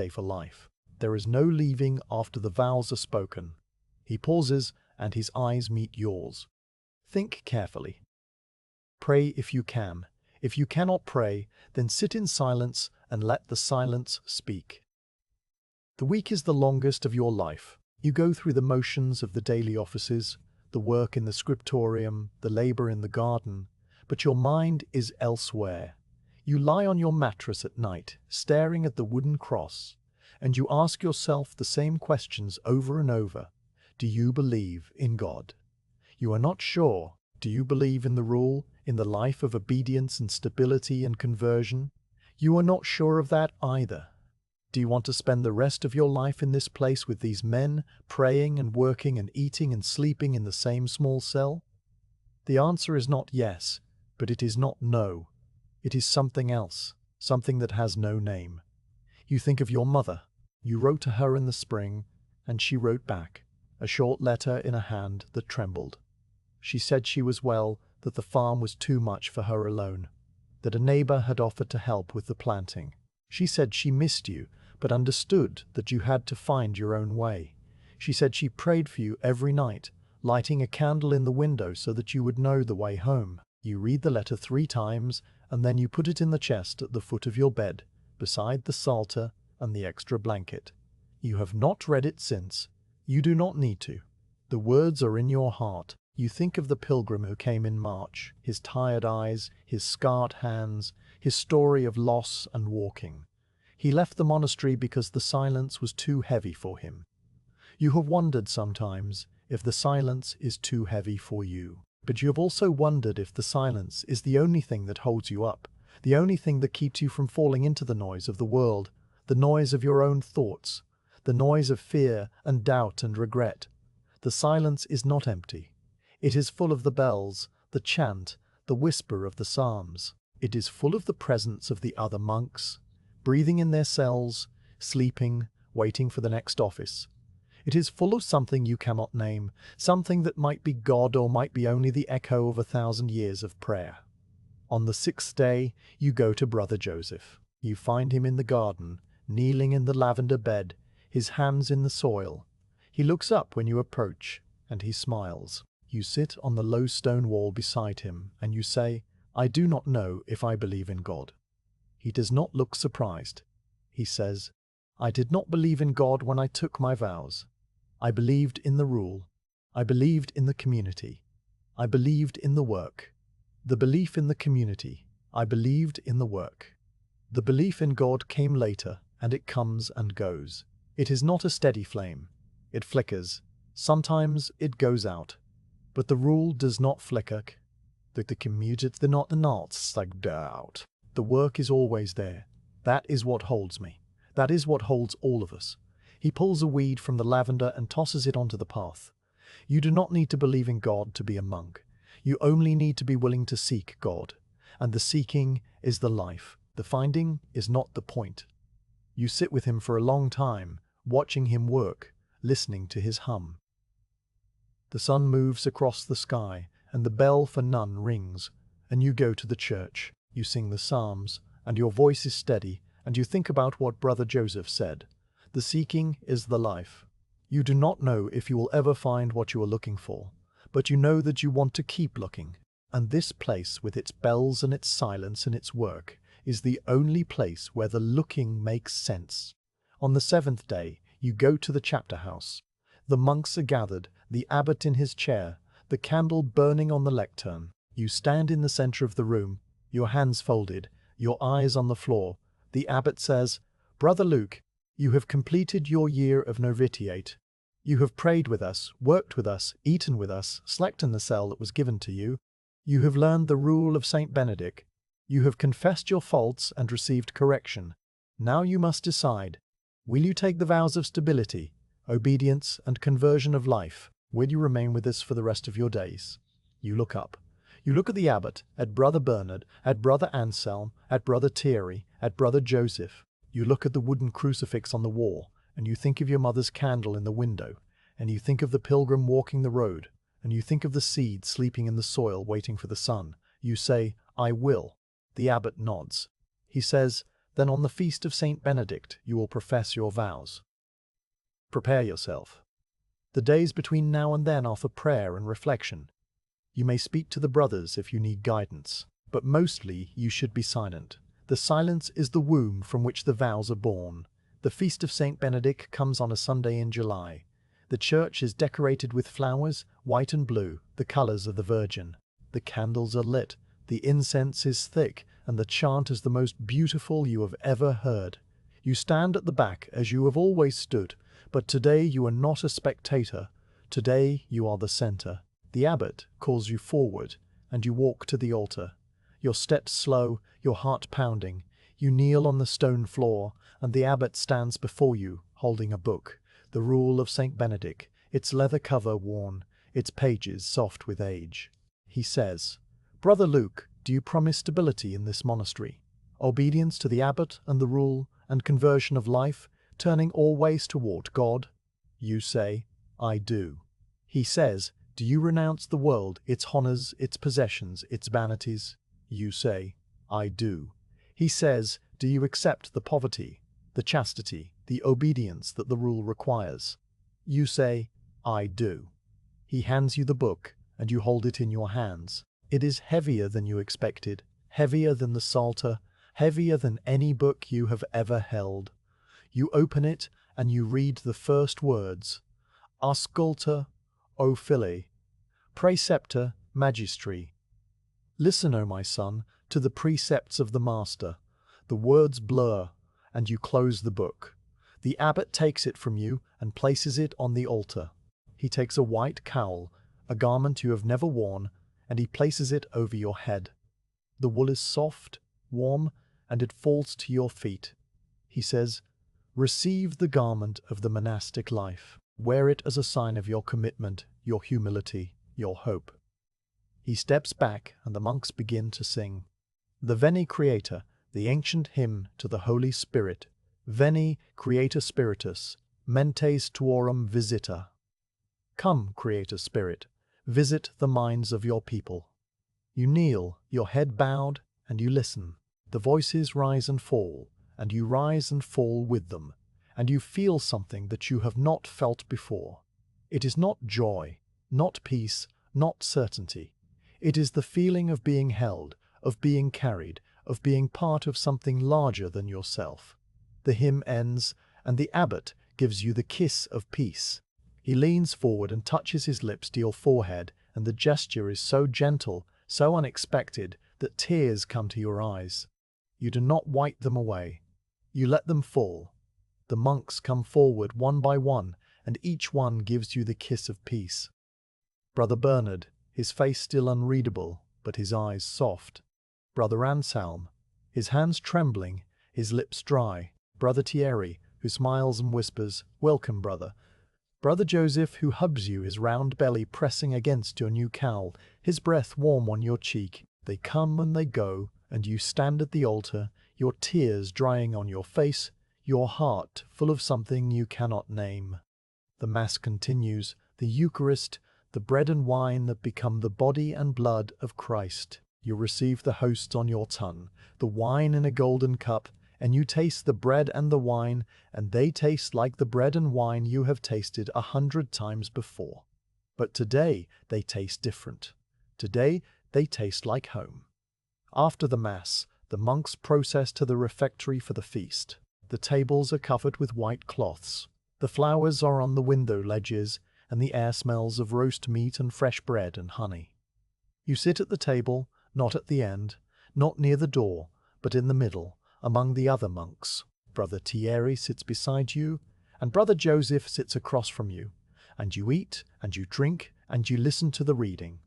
for life. There is no leaving after the vows are spoken. He pauses and his eyes meet yours. Think carefully. Pray if you can. If you cannot pray, then sit in silence and let the silence speak. The week is the longest of your life. You go through the motions of the daily offices, the work in the scriptorium, the labor in the garden, but your mind is elsewhere. You lie on your mattress at night, staring at the wooden cross, and you ask yourself the same questions over and over. Do you believe in God? You are not sure. Do you believe in the rule, in the life of obedience and stability and conversion? You are not sure of that either. Do you want to spend the rest of your life in this place with these men, praying and working and eating and sleeping in the same small cell? The answer is not yes, but it is not no. It is something else, something that has no name. You think of your mother. You wrote to her in the spring, and she wrote back, a short letter in a hand that trembled. She said she was well, that the farm was too much for her alone, that a neighbor had offered to help with the planting. She said she missed you, but understood that you had to find your own way. She said she prayed for you every night, lighting a candle in the window so that you would know the way home. You read the letter 3 times, and then you put it in the chest at the foot of your bed, beside the psalter and the extra blanket. You have not read it since. You do not need to. The words are in your heart. You think of the pilgrim who came in March, his tired eyes, his scarred hands, his story of loss and walking. He left the monastery because the silence was too heavy for him. You have wondered sometimes if the silence is too heavy for you. But you have also wondered if the silence is the only thing that holds you up, the only thing that keeps you from falling into the noise of the world, the noise of your own thoughts, the noise of fear and doubt and regret. The silence is not empty. It is full of the bells, the chant, the whisper of the psalms. It is full of the presence of the other monks, breathing in their cells, sleeping, waiting for the next office. It is full of something you cannot name, something that might be God or might be only the echo of 1,000 years of prayer. On the 6th day, you go to Brother Joseph. You find him in the garden, kneeling in the lavender bed, his hands in the soil. He looks up when you approach, and he smiles. You sit on the low stone wall beside him, and you say, "I do not know if I believe in God." He does not look surprised. He says, "I did not believe in God when I took my vows. I believed in the rule. I believed in the community. I believed in the work. The belief in the community. I believed in the work. The belief in God came later, and it comes and goes. It is not a steady flame. It flickers. Sometimes it goes out. But the rule does not flicker. The community does not stag out. The work is always there. That is what holds me. That is what holds all of us." He pulls a weed from the lavender and tosses it onto the path. You do not need to believe in God to be a monk. You only need to be willing to seek God. And the seeking is the life. The finding is not the point. You sit with him for a long time, watching him work, listening to his hum. The sun moves across the sky, and the bell for none rings, and you go to the church. You sing the psalms, and your voice is steady, and you think about what Brother Joseph said. The seeking is the life. You do not know if you will ever find what you are looking for, but you know that you want to keep looking. And this place, with its bells and its silence and its work, is the only place where the looking makes sense. On the 7th day, you go to the chapter house. The monks are gathered, the abbot in his chair, the candle burning on the lectern. You stand in the center of the room, your hands folded, your eyes on the floor. The abbot says, "Brother Luc, You have completed your year of novitiate. You have prayed with us, worked with us, eaten with us, slept in the cell that was given to you. You have learned the rule of Saint Benedict. You have confessed your faults and received correction. Now you must decide. Will you take the vows of stability, obedience, and conversion of life? Will you remain with us for the rest of your days? You look up. You look at the abbot, at Brother Bernard, at Brother Anselm, at Brother Thierry, at Brother Joseph. You look at the wooden crucifix on the wall, and you think of your mother's candle in the window, and you think of the pilgrim walking the road, and you think of the seed sleeping in the soil waiting for the sun. You say, "I will." The abbot nods. He says, "Then on the feast of Saint Benedict you will profess your vows." Prepare yourself. The days between now and then are for prayer and reflection. You may speak to the brothers if you need guidance, but mostly you should be silent. The silence is the womb from which the vows are born. The feast of Saint Benedict comes on a Sunday in July. The church is decorated with flowers, white and blue, the colors of the Virgin. The candles are lit, the incense is thick, and the chant is the most beautiful you have ever heard. You stand at the back as you have always stood, but today you are not a spectator. Today you are the center. The abbot calls you forward, and you walk to the altar. Your steps slow, your heart pounding. You kneel on the stone floor, and the abbot stands before you, holding a book, the Rule of Saint Benedict, its leather cover worn, its pages soft with age. He says, "Brother Luc, do you promise stability in this monastery? Obedience to the abbot and the rule, and conversion of life, turning always toward God?" You say, "I do." He says, "Do you renounce the world, its honors, its possessions, its vanities?" You say, "I do." He says, "Do you accept the poverty, the chastity, the obedience that the rule requires?" You say, "I do." He hands you the book, and you hold it in your hands. It is heavier than you expected, heavier than the Psalter, heavier than any book you have ever held. You open it, and you read the first words, "Ausculta, O Fili, Preceptor Magistri." Listen, O my son, to the precepts of the Master. The words blur, and you close the book. The abbot takes it from you and places it on the altar. He takes a white cowl, a garment you have never worn, and he places it over your head. The wool is soft, warm, and it falls to your feet. He says, "Receive the garment of the monastic life. Wear it as a sign of your commitment, your humility, your hope." He steps back, and the monks begin to sing. The Veni Creator, the ancient hymn to the Holy Spirit. Veni, Creator Spiritus, mentes tuorum visita. Come, Creator Spirit, visit the minds of your people. You kneel, your head bowed, and you listen. The voices rise and fall, and you rise and fall with them, and you feel something that you have not felt before. It is not joy, not peace, not certainty. It is the feeling of being held, of being carried, of being part of something larger than yourself. The hymn ends, and the abbot gives you the kiss of peace. He leans forward and touches his lips to your forehead, and the gesture is so gentle, so unexpected, that tears come to your eyes. You do not wipe them away. You let them fall. The monks come forward one by one, and each one gives you the kiss of peace. Brother Bernard, his face still unreadable, but his eyes soft. Brother Anselm, his hands trembling, his lips dry. Brother Thierry, who smiles and whispers, "Welcome, brother." Brother Joseph, who hugs you, his round belly pressing against your new cowl, his breath warm on your cheek. They come and they go, and you stand at the altar, your tears drying on your face, your heart full of something you cannot name. The Mass continues, the Eucharist, the bread and wine that become the body and blood of Christ. You receive the host on your tongue, the wine in a golden cup, and you taste the bread and the wine, and they taste like the bread and wine you have tasted 100 times before. But today they taste different. Today they taste like home. After the Mass, the monks process to the refectory for the feast. The tables are covered with white cloths. The flowers are on the window ledges, and the air smells of roast meat and fresh bread and honey. You sit at the table, not at the end, not near the door, but in the middle, among the other monks. Brother Thierry sits beside you, and Brother Joseph sits across from you, and you eat, and you drink, and you listen to the reading.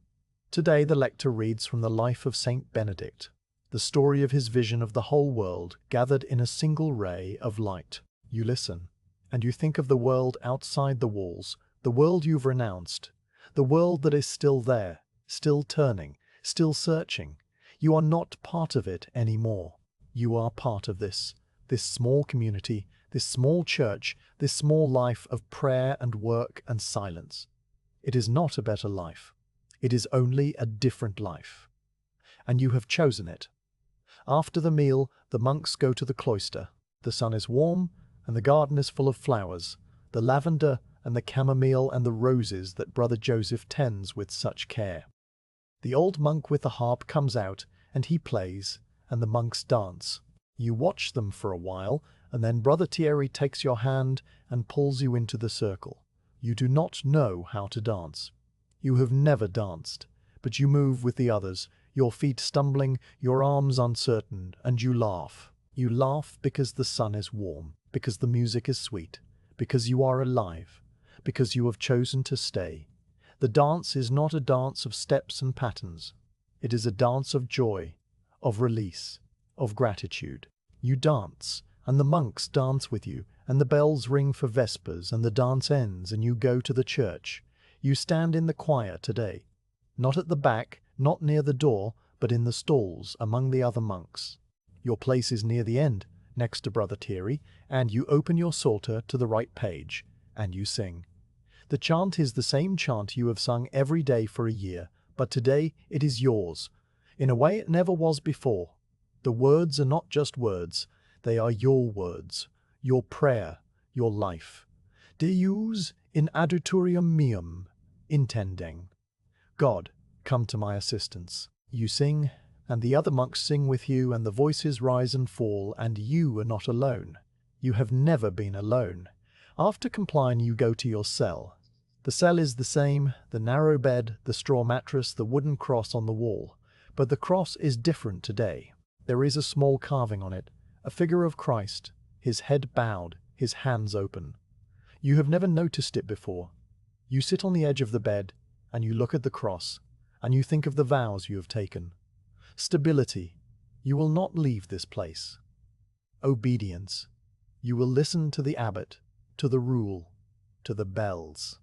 Today the lector reads from the life of Saint Benedict, the story of his vision of the whole world gathered in a single ray of light. You listen, and you think of the world outside the walls, the world you've renounced, the world that is still there, still turning, still searching. You are not part of it anymore. You are part of this small community, this small church, this small life of prayer and work and silence. It is not a better life. It is only a different life. And you have chosen it. After the meal, the monks go to the cloister. The sun is warm, and the garden is full of flowers, the lavender and the chamomile and the roses that Brother Joseph tends with such care. The old monk with the harp comes out, and he plays, and the monks dance. You watch them for a while, and then Brother Thierry takes your hand and pulls you into the circle. You do not know how to dance. You have never danced, but you move with the others, your feet stumbling, your arms uncertain, and you laugh. You laugh because the sun is warm, because the music is sweet, because you are alive, because you have chosen to stay. The dance is not a dance of steps and patterns. It is a dance of joy, of release, of gratitude. You dance, and the monks dance with you, and the bells ring for vespers, and the dance ends, and you go to the church. You stand in the choir today, not at the back, not near the door, but in the stalls among the other monks. Your place is near the end, next to Brother Thierry, and you open your psalter to the right page, and you sing. The chant is the same chant you have sung every day for a year, but today it is yours, in a way it never was before. The words are not just words, they are your words, your prayer, your life. Deus in adjutorium meum, intending. God, come to my assistance. You sing, and the other monks sing with you, and the voices rise and fall, and you are not alone. You have never been alone. After compline you go to your cell. The cell is the same, the narrow bed, the straw mattress, the wooden cross on the wall. But the cross is different today. There is a small carving on it, a figure of Christ, his head bowed, his hands open. You have never noticed it before. You sit on the edge of the bed, and you look at the cross, and you think of the vows you have taken. Stability. You will not leave this place. Obedience. You will listen to the abbot, to the rule, to the bells.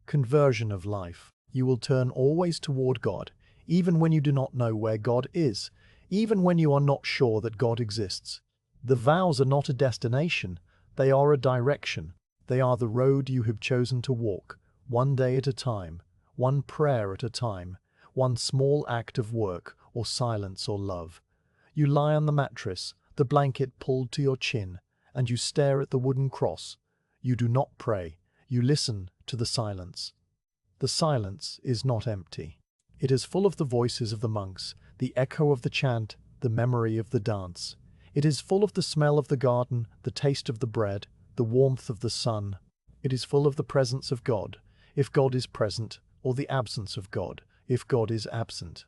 Conversion of life. You will turn always toward God, even when you do not know where God is, even when you are not sure that God exists. The vows are not a destination, they are a direction. They are the road you have chosen to walk, one day at a time, one prayer at a time, one small act of work or silence or love. You lie on the mattress, the blanket pulled to your chin, and you stare at the wooden cross. You do not pray, you listen to the silence. The silence is not empty. It is full of the voices of the monks, the echo of the chant, the memory of the dance. It is full of the smell of the garden, the taste of the bread, the warmth of the sun. It is full of the presence of God, if God is present, or the absence of God, if God is absent.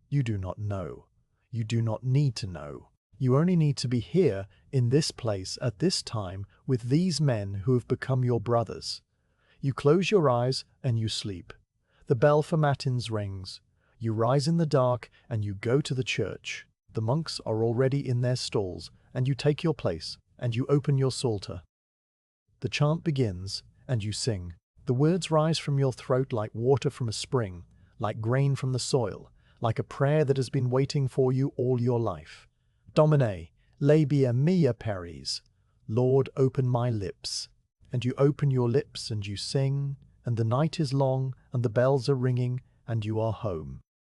You do not know. You do not need to know. You only need to be here, in this place, at this time, with these men who have become your brothers. You close your eyes and you sleep. The bell for matins rings. You rise in the dark and you go to the church. The monks are already in their stalls, and you take your place, and you open your psalter. The chant begins, and you sing. The words rise from your throat like water from a spring, like grain from the soil, like a prayer that has been waiting for you all your life. Domine, labia mea peris. Lord, open my lips. And you open your lips and you sing, and the night is long, and the bells are ringing, and you are home.